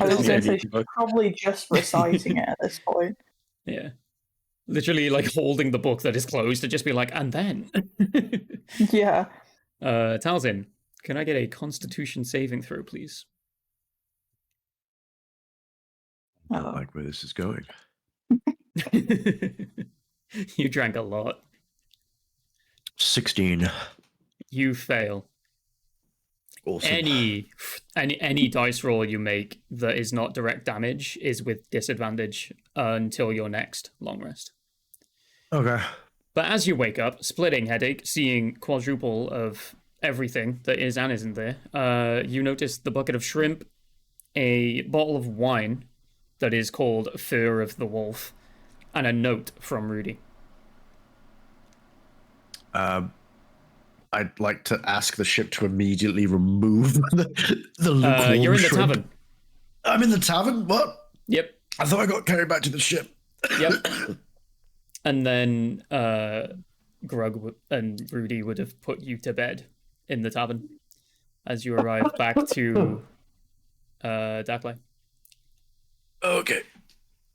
I was Yeah. going to say she's probably just reciting it at this point. Yeah. Literally, like, holding the book that is closed to just be like, and then. Yeah. Talzin, can I get a Constitution saving throw, please? I like where this is going. You drank a lot. 16. You fail. Awesome. Any dice roll you make that is not direct damage is with disadvantage until your next long rest. Okay. But as you wake up, splitting headache, seeing quadruple of everything that is and isn't there, you notice the bucket of shrimp, a bottle of wine that is called Fur of the Wolf, and a note from Rudy. I'd like to ask the ship to immediately remove the lukewarm You're in the shrimp. tavern. I'm in the tavern? What? Yep. I thought I got carried back to the ship. Yep. And then Grug and Rudy would have put you to bed in the tavern as you arrive back to Daklai. Okay.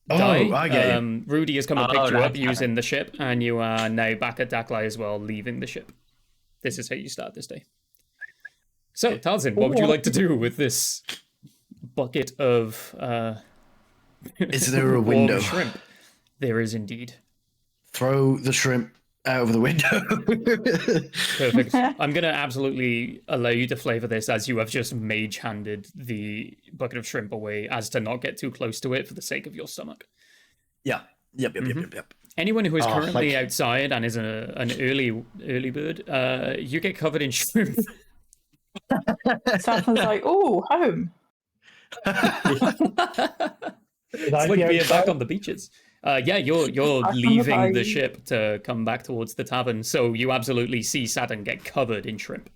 Dai, I get you. Rudy has come and picked you up that's using the ship, and you are now back at Daklai as well, leaving the ship. This is how you start this day. So, Talzin, what would you like to do with this bucket of Is there a warm window? shrimp? There is indeed. Throw the shrimp out of the window. Perfect. I'm going to absolutely allow you to flavor this as you have just mage-handed the bucket of shrimp away as to not get too close to it for the sake of your stomach. Yeah. Yep. Anyone who is Oh, currently like- outside and is an early bird, you get covered in shrimp. Saturn's like, oh, home. It's I like be being back outside? on the beaches. Yeah, you're I'm leaving the fine. ship to come back towards the tavern, so you absolutely see Saturn get covered in shrimp.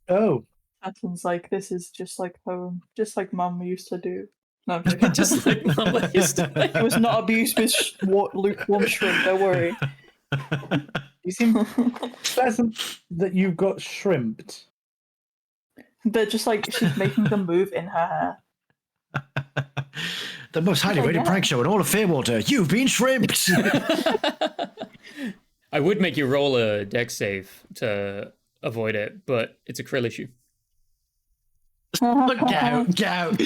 Oh, Saturn's like, this is just like home. Just like Mum used to do. No, I'm joking. Just like Mama used to. It was not abused with lukewarm shrimp, don't worry. you seem pleasant that you got shrimped. They're just like, she's making them move in her hair. The most highly Oh, rated yeah. prank show in all of Fairwater. You've been shrimped. I would make you roll a dex save to avoid it, but it's a Krill issue. Get out.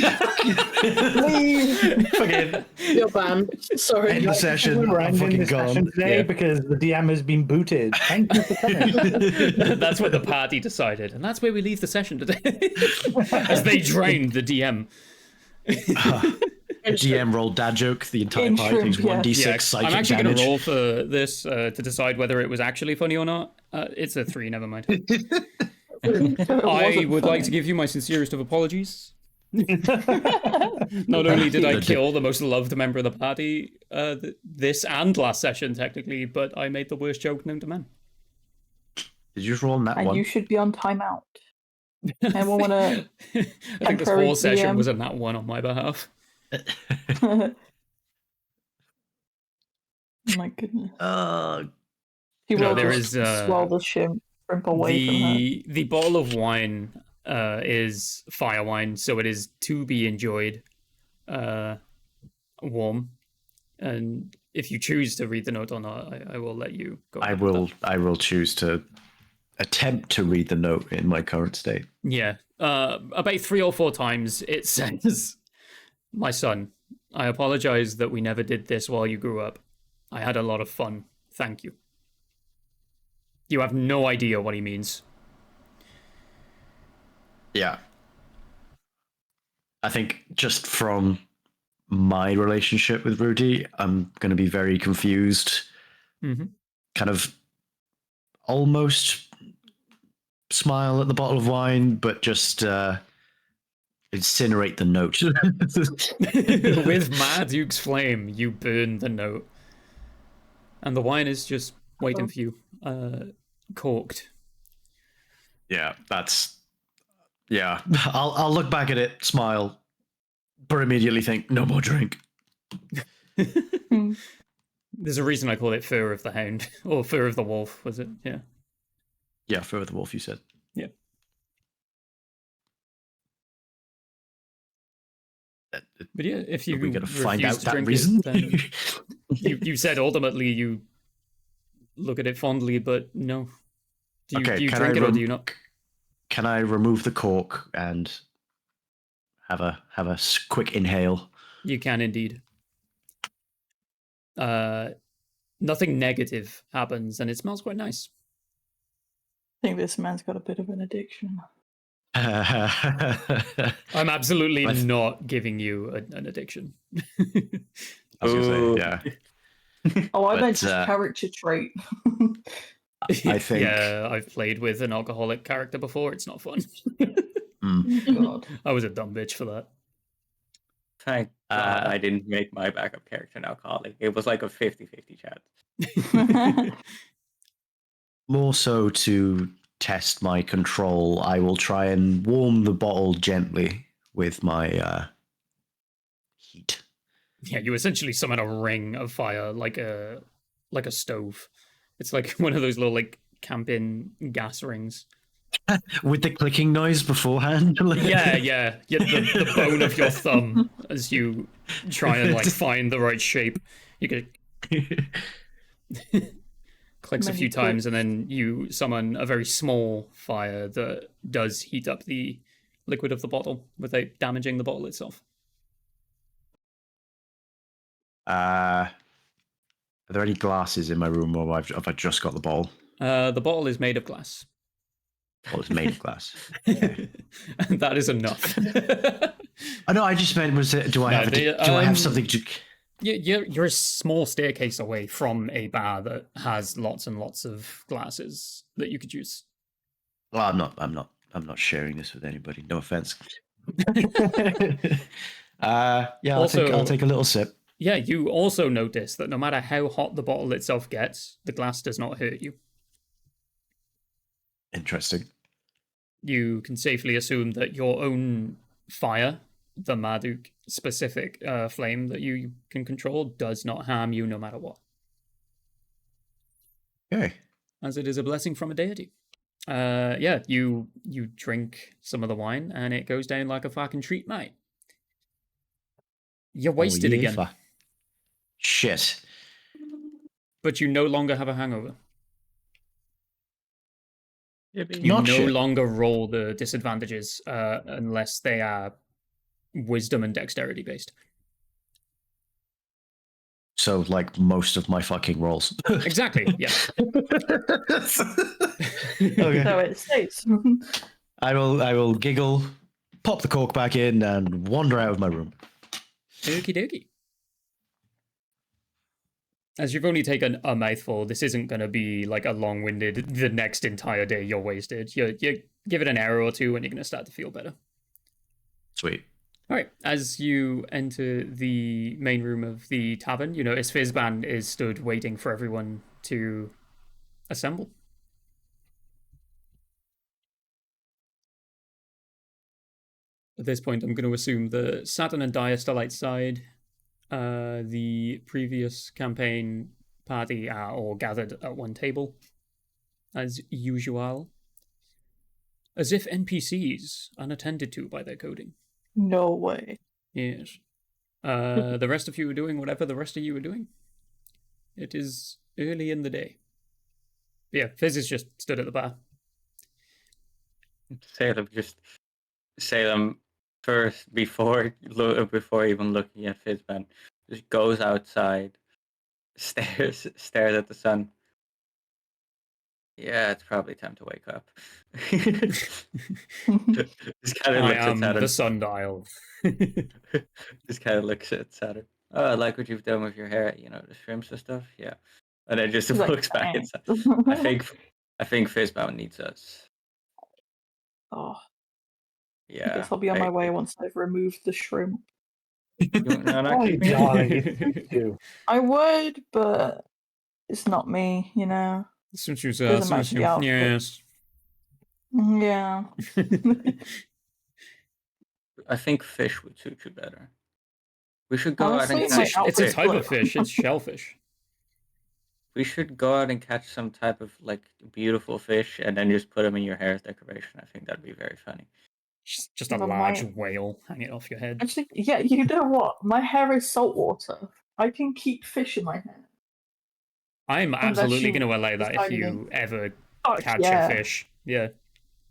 Leave. Fucking You're banned. Sorry. end the session. We're I'm ending fucking this session gone. today Yeah. because the DM has been booted. Thank you for coming. That's what the party decided, and that's where we leave the session today. As they drained the DM. GM rolled dad joke. The entire In party takes shrimp, yeah. 1d6 Yeah, psychic I'm actually going damage. to roll for this to decide whether it was actually funny or not. It's a 3, never mind. I would like to give you my sincerest of apologies. Not only did I kill the most loved member of the party this and last session, technically, but I made the worst joke known to man. Did you just roll on that And one? you should be on timeout. Anyone want to... I think this temporary whole session DM? was a nat 1 on my behalf. My goodness. She No, will there just is, swirl the shrimp away from her. The bottle of wine is fire wine, so it is to be enjoyed warm. And if you choose to read the note or not, I will let you go. I ahead with that. will choose to attempt to read the note in my current state. Yeah. About 3 or 4 times it says, "My son, I apologize that we never did this while you grew up. I had a lot of fun. Thank you." You have no idea what he means. Yeah. I think just from my relationship with Rudy, I'm going to be very confused. Mm-hmm. Kind of almost smile at the bottle of wine, but just incinerate the note. With Marduke's flame, you burn the note. And the wine is just waiting for you, corked. Yeah, that's... Yeah, I'll look back at it, smile, but immediately think, no more drink. There's a reason I call it Fur of the Hound, or Fur of the Wolf, was it? Yeah. Yeah, Fur of the Wolf, you said. Yeah. But yeah, if you Are we going to find out refuse to that drink reason? it, then you said ultimately you look at it fondly, but no. Do you, Okay, do you can drink I it or do you not? Can I remove the cork and have a quick inhale? You can indeed. Nothing negative happens, and it smells quite nice. I think this man's got a bit of an addiction. I'm absolutely I th- not giving you an addiction. I was going to say, yeah. Oh, I But, meant just character trait. I think... Yeah, I've played with an alcoholic character before. It's not fun. God. I was a dumb bitch for that. Thank God I didn't make my backup character an alcoholic. It was like a 50-50 chance. More so to test my control, I will try and warm the bottle gently with my heat. Yeah, you essentially summon a ring of fire like a stove. It's like one of those little like camping gas rings. With the clicking noise beforehand? Yeah. The bone of your thumb as you try and like find the right shape. You get clicks a Many few times, clicks. and then you summon a very small fire that does heat up the liquid of the bottle without damaging the bottle itself. Are there any glasses in my room, or have I just got the bottle? The bottle is made of glass. Oh, it's made of glass. And that is enough. I know. I just meant, do I have something to? You're a small staircase away from a bar that has lots and lots of glasses that you could use. Well, I'm not sharing this with anybody. No offense. Yeah, Also- I'll take a little sip. Yeah, you also notice that no matter how hot the bottle itself gets, the glass does not hurt you. Interesting. You can safely assume that your own fire, the Marduk specific flame that you can control, does not harm you no matter what, Okay. as it is a blessing from a deity. Yeah, you drink some of the wine and it goes down like a fucking treat, mate. You're wasted yeah, again, Shit. but you no longer have a hangover. You Not no shit. longer roll the disadvantages unless they are wisdom and dexterity based. So, like most of my fucking rolls. Exactly, yeah. Okay. So it stays. I will giggle, pop the cork back in, and wander out of my room. Okie dokie. As you've only taken a mouthful, this isn't going to be like a long-winded, the next entire day you're wasted. You give it an hour or two and you're going to start to feel better. Sweet. All right, as you enter the main room of the tavern, you notice Fizban is stood waiting for everyone to assemble. At this point, I'm going to assume that Saturn and Dai are still outside. The previous campaign party are all gathered at one table, as usual. as if NPCs unattended to by their coding. No way. Yes. The rest of you are doing whatever the rest of you are doing. It is early in the day. Yeah, Fizz is just stood at the bar. Salem first before even looking at Fizzman just goes outside, stares at the sun. Yeah, it's probably time to wake up. Just kind of I looks at am Saturn. the sundial. Just kind of looks at Saturn. Oh, I like what you've done with your hair. You know, the shrimps and stuff. Yeah, and then just He's like, looks back "Thanks." inside. I think Fizzbound needs us. Oh, I Yeah. guess I'll be on my way once I've removed the shrimp. No, not Oh, keeping darling, it's you. I would, but it's not me, you know. Since you Doesn't match the outfit. yes. Yeah. I think fish would suit you better. We should go out Honestly, and my catch It's a outfit's type blue. of fish. It's shellfish. We should go out and catch some type of like beautiful fish and then just put them in your hair as decoration. I think that'd be very funny. Just a But large my- whale hanging off your head. Actually, yeah, you know what? My hair is saltwater. I can keep fish in my hair. I'm Unless absolutely you going to allow that if decide you ever Fuck catch yeah. a fish. Yeah.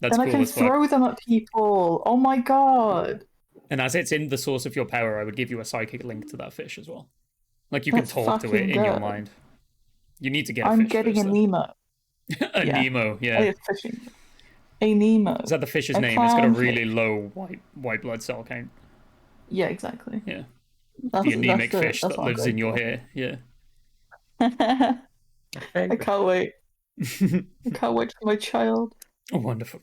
That's Then I cool can as fuck. throw them at people. Oh my god. And as it's in the source of your power, I would give you a psychic link to that fish as well. Like you can That's talk to it fucking in your good. mind. You need to get a I'm fish getting first, a though. Nemo. A Yeah. Nemo, yeah. A fishing. A Nemo. Is that the fish's a name? It's got a clownfish. really low white blood cell count. Yeah, exactly. Yeah. That's, The anemic that's fish that's that what I'm lives in going your for. hair. Yeah. I can't wait. I can't wait for my child. Oh, wonderful.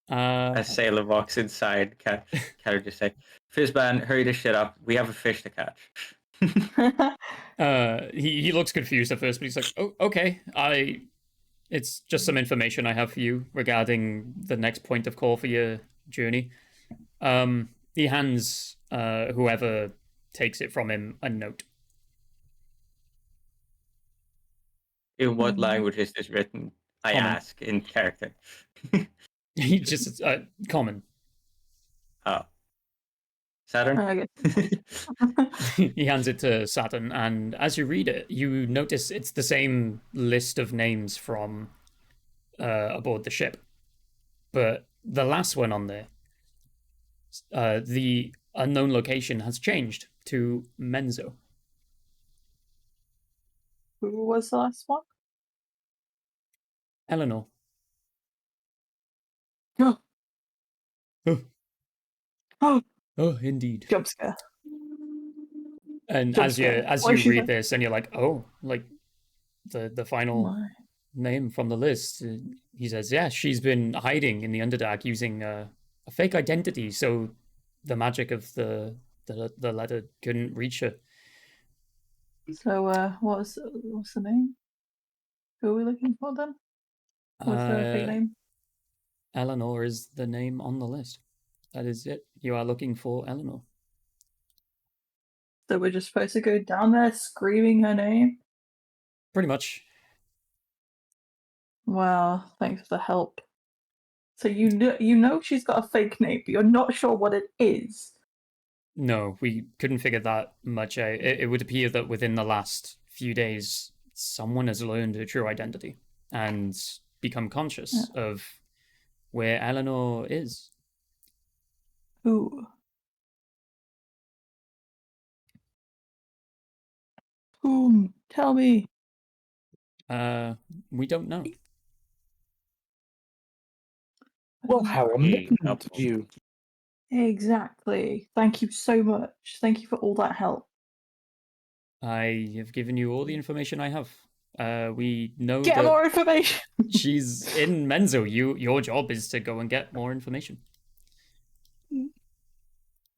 Uh, As Sailor walks inside, Cat would just say, Fizzban, hurry this shit up. We have a fish to catch. he looks confused at first, but he's like, "Oh, okay. It's just some information I have for you regarding the next point of call for your journey." He hands whoever takes it from him a note. In what language is this written? I Common. ask in character. He just common. Oh. Saturn? I guess. He hands it to Saturn, and as you read it, you notice it's the same list of names from aboard the ship, but the last one on there, the unknown location has changed to Menzo. Who was the last one? Eleanor. Oh. Oh. Oh. Oh, indeed. Jump scare. And Jump as scare. Why you she read said- this, and you're like, oh, like the final My. name from the list. He says, yeah, she's been hiding in the Underdark using a fake identity, so the magic of the letter couldn't reach her. So, what's the name? Who are we looking for then? What's the fake name? Eleanor is the name on the list. That is it. You are looking for Eleanor. So we're just supposed to go down there screaming her name? Pretty much. Wow, thanks for the help. So you know she's got a fake name, but you're not sure what it is. No, we couldn't figure that much out. It would appear that within the last few days, someone has learned her true identity and become conscious of where Eleanor is. Who? Whom? Tell me. We don't know. Well, how omnipotent of you. Exactly. Thank you so much. Thank you for all that help. I have given you all the information I have. We know Get that more information. she's in Menzo. Your job is to go and get more information.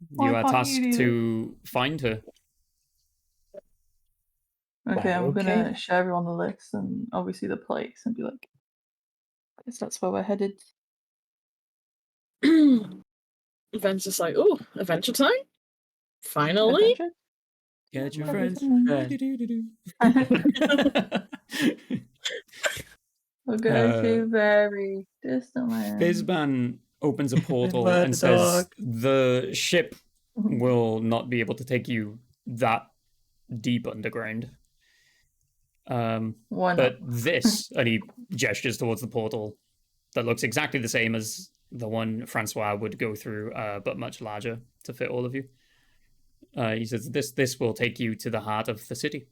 Why You are can't you tasked do to find her. Okay, I'm Okay. gonna show everyone the list and obviously the place and be like, I guess that's where we're headed. Van's just like, oh, adventure time? Finally? Adventure? Get your Adventure friends. time. Do-do-do-do. We're going Uh, to very distant land. Fizban opens a portal Let and the says dog. the ship will not be able to take you that deep underground. Why not? But this, and he gestures towards the portal that looks exactly the same as the one Francois would go through, but much larger to fit all of you. He says this will take you to the heart of the city.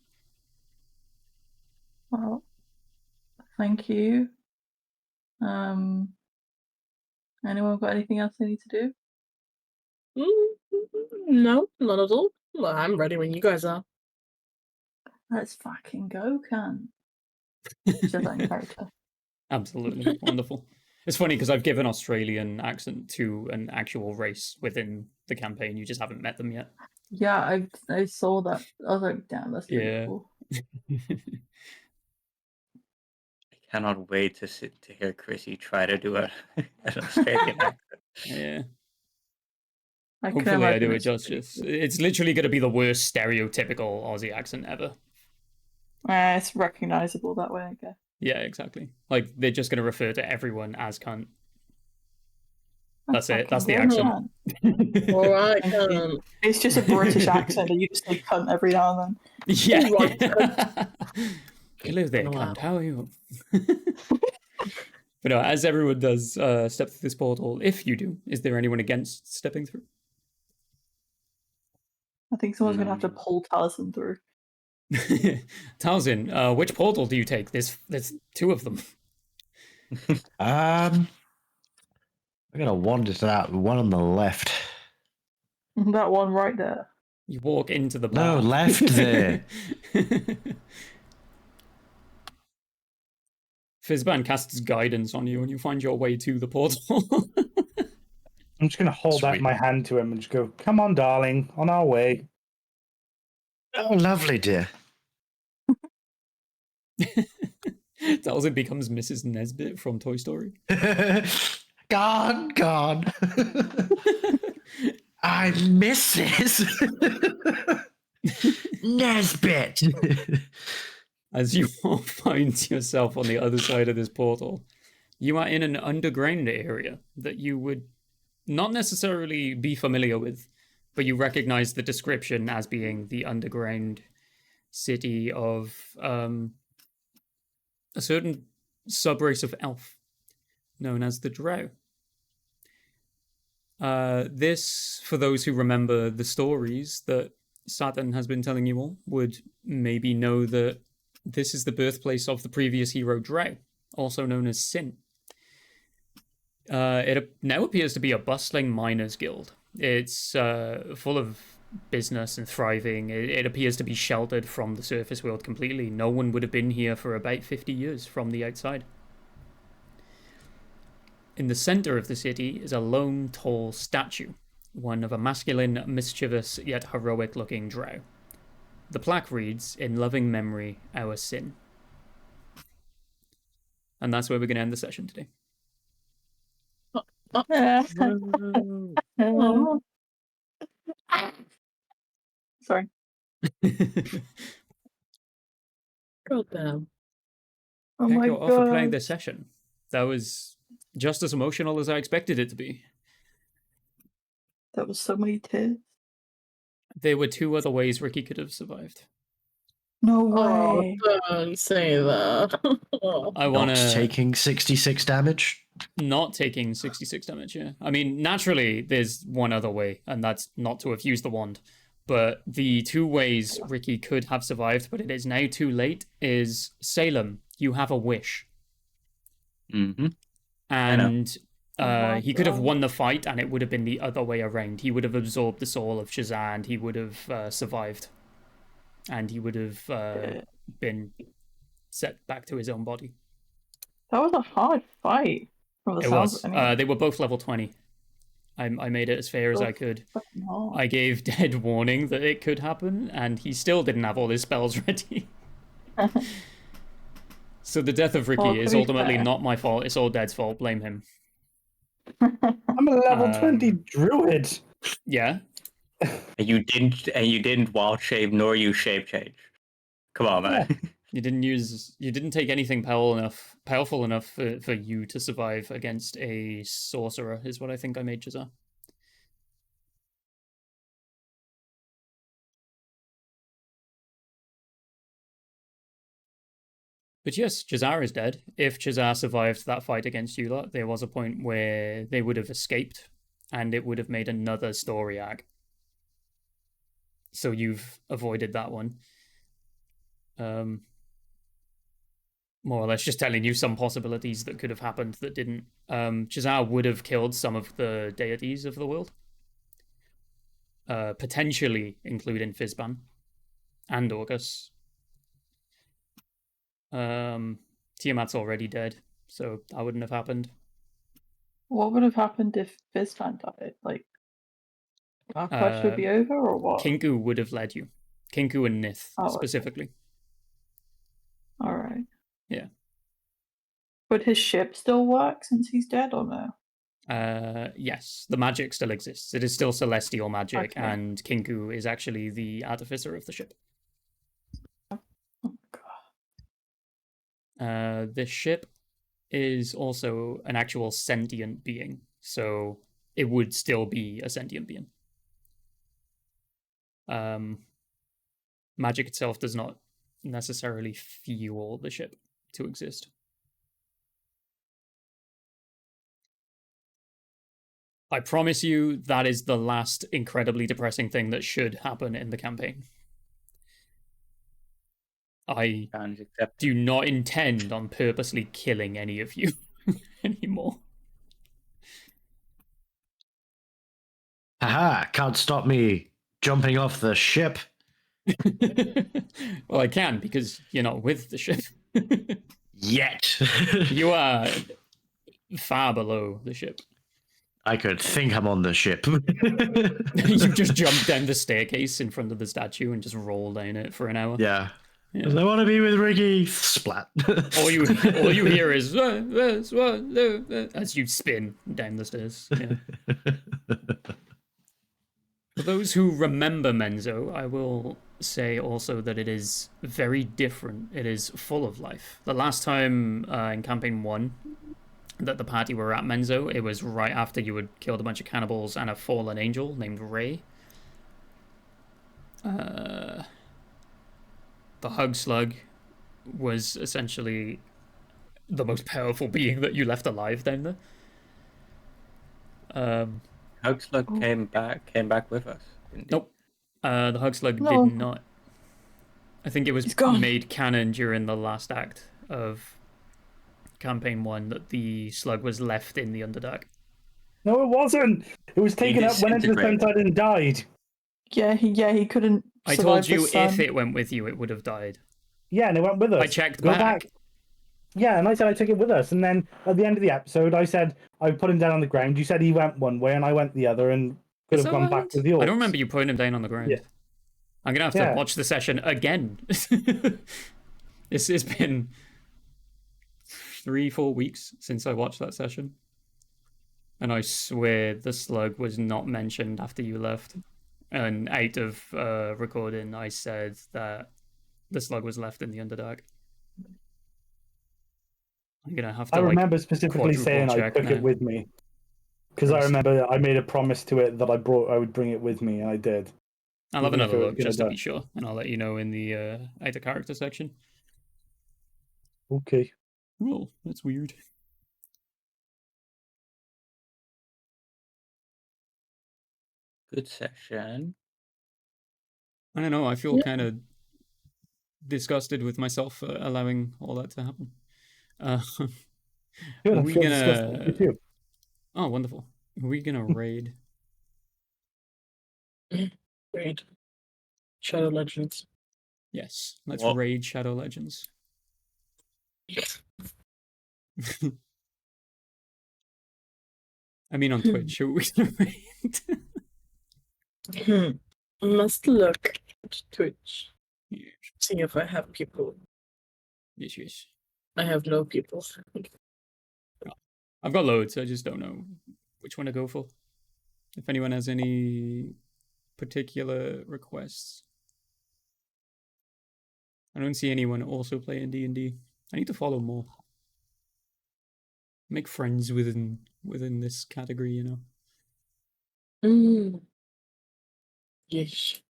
Well, thank you. Anyone got anything else they need to do? No, not at all. Well, I'm ready when you guys are. Let's fucking go, can. Just that in character. Absolutely wonderful. It's funny because I've given Australian accent to an actual race within the campaign. You just haven't met them yet. Yeah, I saw that. I was like, damn, that's really Yeah. cool. I cannot wait to hear Chrissy try to do an Australian accent. Yeah. I can Hopefully I imagine do it it's pretty justice. cool. It's literally going to be the worst stereotypical Aussie accent ever. It's recognizable that way, I guess. Yeah, exactly. Like, they're just going to refer to everyone as cunt. That's it. That's the fucking accent. cunt. All right. It's just a British accent that you just say cunt every now and then. Yeah. Right. Hello there, Wow. cunt. How are you? But no, as everyone does step through this portal, if you do, is there anyone against stepping through? I think someone's gonna have to pull Taliesin through. Taliesin, which portal do you take? There's two of them. I'm gonna wander to that one on the left. That one right there. You walk into the No, bar. left there. Fizban casts guidance on you and you find your way to the portal. I'm just gonna hold out Sweet. my hand to him and just go, "Come on, darling, on our way." Oh, lovely, dear. Taliesin becomes Mrs. Nesbit from Toy Story. Gone. I'm Mrs. Nesbit. As you all find yourself on the other side of this portal, you are in an underground area that you would not necessarily be familiar with, but you recognize the description as being the underground city of a certain subrace of elf known as the Drow. This, for those who remember the stories that Saturn has been telling you all, would maybe know that this is the birthplace of the previous hero Drow, also known as Sin. It now appears to be a bustling miners' guild. It's full of business and thriving. It appears to be sheltered from the surface world completely. No one would have been here for about 50 years from the outside. In the center of the city is a lone, tall statue, one of a masculine, mischievous, yet heroic-looking drow. The plaque reads, "In loving memory, our Sin." And that's where we're going to end the session today. Sorry. God damn. Oh Thank my you all for playing god. this session. That was just as emotional as I expected it to be. That was so many tears. There were two other ways Ricky could have survived. No Oh, way. don't say that. I want Not to taking 66 damage. not taking 66 damage, yeah. I mean, naturally, there's one other way, and that's not to have used the wand. But the two ways Ricky could have survived, but it is now too late, is Salem, you have a wish. Mm-hmm. And my he could have God. won the fight, and it would have been the other way around. He would have absorbed the soul of Shazam, and he would have survived. And he would have been set back to his own body. That was a hard fight. From the It sounds was. of it, anyway. They were both level 20. I made it as fair as I could. Fucking hard. I gave Dead warning that it could happen, and he still didn't have all his spells ready. So the death of Ricky Well, to is be ultimately fair- not my fault. It's all Dead's fault. Blame him. I'm a level 20 druid. Yeah. And you didn't wild shape nor use shape change. Come on, man. You didn't take anything powerful enough for you to survive against a sorcerer, is what I think I made Jazar. But yes, Jazar is dead. If Jazar survived that fight against you lot, there was a point where they would have escaped, and it would have made another story arc. So you've avoided that one. More or less just telling you some possibilities that could have happened that didn't. Jazar would have killed some of the deities of the world. Potentially including Fizban and Orcus. Tiamat's already dead, so that wouldn't have happened. What would have happened if Fizban died? Like, our quest would be over, or what? Kinku would have led you. Kinku and Nith, Oh, okay. specifically. Alright. Yeah. Would his ship still work since he's dead, or no? Yes, the magic still exists. It is still celestial magic, Okay. and Kinku is actually the artificer of the ship. Oh god. The ship is also an actual sentient being, so it would still be a sentient being. Magic itself does not necessarily fuel the ship to exist. I promise you that is the last incredibly depressing thing that should happen in the campaign. I Challenge accepted. do not intend on purposely killing any of you anymore. Haha, can't stop me jumping off the ship. Well, I can, because you're not with the ship. Yet. You are far below the ship. I could think I'm on the ship. You just jump down the staircase in front of the statue and just roll down it for an hour. Yeah. Yeah. 'Cause I want to be with Ricky. Splat. All you hear is as you spin down the stairs. Yeah. For those who remember Menzo, I will say also that it is very different. It is full of life. The last time in Campaign 1 that the party were at Menzo, it was right after you had killed a bunch of cannibals and a fallen angel named Ray. The Hug Slug was essentially the most powerful being that you left alive down there. Hugslug came back with us. didn't he? Nope. The Hug Slug No. did not. I think it was He's gone. made canon during the last act of Campaign 1 that the slug was left in the Underdark. No, it wasn't. It was taken up, went into the disintegrated. Sentai and died. Yeah, he couldn't. I survive told the you if sun. it went with you, it would have died. Yeah, and it went with us. I checked Go back. Yeah, and I said I took it with us. And then at the end of the episode, I said I put him down on the ground. You said he went one way and I went the other and could Is have that gone right? back with yours. I don't remember you putting him down on the ground. Yeah. I'm gonna have to Yeah. watch the session again. It's been 3-4 weeks since I watched that session. And I swear the slug was not mentioned after you left. And out of recording, I said that the slug was left in the Underdark. I'm gonna have to. I remember specifically quadruple saying I check took now. it with me. Because I Gross. remember I made a promise to it that I would bring it with me, and I did. I'll have even if another it was look gonna just to die. be sure, and I'll let you know in the out of character section. Okay. Well, that's weird. Good session. I don't know. I feel Yeah. kind of disgusted with myself for allowing all that to happen. Good, Are I we feel gonna- disgusted with you too. Oh, wonderful. Are we gonna raid? Great. Shadow Legends. Yes. Let's Well- raid Shadow Legends. I mean, on Twitch. Are we gonna raid? Must look at Twitch. Yes, See if I have people. yes, yes. I have no people. I've got loads. I just don't know which one to go for. If anyone has any particular requests. I don't see anyone also playing D&D. I need to follow more. Make friends within this category, you know. Mm. Yes.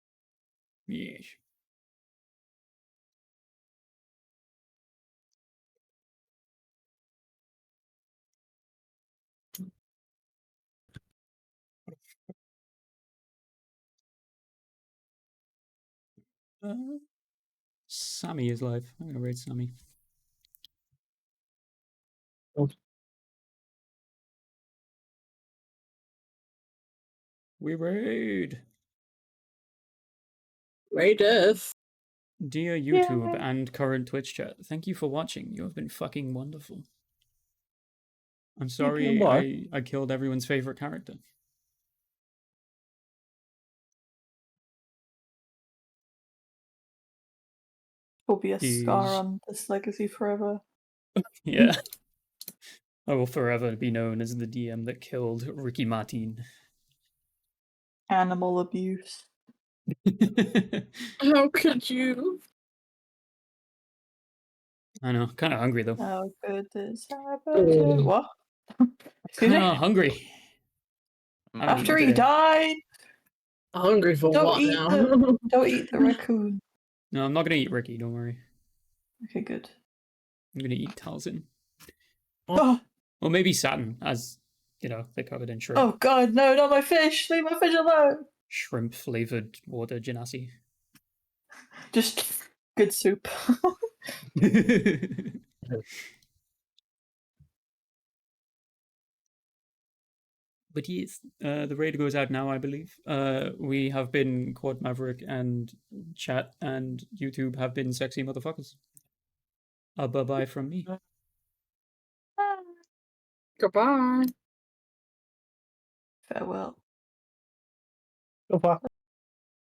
Yes. Sammy is live. I'm gonna raid Sammy. We raid. Raiders. Dear YouTube Yay. and current Twitch chat, thank you for watching. You have been fucking wonderful. I'm sorry why? I killed everyone's favorite character. Will be a scar Is- on this legacy forever. Yeah. I will forever be known as the DM that killed Ricky Martin. Animal abuse. How could you? I know, kind of hungry though. How good is that? Oh. What? Excuse Kind me? of hungry. I'm After After hungry. he today. died, Hungry for Don't what eat now? don't eat the raccoon. No, I'm not gonna eat Ricky. Don't worry. Okay, good. I'm gonna eat Talzin. Oh, Or maybe Saturn, as you know, they covered in shrimp. oh God, no, not my fish! Leave my fish alone. Shrimp flavored water genasi. Just good soup. But yes, the raid goes out now, I believe. We have been Quad Maverick, and chat and YouTube have been sexy motherfuckers. Bye bye from me. Goodbye. Farewell. So far.